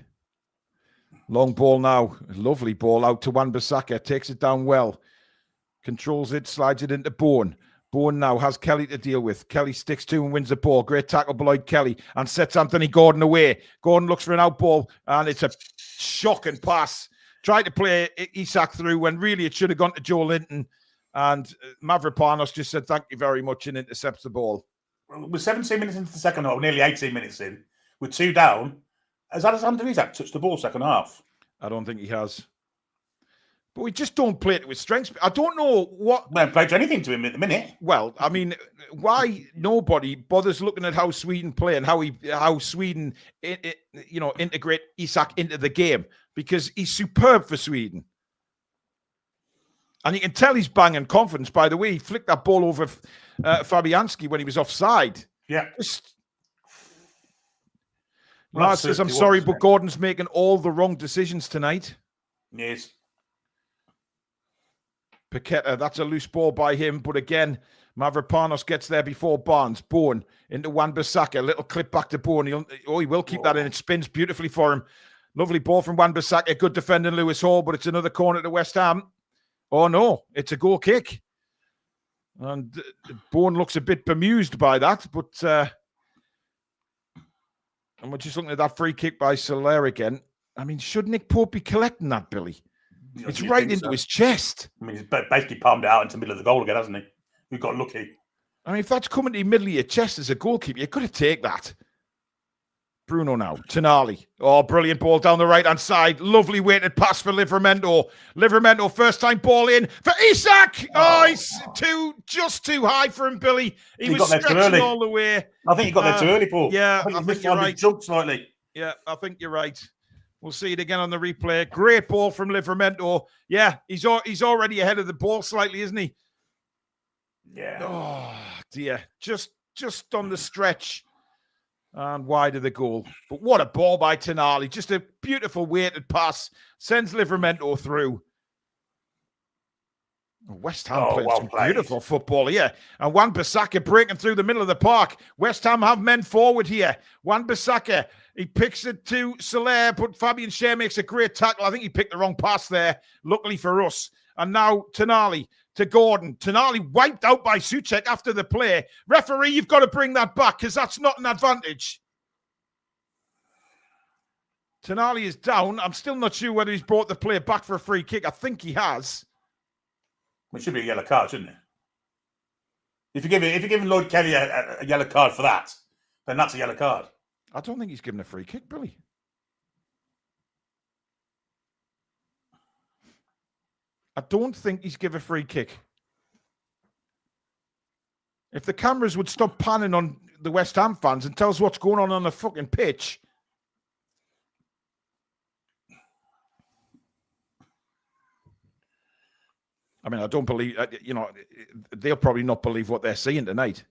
Long ball now. Lovely ball out to Wan-Bissaka. Takes it down well. Controls it, slides it into Bourne. Bourne now has Kelly to deal with. Kelly sticks to and wins the ball. Great tackle by Lloyd Kelly and sets Anthony Gordon away. Gordon looks for an out ball, and it's a shocking pass. Tried to play Isak through when really it should have gone to Joe Linton. And Mavropanos just said, thank you very much, and intercepts the ball. We're 17 minutes into the second half, nearly 18 minutes in. With 2 down. Has Alexander Isak touched the ball second half? I don't think he has. But we just don't play it with strengths. I don't know what... We haven't played anything to him at the minute. Well, I mean, why nobody bothers looking at how Sweden play and how Sweden, integrate Isak into the game, because he's superb for Sweden. And you can tell he's banging confidence. By the way, he flicked that ball over Fabianski when he was offside. Yeah. Lars says, I'm sorry, but Gordon's making all the wrong decisions tonight. Yes. Paqueta, that's a loose ball by him. But again, Mavropanos gets there before Barnes. Bourne into Wan-Bissaka. Little clip back to Bourne. He will keep that in. It spins beautifully for him. Lovely ball from Wan-Bissaka. Good defending Lewis Hall, but it's another corner to West Ham. Oh, no. It's a goal kick. And Bourne looks a bit bemused by that. But, And we're just looking at that free kick by Soler again. I mean, should Nick Pope be collecting that, Billy? It's right into his chest. I mean, he's basically palmed it out into the middle of the goal again, hasn't he? We've got lucky. I mean, if that's coming to the middle of your chest as a goalkeeper, you could have taken that. Bruno now. Tonali. Oh, brilliant ball down the right-hand side. Lovely weighted pass for Livramento. Livramento, first time ball in for Isak. Oh, he's just too high for him, Billy. He was stretching all the way. I think he got there too early, Paul. Yeah, I think you're right. Jumped slightly. Yeah, I think you're right. We'll see it again on the replay. Great ball from Livramento. Yeah, he's already ahead of the ball slightly, isn't he? Yeah. Oh, dear. Just on the stretch. And wide of the goal. But what a ball by Tonali. Just a beautiful weighted pass. Sends Livramento through. West Ham playing some beautiful football here. And Wan-Bissaka breaking through the middle of the park. West Ham have men forward here. Wan-Bissaka, he picks it to Soler, but Fabian Schär makes a great tackle. I think he picked the wrong pass there, luckily for us. And now Tonali to Gordon. Tonali wiped out by Souček after the play. Referee, you've got to bring that back because that's not an advantage. Tonali is down. I'm still not sure whether he's brought the player back for a free kick. I think he has. It should be a yellow card, shouldn't it? If you're giving Lloyd Kelly a yellow card for that, then that's a yellow card. I don't think he's given a free kick, Billy. I don't think he's given a free kick. If the cameras would stop panning on the West Ham fans and tell us what's going on the fucking pitch. I mean, I don't believe, they'll probably not believe what they're seeing tonight.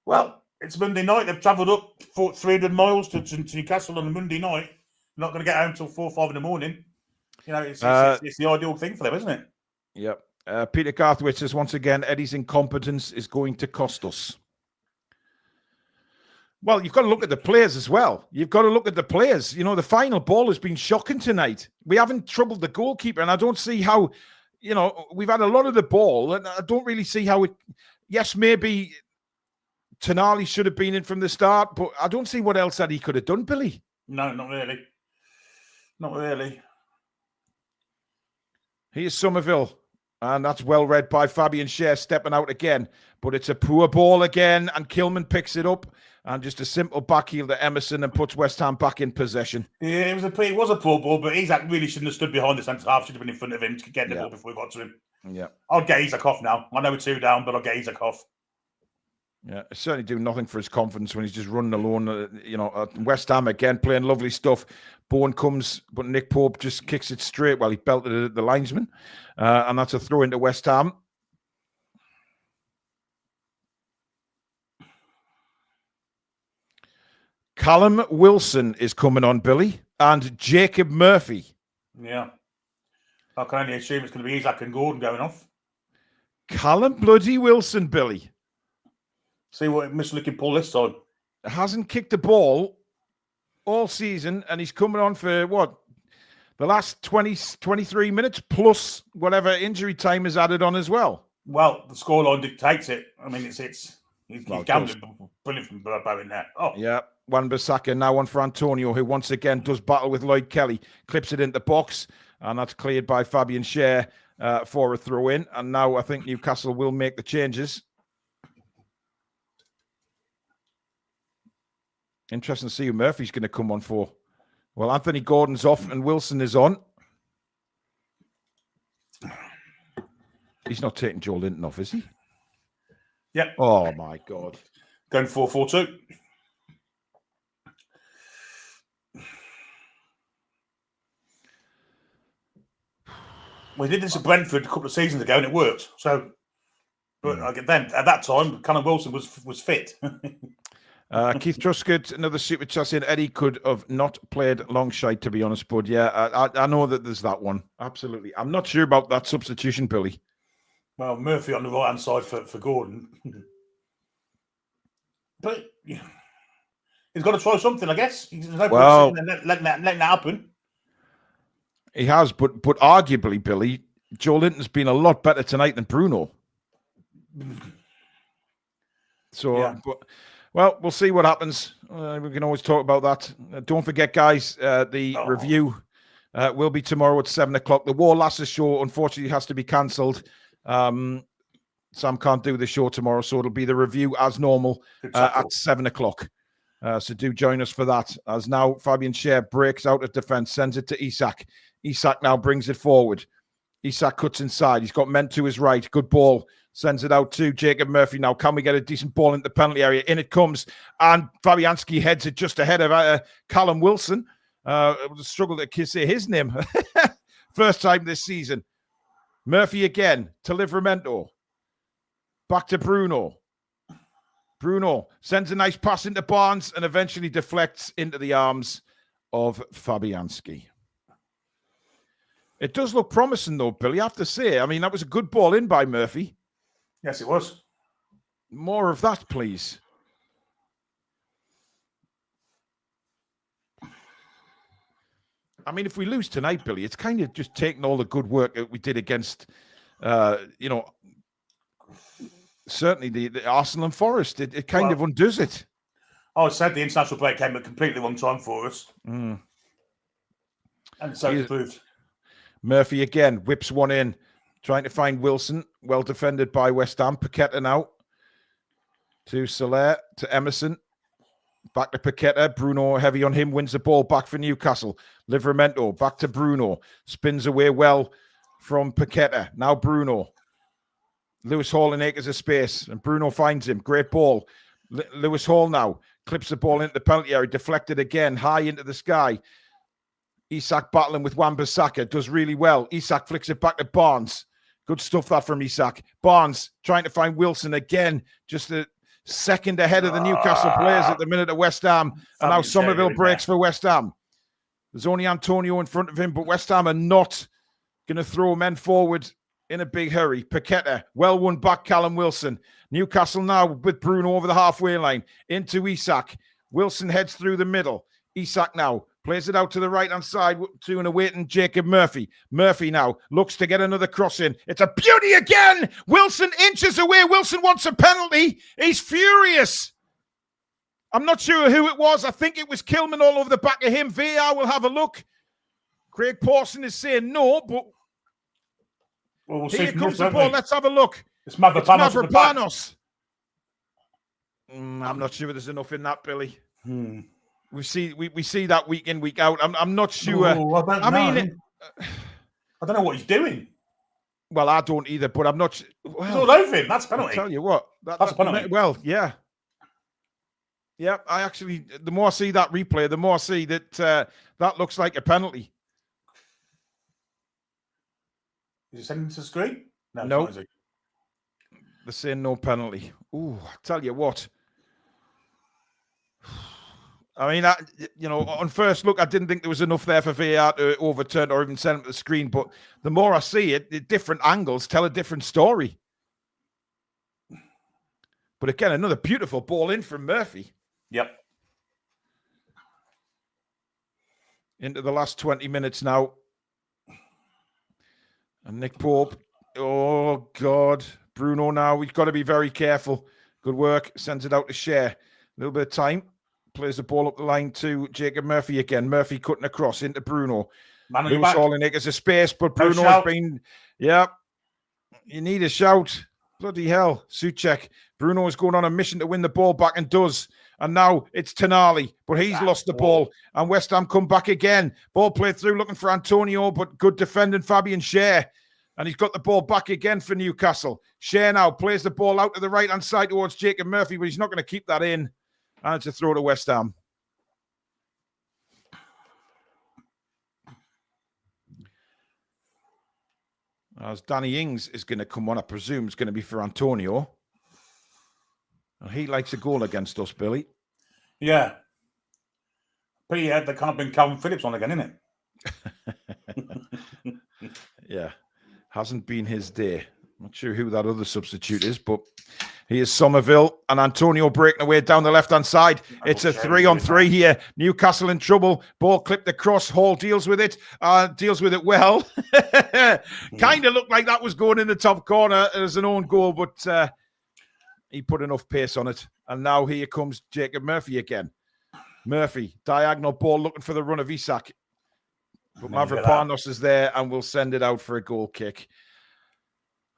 Well, it's Monday night. They've travelled up 300 miles to Newcastle on a Monday night. Not going to get home until 4 or 5 in the morning. It's the ideal thing for them, isn't it? Yep. Peter Garthwaite says, once again, Eddie's incompetence is going to cost us. Well, you've got to look at the players as well. You've got to look at the players. The final ball has been shocking tonight. We haven't troubled the goalkeeper, and I don't see how... we've had a lot of the ball, and I don't really see how it... Yes, maybe Tonali should have been in from the start, but I don't see what else that he could have done, Billy. No, not really. Not really. Here's Somerville, and that's well read by Fabian Schär stepping out again, but it's a poor ball again, and Kilman picks it up, and just a simple backheel to Emerson and puts West Ham back in possession. Yeah, it was a poor ball, but Isak really shouldn't have stood behind the centre half. Should have been in front of him to get the ball before we got to him. Yeah, I'll get Isak off now. I know we're 2 down, but I'll get Isak off. Yeah, it's certainly do nothing for his confidence when he's just running alone. West Ham again playing lovely stuff. Bowen comes, but Nick Pope just kicks it straight while he belted it at the linesman. And that's a throw into West Ham. Callum Wilson is coming on, Billy, and Jacob Murphy. Yeah. I can only assume it's going to be Isak and Gordon going off. Callum bloody Wilson, Billy. See what Mr. Looking Paul this time. Hasn't kicked the ball all season, and he's coming on for the last 23 minutes plus whatever injury time is added on as well. Well, the scoreline dictates it. I mean, he's gambling brilliant from Bow in there. Oh, yeah. Wan-Bissaka now on for Antonio, who once again does battle with Lloyd Kelly, clips it into the box, and that's cleared by Fabian Schär for a throw in. And now I think Newcastle will make the changes. Interesting to see who Murphy's going to come on for. Well, Anthony Gordon's off and Wilson is on. He's not taking Joe Linton off, is he? Yep. Oh, my God. Going 4-4-2. We did this at Brentford a couple of seasons ago and it worked. So, but then at that time, Callum Wilson was fit. Keith Truscott, another super chat saying Eddie could have not played Longshite, to be honest, bud. Yeah, I know that there's that one. Absolutely. I'm not sure about that substitution, Billy. Well, Murphy on the right-hand side for Gordon. But he's got to try something, I guess. There's no point letting that happen. He has, but arguably, Billy, Joe Linton's been a lot better tonight than Bruno. So, Well, we'll see what happens. We can always talk about that. Don't forget, guys, the review will be tomorrow at 7 o'clock. The War Lasses show, unfortunately, has to be cancelled. Sam can't do the show tomorrow, so it'll be the review as normal at 7 o'clock. So do join us for that. As now Fabian Schär breaks out of defence, sends it to Isak. Isak now brings it forward. Isak cuts inside. He's got men to his right. Good ball. Sends it out to Jacob Murphy now. Can we get a decent ball into the penalty area? In it comes. And Fabianski heads it just ahead of Callum Wilson. Struggle to say his name. First time this season. Murphy again to Livramento. Back to Bruno. Bruno sends a nice pass into Barnes and eventually deflects into the arms of Fabianski. It does look promising, though, Billy, I have to say. I mean, that was a good ball in by Murphy. Yes, it was. More of that, please. I mean, if we lose tonight, Billy, it's kind of just taking all the good work that we did against, certainly the Arsenal and Forest. It kind of undoes it. I said the international break came at a completely wrong time for us. Mm. And so it proved. Murphy again whips one in, trying to find Wilson. Well defended by West Ham. Paqueta now to Soler, to Emerson. Back to Paqueta. Bruno heavy on him. Wins the ball back for Newcastle. Livramento back to Bruno. Spins away well from Paqueta. Now Bruno. Lewis Hall in acres of space. And Bruno finds him. Great ball. Lewis Hall now clips the ball into the penalty area. Deflected again. High into the sky. Isak battling with Wan-Bissaka. Does really well. Isak flicks it back to Barnes. Good stuff that from Isak. Barnes trying to find Wilson again. Just a second ahead of the Newcastle players at the minute at West Ham. And now Somerville breaks for West Ham. There's only Antonio in front of him, but West Ham are not going to throw men forward in a big hurry. Paqueta, well won back Callum Wilson. Newcastle now with Bruno over the halfway line. Into Isak. Wilson heads through the middle. Isak now plays it out to the right-hand side to an awaiting Jacob Murphy. Murphy now looks to get another cross in. It's a beauty again. Wilson inches away. Wilson wants a penalty. He's furious. I'm not sure who it was. I think it was Kilman all over the back of him. VAR will have a look. Craig Pawson is saying no, but we'll here comes the ball. Let's have a look. It's Mavropanos. I'm not sure there's enough in that, Billy. We see that week in, week out. I'm not sure. I mean, I don't know what he's doing. Well, I don't either, but I'm not. Well, he's all over him. That's a penalty. I'll tell you what. That's a penalty. Well, yeah. Yeah, I actually, the more I see that replay, the more I see that that looks like a penalty. Is he sending to the screen? No. They're saying no penalty. Ooh, I tell you what. I mean, on first look, I didn't think there was enough there for VAR to overturn or even send it to the screen. But the more I see it, the different angles tell a different story. But again, another beautiful ball in from Murphy. Yep. Into the last 20 minutes now. And Nick Pope. Oh, God. Bruno now. We've got to be very careful. Good work. Sends it out to Schär. A little bit of time. Plays the ball up the line to Jacob Murphy again. Murphy cutting across into Bruno. Lewis Hall in acres of space, but Bruno has been... Yeah. You need a shout. Bloody hell. Souček. Bruno is going on a mission to win the ball back and does. And now it's Tonali, but he's lost the ball. And West Ham come back again. Ball played through looking for Antonio, but good defending Fabian Schär. And he's got the ball back again for Newcastle. Schär now plays the ball out to the right-hand side towards Jacob Murphy, but he's not going to keep that in. And it's a throw to West Ham. As Danny Ings is going to come on, I presume it's going to be for Antonio. And he likes a goal against us, Billy. Yeah. But yeah, they can't bring Calvin Phillips on again, innit? Yeah. Hasn't been his day. Not sure who that other substitute is, but he is Somerville and Antonio breaking away down the left-hand side. It's a 3-on-3 here. Newcastle in trouble. Ball clipped across. Hall deals with it. Deals with it well. Kind of looked like that was going in the top corner as an own goal, but he put enough pace on it. And now here comes Jacob Murphy again. Murphy, diagonal ball looking for the run of Isak. But Mavropanos is there and will send it out for a goal kick.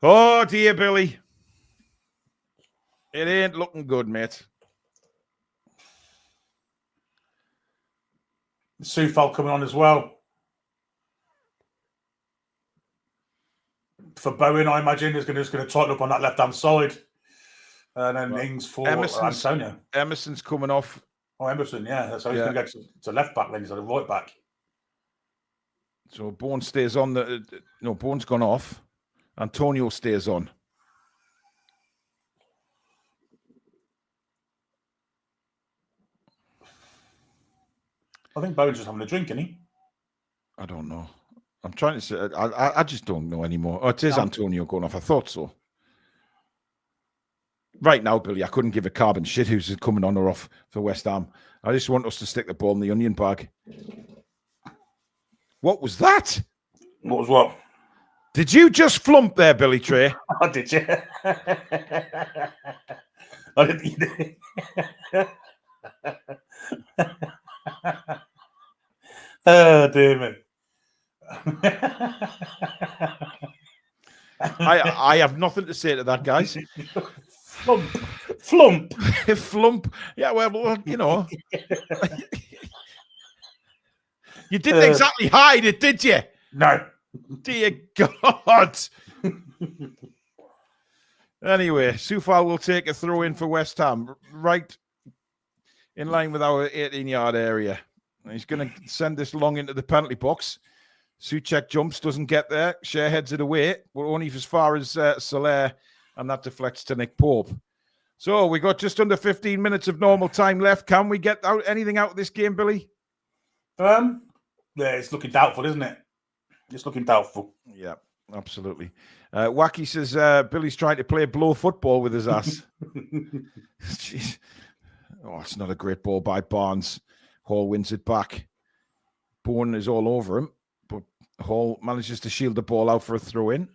Oh, dear, Billy. It ain't looking good, mate. Soufal coming on as well. For Bowen, I imagine, is going to tighten up on that left-hand side. And then Ings for Antonio. Emerson's coming off. Oh, Emerson, yeah. So he's going to go to left back, then he's on the right back. So Bourne stays on. Bourne's gone off. Antonio stays on. I think Bowen's just having a drink, isn't he? I don't know. I'm trying to say. I just don't know anymore. Oh, it is Antonio going off. I thought so. Right now, Billy, I couldn't give a carbon shit who's coming on or off for West Ham. I just want us to stick the ball in the onion bag. What was that? What was what? Did you just flump there, Billy Trey? Oh, did you? Oh, dear me. I have nothing to say to that, guys. Flump. Flump. Yeah, well, you know. You didn't exactly hide it, did you? No. Dear God. Anyway, Soufal will take a throw in for West Ham, right in line with our 18-yard area. He's going to send this long into the penalty box. Souček jumps, doesn't get there. Share heads it away, but only as far as Soler, and that deflects to Nick Pope. So we got just under 15 minutes of normal time left. Can we get anything out of this game, Billy? Yeah, it's looking doubtful, isn't it? It's looking doubtful. Yeah, absolutely. Wacky says Billy's trying to play blow football with his ass. Jeez. Oh, it's not a great ball by Barnes. Hall wins it back. Bourne is all over him, but Hall manages to shield the ball out for a throw-in.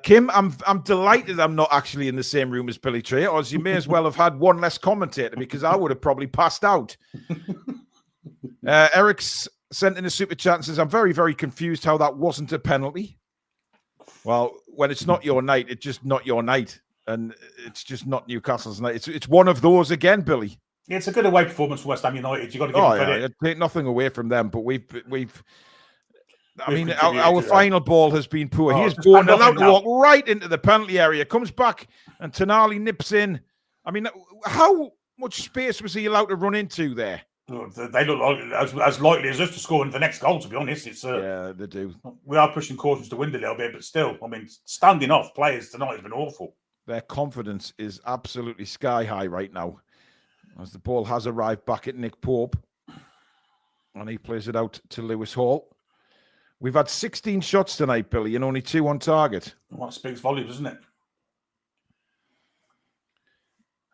Kim, I'm delighted I'm not actually in the same room as Billy Trey, or you may as well have had one less commentator because I would have probably passed out. Eric's sent in a super chat and says, I'm very, very confused how that wasn't a penalty. Well, when it's not your night, it's just not your night. And it's just not Newcastle's night. It's one of those again, Billy. Yeah, it's a good away performance for West Ham United. You've got to give them credit. Yeah, take nothing away from them, but our final ball has been poor. He is born allowed to walk right into the penalty area, comes back, and Tonali nips in. I mean, how much space was he allowed to run into there? They look as likely as us to score in the next goal, to be honest. Yeah, they do. We are pushing cautions to wind a little bit, but still, I mean, standing off players tonight has been awful. Their confidence is absolutely sky high right now, as the ball has arrived back at Nick Pope, and he plays it out to Lewis Hall. We've had 16 shots tonight, Billy, and only 2 on target. Well, that speaks volumes, doesn't it?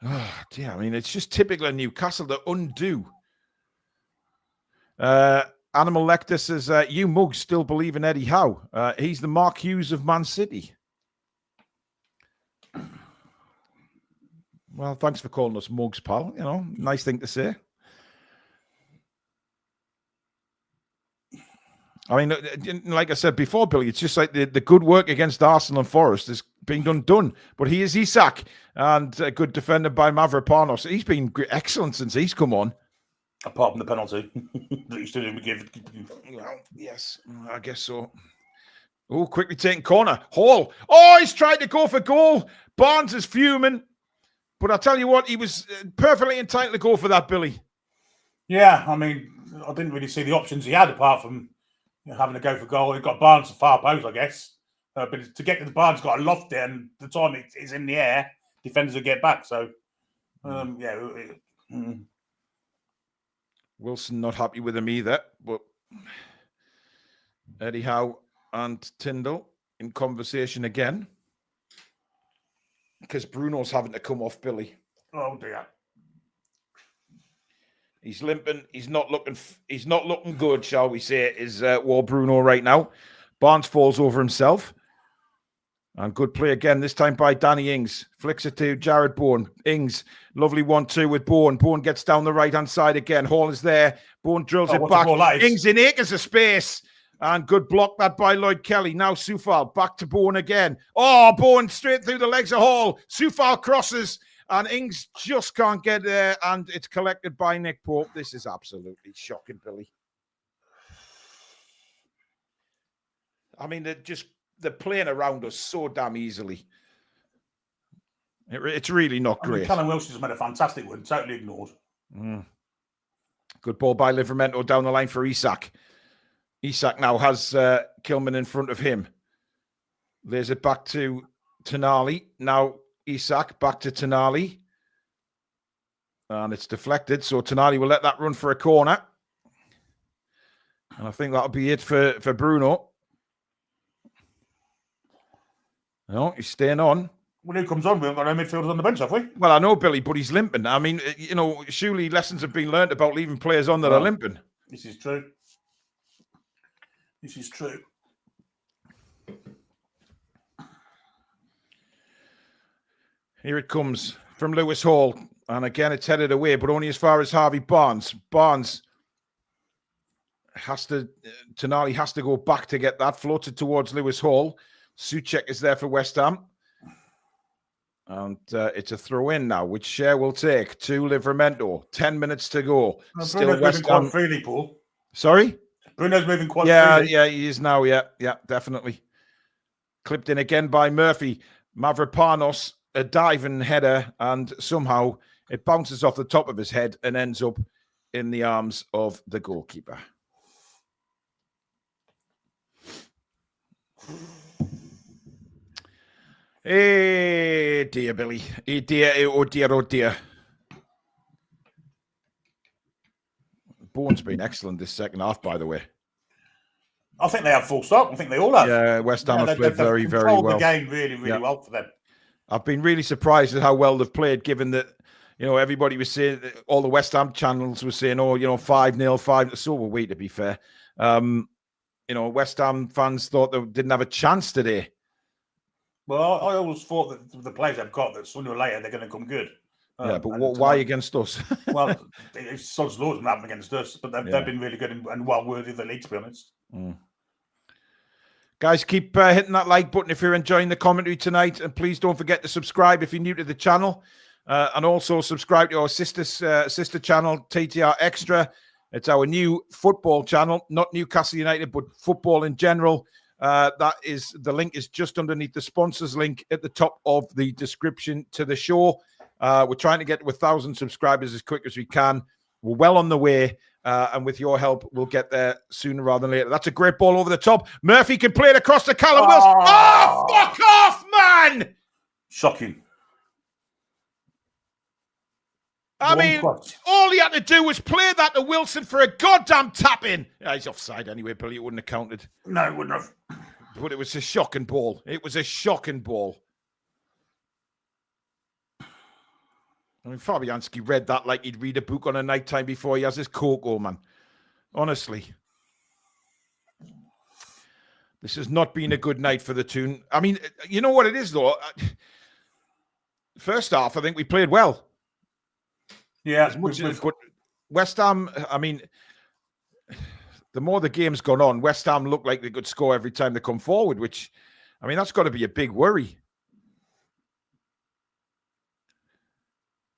Oh, dear. I mean, it's just typical of Newcastle to undo. Animal Lecter says, you mugs still believe in Eddie Howe. He's the Mark Hughes of Man City. Well, thanks for calling us mugs, pal. You know, nice thing to say. I mean, like I said before, Billy, it's just like the good work against Arsenal and Forest is being done. But he is Isak, and a good defender by Mavropanos. He's been excellent since he's come on. Apart from the penalty that he still didn't give. Well, yes, I guess so. Oh, quickly taking corner. Hall. Oh, he's tried to go for goal. Barnes is fuming. But I'll tell you what, he was perfectly entitled to go for that, Billy. Yeah, I mean, I didn't really see the options he had apart from having to go for goal. He got Barnes to far post, I guess. But to get to the Barnes, got a loft there, and the time it's in the air, defenders will get back. So, Wilson not happy with him either. But Eddie Howe and Tyndall in conversation again. Because Bruno's having to come off, Billy. Oh dear. He's limping. He's not looking good, shall we say, is War Bruno right now. Barnes falls over himself. And good play again, this time by Danny Ings. Flicks it to Jared Bourne. Ings, lovely 1-2 with Bourne. Bourne gets down the right-hand side again. Hall is there. Bourne drills it back. Ings in acres of space. And good block that by Lloyd Kelly. Now Soufal back to Bourne again. Oh, Bourne straight through the legs of Hall. Soufal crosses. And Ings just can't get there. And it's collected by Nick Pope. This is absolutely shocking, Billy. I mean, they're playing around us so damn easily. It's really not great. Callum Wilson's made a fantastic one, totally ignored. Good ball by Livramento down the line for Isak. Isak now has Kilman in front of him. There's it back to Tonali. Now Isak back to Tonali. And it's deflected, so Tonali will let that run for a corner. And I think that'll be it for Bruno. No, he's staying on. Well, who comes on? We haven't got no midfielders on the bench, have we? Well, I know, Billy, but he's limping. I mean, surely lessons have been learned about leaving players on that are limping. This is true. This is true. Here it comes from Lewis Hall. And again, it's headed away, but only as far as Harvey Barnes. Barnes Tonali has to go back to get that. Floated towards Lewis Hall. Souček is there for West Ham. And it's a throw-in now, which Cher will take to Livramento. 10 minutes to go. Still Bruno's West Ham. Quite freely, Paul. Sorry? Bruno's moving quite freely. Yeah, he is now. Yeah, definitely. Clipped in again by Murphy. Mavropanos, a diving header, and somehow it bounces off the top of his head and ends up in the arms of the goalkeeper. Hey, dear Billy. Hey, dear, oh dear, oh dear. Bourne's been excellent this second half, by the way. I think they have full stop. I think they all have. Yeah, West Ham have played very, very well. The game really, really well for them. I've been really surprised at how well they've played, given that, everybody was saying, all the West Ham channels were saying, 5-0, 5. So were we, to be fair. West Ham fans thought they didn't have a chance today. Well, I always thought that the players they've got, that sooner or later they're going to come good. But why against us? Well, it's Sod's Laws and happen against us, but they've been really good and well worthy of the league, to be honest. Guys, keep hitting that like button if you're enjoying the commentary tonight, and please don't forget to subscribe if you're new to the channel, and also subscribe to our sister channel, TTR Xtra. It's our new football channel, not Newcastle United, but football in general. The link is just underneath the sponsors link at the top of the description to the show. We're trying to get to 1,000 subscribers as quick as we can. We're well on the way, and with your help, we'll get there sooner rather than later. That's a great ball over the top. Murphy can play it across to Callum Wilson. Oh, fuck off, man! Shocking. I mean, all he had to do was play that to Wilson for a goddamn tap-in. Yeah, he's offside anyway, Billy. It wouldn't have counted. No, it wouldn't have. But it was a shocking ball. It was a shocking ball. I mean, Fabianski read that like he'd read a book on a night time before he has his cocoa, man. Honestly. This has not been a good night for the Toon. I mean, you know what it is, though? First half, I think we played well. Yeah. But West Ham, I mean, the more the game's gone on, West Ham look like they could score every time they come forward, which, I mean, that's got to be a big worry.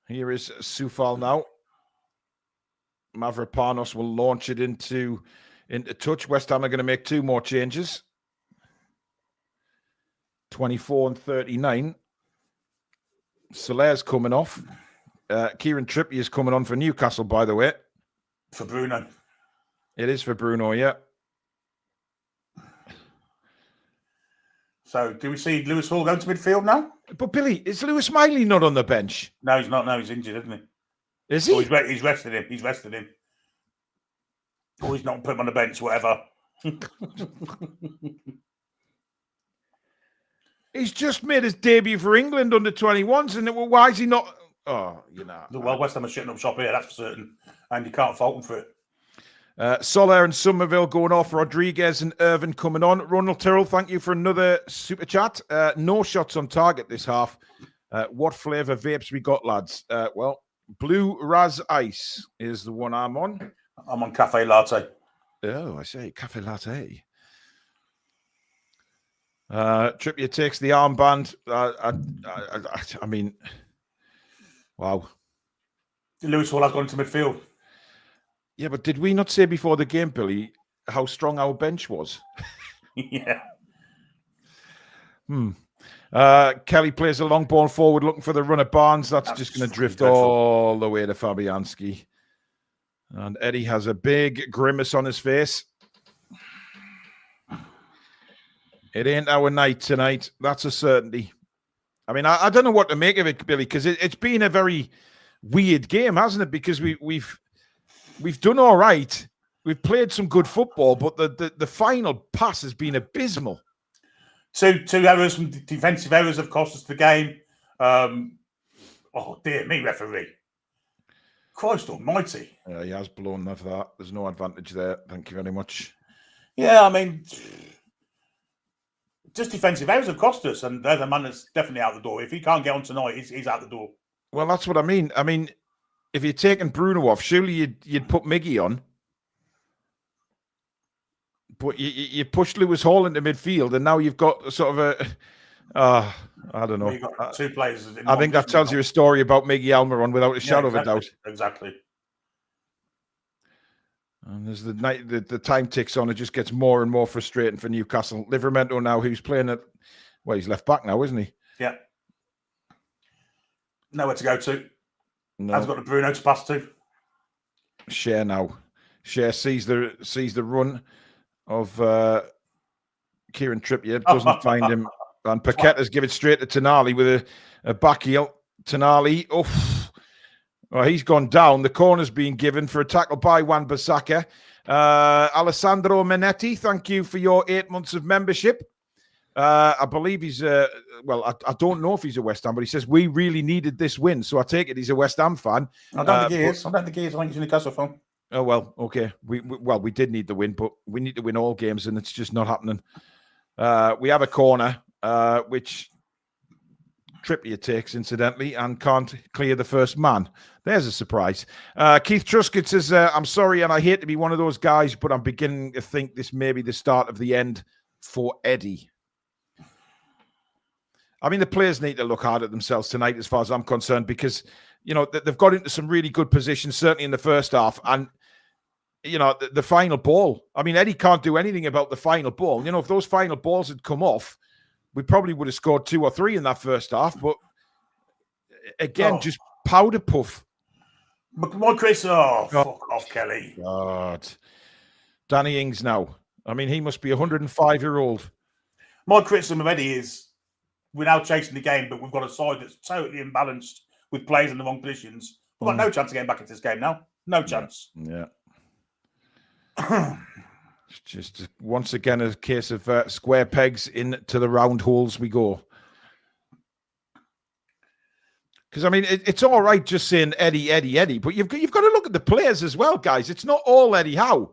Here is Soufal now. Mavropanos will launch it into touch. West Ham are going to make 2 more changes. 24 and 39. Solaire's coming off. Kieran Trippier is coming on for Newcastle, by the way. For Bruno. It is for Bruno, yeah. So, do we see Lewis Hall going to midfield now? But, Billy, is Lewis Miley not on the bench? No, he's not. No, he's injured, isn't he? Is he? Oh, he's rested him. He's rested him. Or he's not put him on the bench, whatever. He's just made his debut for England under 21s, and why is he not... Oh, Well, West Ham are shutting up shop here, that's for certain. And you can't fault them for it. Soler and Somerville going off. Rodriguez and Irvin coming on. Ronald Tyrrell, thank you for another super chat. No shots on target this half. What flavour vapes we got, lads? Well, Blue Raz Ice is the one I'm on. I'm on Cafe Latte. Oh, I say Cafe Latte. Trippier takes the armband. I mean, wow. Lewis Hall has gone to midfield. Yeah, but did we not say before the game, Billy, how strong our bench was? Yeah. Kelly plays a long ball forward, looking for the run of Barnes. That's just going to drift all the way to Fabianski. And Eddie has a big grimace on his face. It ain't our night tonight. That's a certainty. I mean, I don't know what to make of it, Billy, because it's been a very weird game, hasn't it? Because we've done all right. We've played some good football, but the final pass has been abysmal. Two errors, some defensive errors have cost us the game. Oh, dear me, referee. Christ almighty. He has blown off that. There's no advantage there. Thank you very much. Yeah, I mean, just defensive errors have cost us, and there's a man that's definitely out the door. If he can't get on tonight, he's out the door. Well, that's what I mean. I mean, if you're taking Bruno off, surely you'd put Miggy on. But you pushed Lewis Hall into midfield, and now you've got sort of I don't know. You've got two players. I think that tells you a story about Miggy Almiron without a shadow of a doubt. Exactly. And as the time ticks on, it just gets more and more frustrating for Newcastle. Livramento now, who's playing at, well, he's left back now, isn't he? Yeah. Nowhere to go to. No. Has got the Bruno to pass to. Share now. Share sees the run of Kieran Trippier, doesn't find him, and Paqueta's give it straight to Tonali with a back heel. Tonali, well, he's gone down. The corner's being given for a tackle by Wan-Bissaka. Alessandro Menetti, thank you for your 8 months of membership. I believe he's well, I don't know if he's a West Ham, but he says we really needed this win, so I take it he's a West Ham fan. I don't think he is. I think he's a Newcastle fan. Oh, well, okay. We did need the win, but we need to win all games, and it's just not happening. We have a corner, which Trippier takes, incidentally, and can't clear the first man. There's a surprise. Keith Truscott says, I'm sorry, and I hate to be one of those guys, but I'm beginning to think this may be the start of the end for Eddie. I mean, the players need to look hard at themselves tonight, as far as I'm concerned, because, you know, they've got into some really good positions, certainly in the first half, and you know, the final ball. I mean, Eddie can't do anything about the final ball. You know, if those final balls had come off, we probably would have scored 2 or 3 in that first half. But again, just powder puff. My Chris, fuck off, Kelly. God. Danny Ings now. I mean, he must be 105-year-old. My criticism of Eddie is we're now chasing the game, but we've got a side that's totally imbalanced with players in the wrong positions. We've got no chance of getting back into this game now. No chance. Yeah. Just once again a case of square pegs into the round holes we go. Because I mean, it's all right just saying Eddie, but you've got to look at the players as well, guys. It's not all Eddie Howe.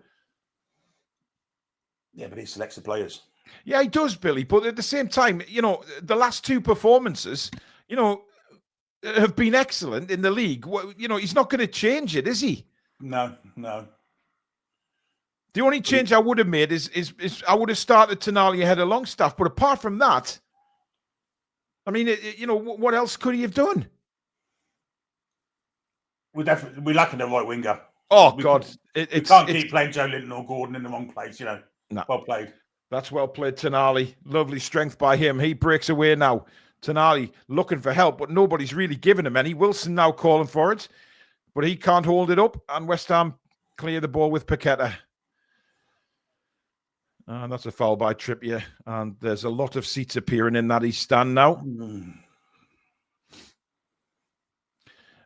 Yeah, but he selects the players. Yeah, he does, Billy. But at the same time, you know, the last 2 performances, you know, have been excellent in the league. You know, he's not going to change it, is he? No. The only change I would have made is I would have started Tonali ahead of Longstaff. But apart from that, I mean, you know, what else could he have done? We're lacking a right winger. Oh, God. We can't keep playing Joe Linton or Gordon in the wrong place, you know. No. Well played. That's well played, Tonali. Lovely strength by him. He breaks away now. Tonali looking for help, but nobody's really giving him any. Wilson now calling for it, but he can't hold it up. And West Ham clear the ball with Paqueta. And that's a foul by Trippier. And there's a lot of seats appearing in that East stand now.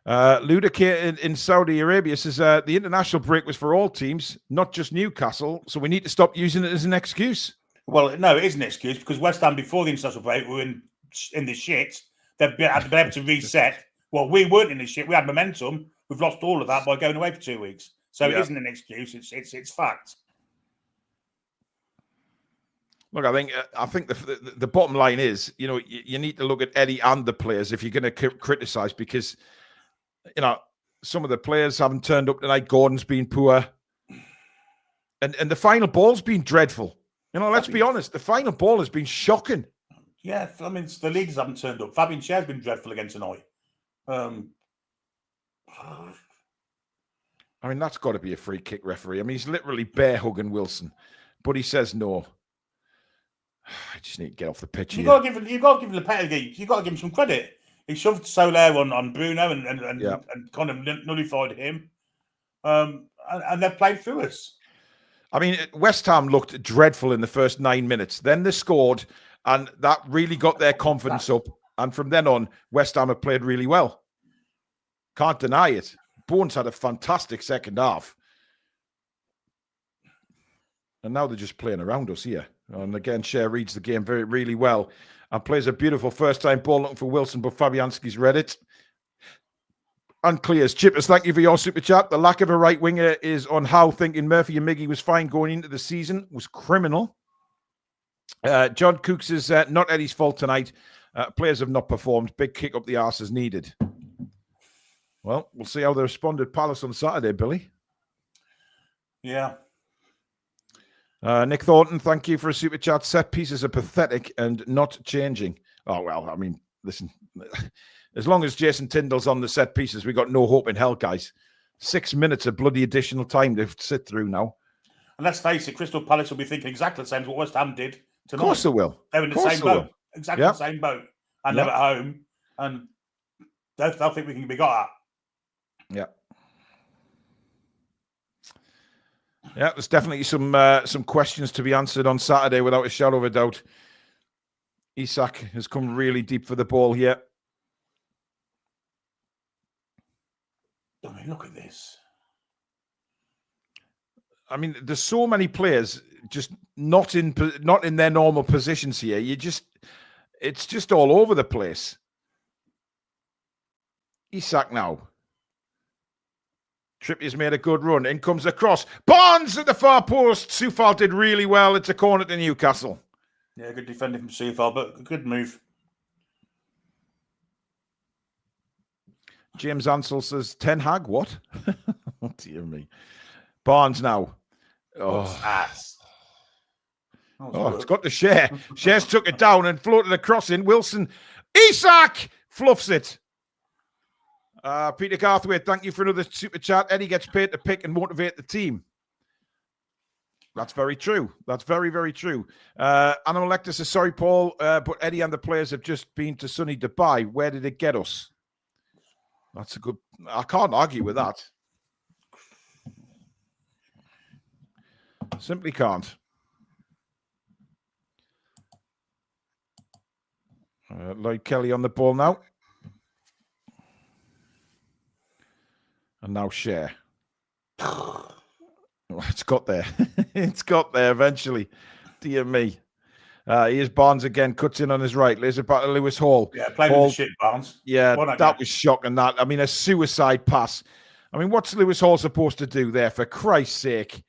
Ludacare in Saudi Arabia says the international break was for all teams, not just Newcastle. So we need to stop using it as an excuse. Well, no, it is an excuse because West Ham before the international break were in the shit. They've been able to reset. Well, we weren't in the shit. We had momentum. We've lost all of that by going away for 2 weeks. So it isn't an excuse. It's fact. Look, I think the bottom line is, you need to look at Eddie and the players if you're going to criticise, because, some of the players haven't turned up tonight. Gordon's been poor. And the final ball's been dreadful. Let's be honest. The final ball has been shocking. Yeah, I mean, the leaders haven't turned up. Fabian Schär's been dreadful again tonight. That's got to be a free kick referee. He's literally bear hugging Wilson, but he says no. I just need to get off the pitch. You've got to give Lopetegui. You've got to give him some credit. He shoved Soler on Bruno and kind of nullified him. And they've played through us. West Ham looked dreadful in the first 9 minutes. Then they scored, and that really got their confidence up. And from then on, West Ham have played really well. Can't deny it. Bones had a fantastic second half. And now they're just playing around us here. And again, Schär reads the game really well and plays a beautiful first-time ball looking for Wilson, but Fabianski's read it. And clears. Chippers, thank you for your super chat. The lack of a right winger is on Howe thinking Murphy and Miggy was fine going into the season. Was criminal. John Cooks is not Eddie's fault tonight. Players have not performed. Big kick up the arse is needed. Well, we'll see how they respond at Palace on Saturday, Billy. Yeah. Nick Thornton, thank you for a super chat. Set pieces are pathetic and not changing. Oh, well, listen, as long as Jason Tyndall's on the set pieces, we got no hope in hell, guys. 6 minutes of bloody additional time to sit through now. And let's face it, Crystal Palace will be thinking exactly the same as what West Ham did tonight. Of course they will. They're in the same boat. Exactly the same boat. And they're at home. And they'll think we can be got at. Yeah. Yeah, there's definitely some questions to be answered on Saturday without a shadow of a doubt. Isak has come really deep for the ball here. Look at this. There's so many players just not in their normal positions here. It's just all over the place. Isak now. Trippier's made a good run. In comes the cross. Barnes at the far post. Soufal did really well. It's a corner to Newcastle. Yeah, good defending from Soufal, but a good move. James Ansell says, Ten Hag, what? Oh, dear me. Barnes now. Oh, ass. It's got to Schär. Schär's took it down and floated a cross in. Wilson. Isak fluffs it. Peter Garthwaite, thank you for another super chat. Eddie gets paid to pick and motivate the team. That's very true. That's very, very true. Animal Lecter says, sorry, Paul, but Eddie and the players have just been to sunny Dubai. Where did it get us? That's a good... I can't argue with that. Simply can't. Lloyd Kelly on the ball now. And now Schär. It's got there. It's got there eventually. Dear me. Here's Barnes again. Cuts in on his right. Lays it back to Lewis Hall. Yeah, played with the shit, Barnes. Yeah, that was shocking. That. A suicide pass. What's Lewis Hall supposed to do there, for Christ's sake?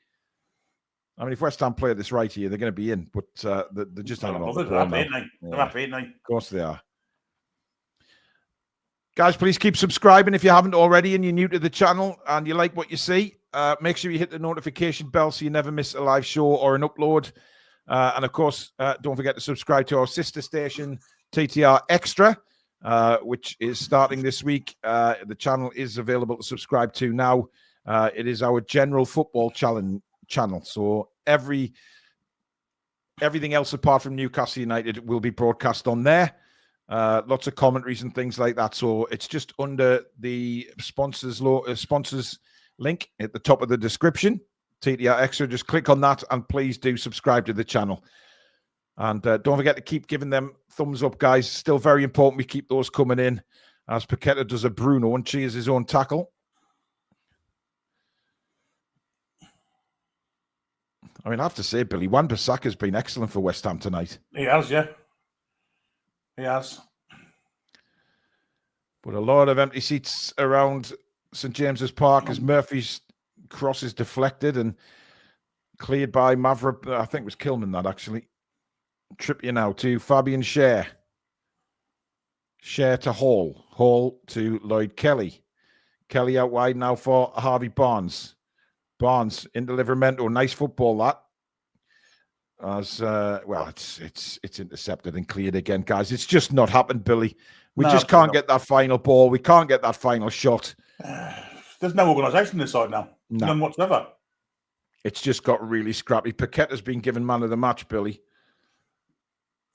If West Ham play this right here, they're going to be in. But they're just hanging on. They're happy, ain't they? Of course they are. Guys, please keep subscribing if you haven't already and you're new to the channel and you like what you see. Make sure you hit the notification bell so you never miss a live show or an upload. And of course, don't forget to subscribe to our sister station, TTR Xtra, which is starting this week. The channel is available to subscribe to now. It is our general football channel. So everything else apart from Newcastle United will be broadcast on there. Lots of commentaries and things like that. So it's just under the sponsors link at the top of the description. TTR Xtra. Just click on that and please do subscribe to the channel. And don't forget to keep giving them thumbs up, guys. Still very important we keep those coming in as Paqueta does a Bruno and cheers his own tackle. I have to say, Billy, Wan-Bissaka has been excellent for West Ham tonight. He has, yeah. He has. But a lot of empty seats around St. James's Park as Murphy's cross is deflected and cleared by Maverick. I think it was Kilman that actually. Trippier now to Fabian Schär. Schär to Hall. Hall to Lloyd Kelly. Kelly out wide now for Harvey Barnes. Barnes into Livramento. Nice football that. As well, it's intercepted and cleared again, guys. It's just not happened, Billy. We just can't get that final ball. We can't get that final shot. There's no organisation this side now. No. None whatsoever. It's just got really scrappy. Paqueta's been given man of the match, Billy.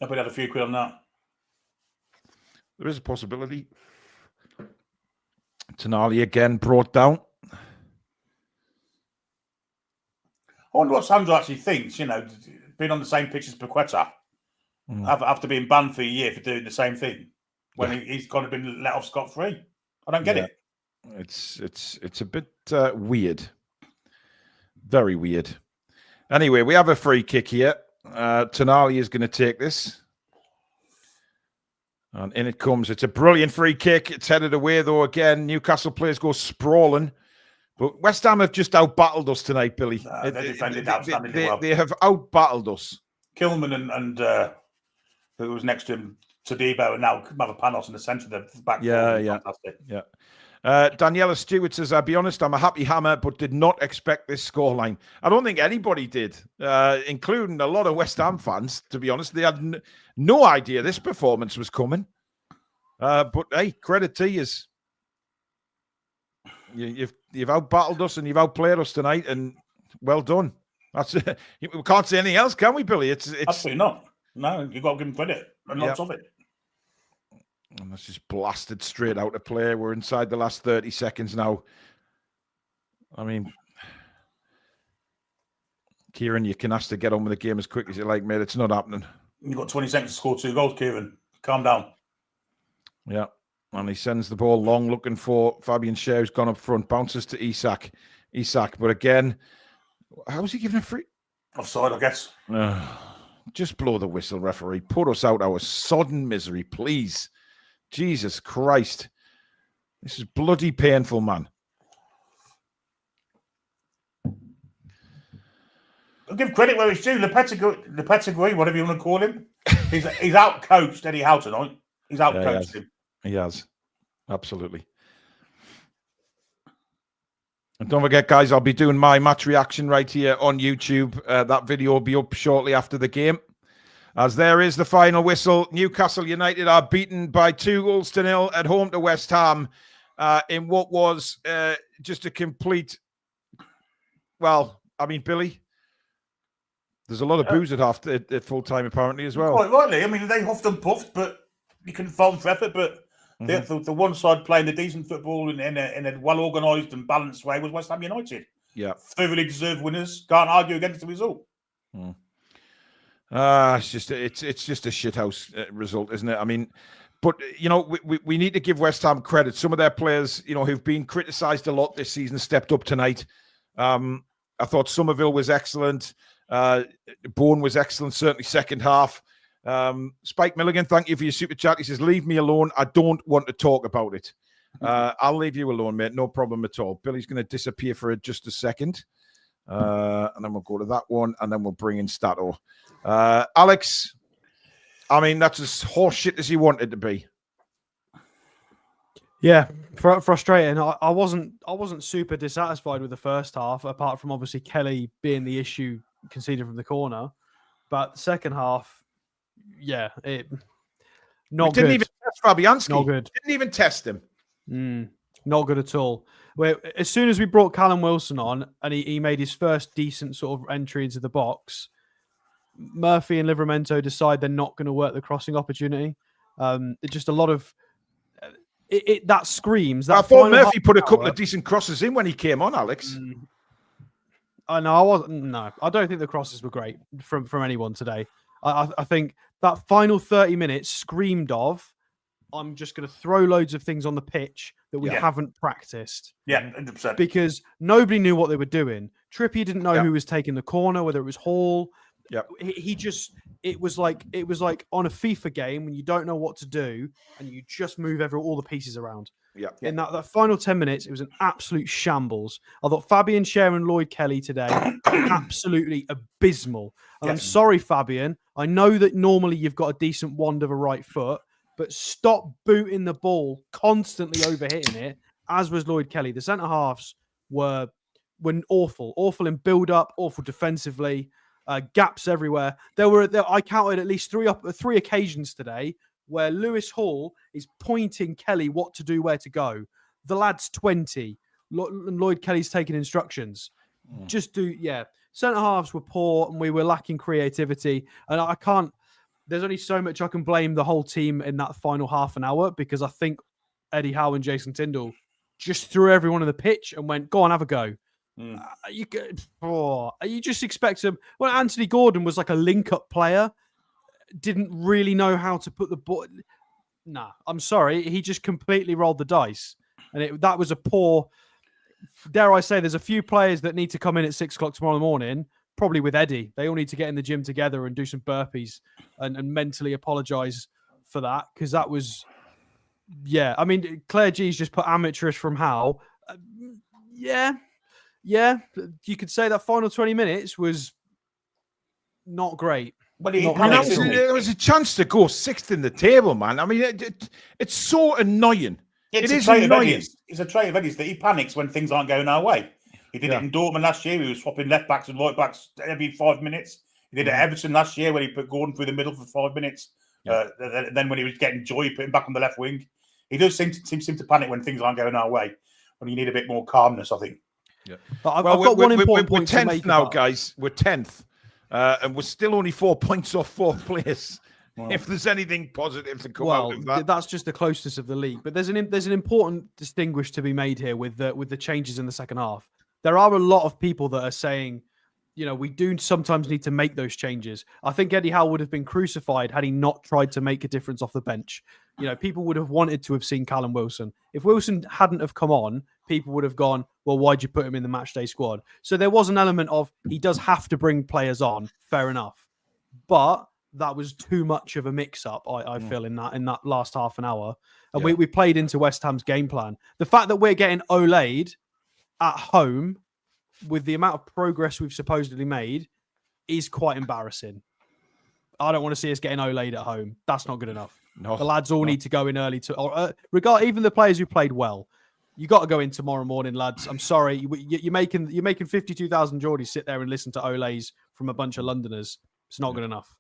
I bet had a few quid on that. There is a possibility. Tonali again brought down. I wonder what Sandro actually thinks, being on the same pitch as Paqueta, after being banned for a year for doing the same thing, when he's kind of been let off scot-free. I don't get it. It's a bit weird. Very weird. Anyway, we have a free kick here. Tonali is going to take this. And in it comes. It's a brilliant free kick. It's headed away, though, again. Newcastle players go sprawling. But West Ham have just out-battled us tonight, Billy. They defended outstandingly well. They have out-battled us. Kilman and who was next to him, Todibo, and now Mavropanos in the centre of the back. Fantastic. Yeah. Daniela Stewart says, I'll be honest, I'm a happy hammer, but did not expect this scoreline. I don't think anybody did, including a lot of West Ham fans, to be honest. They had no idea this performance was coming. But, hey, credit to you. You've out-battled us and you've outplayed us tonight, and well done. That's we can't say anything else, can we, Billy? It's absolutely not. No, you've got to give him credit, and lots of it. And that's just blasted straight out of play. We're inside the last 30 seconds now. I mean, Kieran, you can ask to get on with the game as quick as you like, mate. It's not happening. You've got 20 seconds to score 2 goals, Kieran. Calm down. Yeah. And he sends the ball long, looking for Fabian Schär, who's gone up front. Bounces to Isak. But again, how was he given a free? Offside, I guess. Just blow the whistle, referee. Put us out our sodden misery, please. Jesus Christ. This is bloody painful, man. I'll give credit where it's due. Lopetegui, whatever you want to call him. He's out-coached Eddie Howe tonight. He's out-coached him. He has. Absolutely. And don't forget, guys, I'll be doing my match reaction right here on YouTube. That video will be up shortly after the game. As there is the final whistle. Newcastle United are beaten by 2-0 at home to West Ham in what was just a complete... Well, I mean, Billy, there's a lot of booze at full time apparently as well. Quite rightly. I mean, they huffed and puffed, but you couldn't fault them for effort. But the one side playing the decent football in a well-organised and balanced way was West Ham United. Yeah. Thoroughly deserved winners. Can't argue against the result. It's just a shithouse result, isn't it? I mean, but we need to give West Ham credit. Some of their players, who've been criticised a lot this season, stepped up tonight. I thought Somerville was excellent. Bourne was excellent, certainly second half. Spike Milligan, thank you for your super chat. He says, leave me alone. I don't want to talk about it. I'll leave you alone, mate. No problem at all. Billy's going to disappear for just a second. And then we'll go to that one, and then we'll bring in Stato. Alex, I mean, that's as horse shit as you want it to be. Yeah, frustrating. I wasn't super dissatisfied with the first half, apart from obviously Kelly being the issue conceded from the corner. But the second half, not good. Didn't even test Fabianski. Not good. Didn't even test him. Not good at all. As soon as we brought Callum Wilson on and he made his first decent sort of entry into the box, Murphy and Livramento decide they're not going to work the crossing opportunity. It's just a lot of that screams. That I thought Murphy put a couple of decent crosses in when he came on, Alex. I don't think the crosses were great from anyone today. I think that final 30 minutes screamed of, I'm just going to throw loads of things on the pitch that we haven't practiced. Yeah, 100%. Because nobody knew what they were doing. Trippier didn't know who was taking the corner, whether it was Hall. Yep. It was like on a FIFA game when you don't know what to do and you just move all the pieces around. Yeah. In that final 10 minutes, it was an absolute shambles. I thought Fabian Schär and Lloyd Kelly today absolutely abysmal. And I'm sorry, Fabian. I know that normally you've got a decent wand of a right foot, but stop booting the ball, constantly overhitting it, as was Lloyd Kelly. The centre halves were awful in build-up, awful defensively, gaps everywhere. I counted at least three occasions today where Lewis Hall is pointing Kelly what to do, where to go. The lad's 20. Lloyd Kelly's taking instructions. Centre halves were poor and we were lacking creativity. And there's only so much I can blame the whole team in that final half an hour, because I think Eddie Howe and Jason Tindall just threw everyone on the pitch and went, go on, have a go. You just expect him. Well, Anthony Gordon was like a link-up player. Didn't really know how to put the ball. Nah, I'm sorry. He just completely rolled the dice. And that was a poor, dare I say, there's a few players that need to come in at 6 o'clock tomorrow morning, probably with Eddie. They all need to get in the gym together and do some burpees and mentally apologize for that. Because that was, I mean, Claire G's just put amateurish from Howe. Yeah, you could say that final 20 minutes was not great. But there was a chance to go sixth in the table, man. I mean, it's so annoying. It's a trait of Eddie's that he panics when things aren't going our way. He did it in Dortmund last year. He was swapping left backs and right backs every 5 minutes. He did it at Everton last year when he put Gordon through the middle for 5 minutes. Then when he was getting joy, he put him back on the left wing. He does seem to panic when things aren't going our way. When you need a bit more calmness, I think. Yeah. I've got one important point to make now, guys. We're 10th. And we're still only 4 points off fourth place. Well, if there's anything positive to come out of that, that's just the closest of the league. But there's an important distinguish to be made here with the changes in the second half. There are a lot of people that are saying, we do sometimes need to make those changes. I think Eddie Howe would have been crucified had he not tried to make a difference off the bench. People would have wanted to have seen Callum Wilson. If Wilson hadn't have come on, people would have gone, well, why'd you put him in the matchday squad? So there was an element of he does have to bring players on, fair enough. But that was too much of a mix-up, I feel, in that last half an hour. And we played into West Ham's game plan. The fact that we're getting Olayed at home with the amount of progress we've supposedly made is quite embarrassing. I don't want to see us getting Olayed at home. That's not good enough. No, the lads all need to go in early even the players who played well. You got to go in tomorrow morning, lads. I'm sorry, you're making 52,000 Geordies sit there and listen to Olays from a bunch of Londoners. It's not good enough.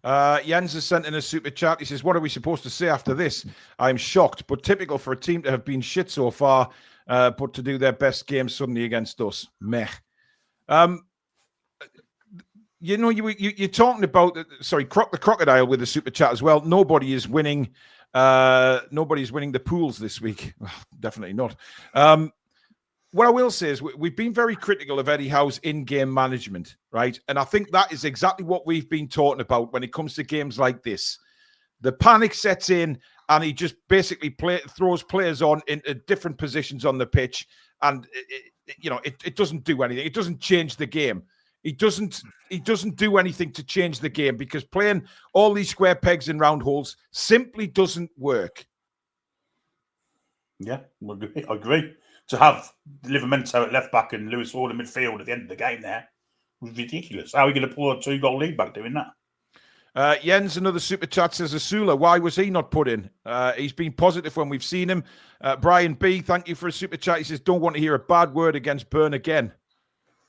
Jens has sent in a super chat. He says, "What are we supposed to say after this? I'm shocked, but typical for a team to have been shit so far, but to do their best game suddenly against us. Meh." You're talking about the crocodile with the super chat as well. Nobody is winning. Nobody's winning the pools this week. Well, definitely not. What I will say is we've been very critical of Eddie Howe's in-game management, right? And I think that is exactly what we've been talking about when it comes to games like this. The panic sets in, and he just basically throws players on into different positions on the pitch, and it doesn't do anything. It doesn't change the game. He doesn't do anything to change the game because playing all these square pegs in round holes simply doesn't work. Yeah, I agree. To have Livramento at left back and Lewis Hall in midfield at the end of the game there was ridiculous. How are we going to pull a 2-goal lead back doing that? Jens, another super chat, says Asula, why was he not put in? He's been positive when we've seen him. Brian B, thank you for a super chat. He says, don't want to hear a bad word against Burn again.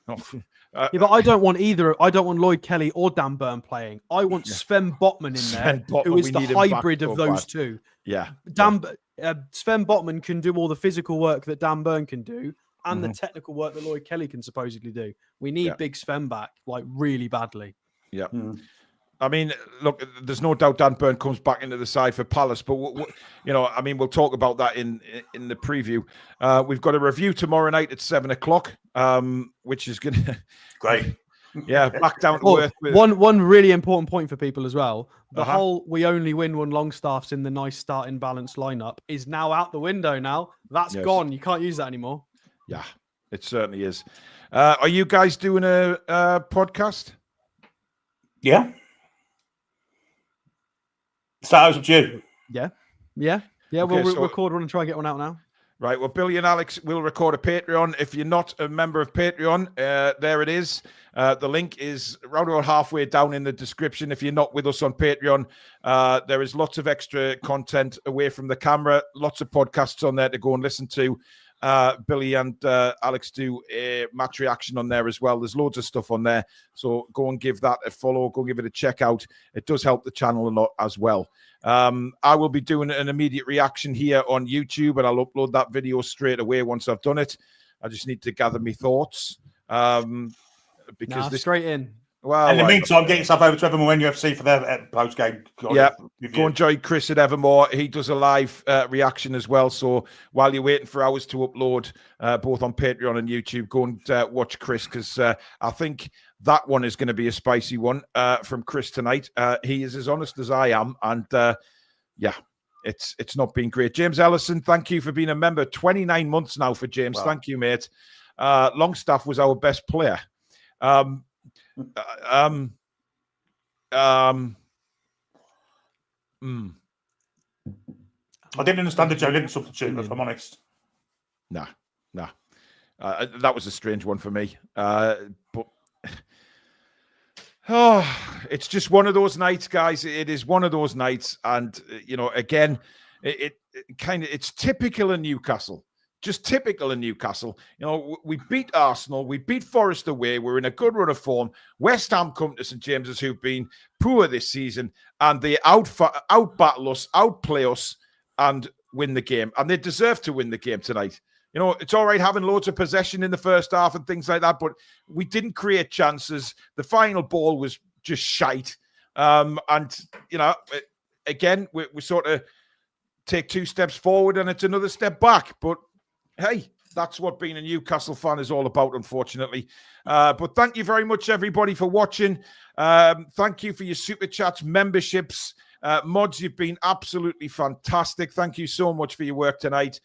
But I don't want either. I don't want Lloyd Kelly or Dan Burn playing. I want Sven Botman in there, who is the hybrid of those two. Yeah. Sven Botman can do all the physical work that Dan Burn can do and the technical work that Lloyd Kelly can supposedly do. We need big Sven back, like really badly. Yeah. I mean, look, there's no doubt Dan Burn comes back into the side for Palace, but we'll talk about that in the preview. We've got a review tomorrow night at 7 o'clock, which is going to great. Yeah, back down to earth. One really important point for people as well. The whole we only win when Longstaff's in the nice starting balanced lineup is now out the window now. That's gone. You can't use that anymore. Yeah, it certainly is. Are you guys doing a podcast? Yeah. So that was up to you. Yeah. Okay, We'll so- record one and try and get one out now. Right, well, Billy and Alex will record a Patreon. If you're not a member of Patreon, there it is. The link is around about halfway down in the description. If you're not with us on Patreon, there is lots of extra content away from the camera, lots of podcasts on there to go and listen to. Billy and Alex do a match reaction on there as well. There's loads of stuff on there. So go and give that a follow. Go give it a check out. It does help the channel a lot as well. I will be doing an immediate reaction here on YouTube, and I'll upload that video straight away once I've done it. I just need to gather my thoughts. Because this straight in. Well, in the meantime, get yourself over to Evermore NUFC for their post-game. Yeah, go and join Chris at Evermore. He does a live reaction as well. So while you're waiting for ours to upload, both on Patreon and YouTube, go and watch Chris, because I think that one is going to be a spicy one from Chris tonight. He is as honest as I am, and yeah, it's not been great. James Ellison, thank you for being a member. 29 months now for James. Wow. Thank you, mate. Longstaff was our best player. I didn't understand the Joe Linton substitute, if I'm honest. Nah. That was a strange one for me. But it's just one of those nights, guys. It is one of those nights, and again, it's typical in Newcastle. Just typical in Newcastle. We beat Arsenal. We beat Forest away. We're in a good run of form. West Ham come to St James's, who've been poor this season, and they outbattle us, outplay us, and win the game. And they deserve to win the game tonight. It's all right having loads of possession in the first half and things like that, but we didn't create chances. The final ball was just shite. And, again, we sort of take 2 steps forward and it's another step back. But hey, that's what being a Newcastle fan is all about, unfortunately. But thank you very much, everybody, for watching. Thank you for your super chats, memberships. Mods, you've been absolutely fantastic. Thank you so much for your work tonight.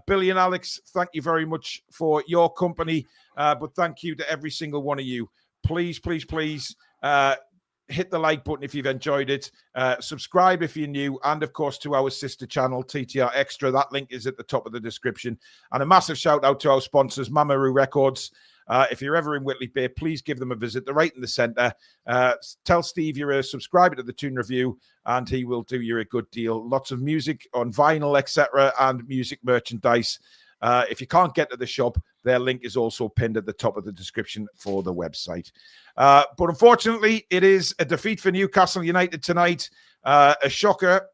Billy and Alex, thank you very much for your company. But thank you to every single one of you. Please, please, please hit the like button if you've enjoyed it. Subscribe if you're new. And, of course, to our sister channel, TTR Xtra. That link is at the top of the description. And a massive shout out to our sponsors, Mamaroo Records. If you're ever in Whitley Bay, please give them a visit. They're right in the centre. Tell Steve you're a subscriber to the Toon Review, and he will do you a good deal. Lots of music on vinyl, etc., and music merchandise. If you can't get to the shop, their link is also pinned at the top of the description for the website. But unfortunately, it is a defeat for Newcastle United tonight. A shocker,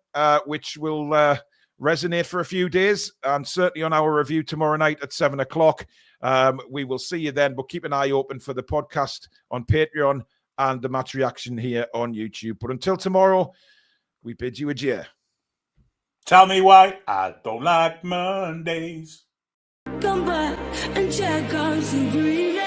which will resonate for a few days, and certainly on our review tomorrow night at 7 o'clock. We will see you then, but keep an eye open for the podcast on Patreon and the match reaction here on YouTube. But until tomorrow, we bid you adieu. Tell me why I don't like Mondays. Come back and check out some green.